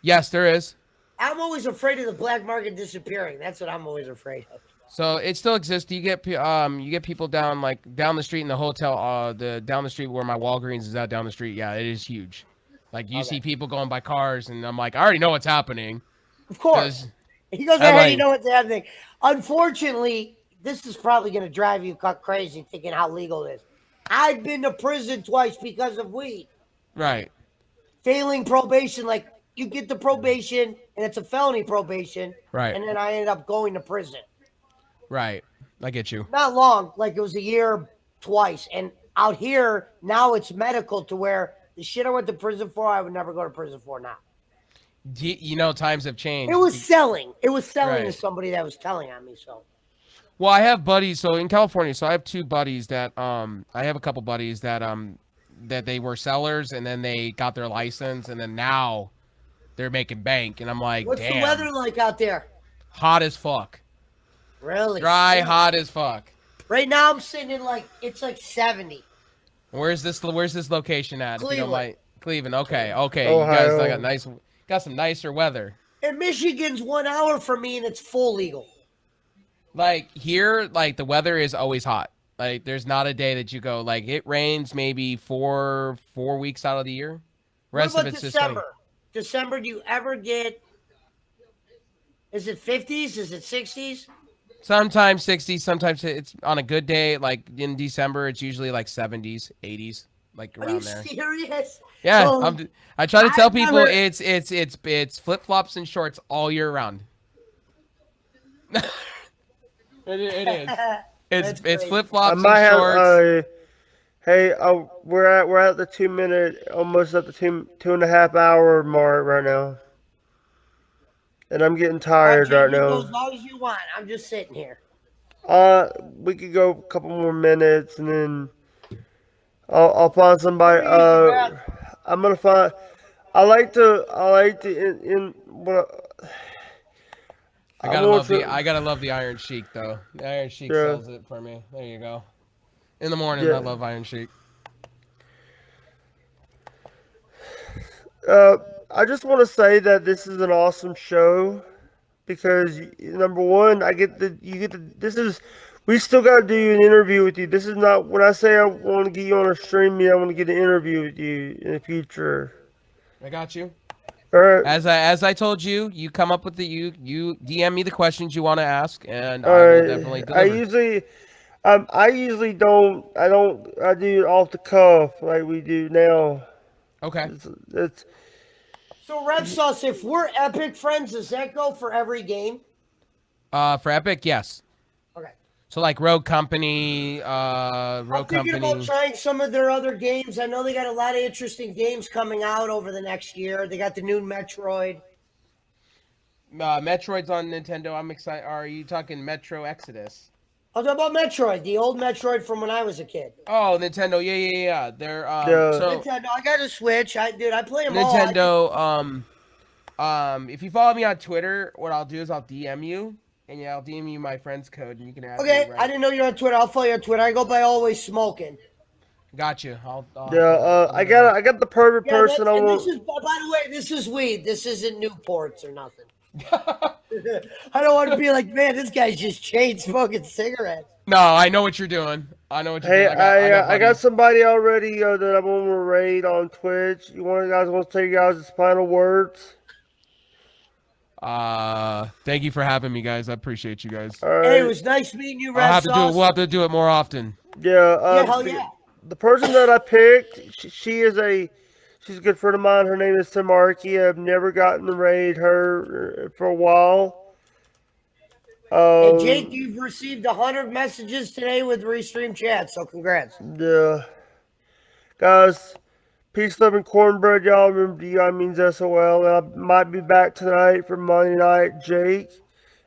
Yes, there is. I'm always afraid of the black market disappearing. That's what I'm always afraid of. So it still exists. You get people down the street in the hotel, down the street where my Walgreens is at down the street. Yeah, it is huge. Like you see people going by cars, and I'm like, I already know what's happening. Of course. He goes, I already know what's happening. Unfortunately, this is probably going to drive you crazy thinking how legal it is. I've been to prison twice because of weed. Right. Failing probation, like you get the probation, and it's a felony probation. Right. And then I ended up going to prison. Right. I get you. Not long, like it was a year twice. And out here, now it's medical to where the shit I went to prison for, I would never go to prison for now. You know, times have changed. It was selling. It was selling Right. to somebody that was telling on me. So, well, I have buddies. So in California, I have two buddies that I have a couple buddies that that they were sellers and then they got their license and then now they're making bank. And I'm like, what's damn, the weather like out there? hot as fuck. Really? Dry, hot as fuck. Right now, I'm sitting in it's like 70. Where's this location at? Cleveland. If you don't mind. Cleveland. Okay. Ohio. You guys got some nicer weather. And Michigan's 1 hour from me, and it's full legal. Like here, like the weather is always hot. Like there's not a day that you go like it rains maybe four weeks out of the year. Rest what of about it's December? just December, do you ever get? Is it 50s? Is it 60s? sometimes 60s. Sometimes it's on a good day. Like in December, it's usually like 70s, 80s, like Are you around there. serious? Yeah, So, I try to tell I've people never- it's flip flops and shorts all year round. It is. It's crazy. flip I flops and might shorts. have. Hey, we're at the 2 minute, almost at the 2.5 hour mark right now, and I'm getting tired Jake, right you go now. as long as you want. I'm just sitting here. We could go a couple more minutes, and then I'll find somebody. I'm gonna find. I like to in what. I gotta love the Iron Sheik though. The Iron Sheik sells it for me. There you go. In the morning, I love Iron Sheik. I just want to say that this is an awesome show because number one, we still got to do an interview with you. This is not when I say I want to get you on a stream. I want to get an interview with you in the future. I got you. All right. As I told you, you come up with you DM me the questions you want to ask, and I will definitely deliver. I usually don't. I do it off the cuff like we do now. Okay. It's So, RevSauce, if we're Epic friends, does that go for every game? For Epic, yes. Okay. So like Rogue Company, I'm thinking about trying some of their other games. I know they got a lot of interesting games coming out over the next year. They got the new Metroid. Metroid's on Nintendo. I'm excited. Are you talking Metro Exodus? I'll talk about Metroid, the old Metroid from when I was a kid. Oh, Nintendo. Yeah. They're Nintendo. I got a Switch. I play them all. Nintendo. If you follow me on Twitter, what I'll do is I'll DM you, and I'll DM you my friend's code, and you can add. Okay, me, right? I didn't know you're on Twitter. I'll follow you on Twitter. I go by Always Smoking. Got you. I got the perfect person I want. This is, by the way, this is weed. This isn't Newports or nothing. I don't want to be like, man, this guy's just chain smoking cigarettes. No, I know what you're doing. I know what you're doing. I got somebody already that I'm on a raid on Twitch. You guys want to tell you guys his final words? Thank you for having me, guys. I appreciate you guys. All right. Hey, it was nice meeting you, Rev Sauce. We'll have to do it more often. Yeah. Hell yeah. The person that I picked, she's a good friend of mine. Her name is Samarki. I've never gotten to raid her for a while. Hey, Jake, you've received 100 messages today with Restream chat, so congrats. Yeah. Guys, peace, love, and cornbread. Y'all remember DI means SOL. And I might be back tonight for Monday night, Jake.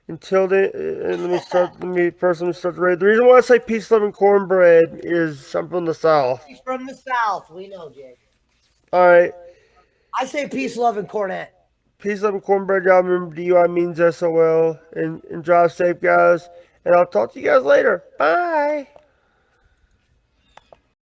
Until then, let me start the raid. The reason why I say peace, love, and cornbread is I'm from the South. He's from the South. We know, Jake. All right. I say peace, love, and cornet. Peace, love, and cornbread. Y'all remember DUI means SOL. And drive safe, guys. And I'll talk to you guys later. Bye.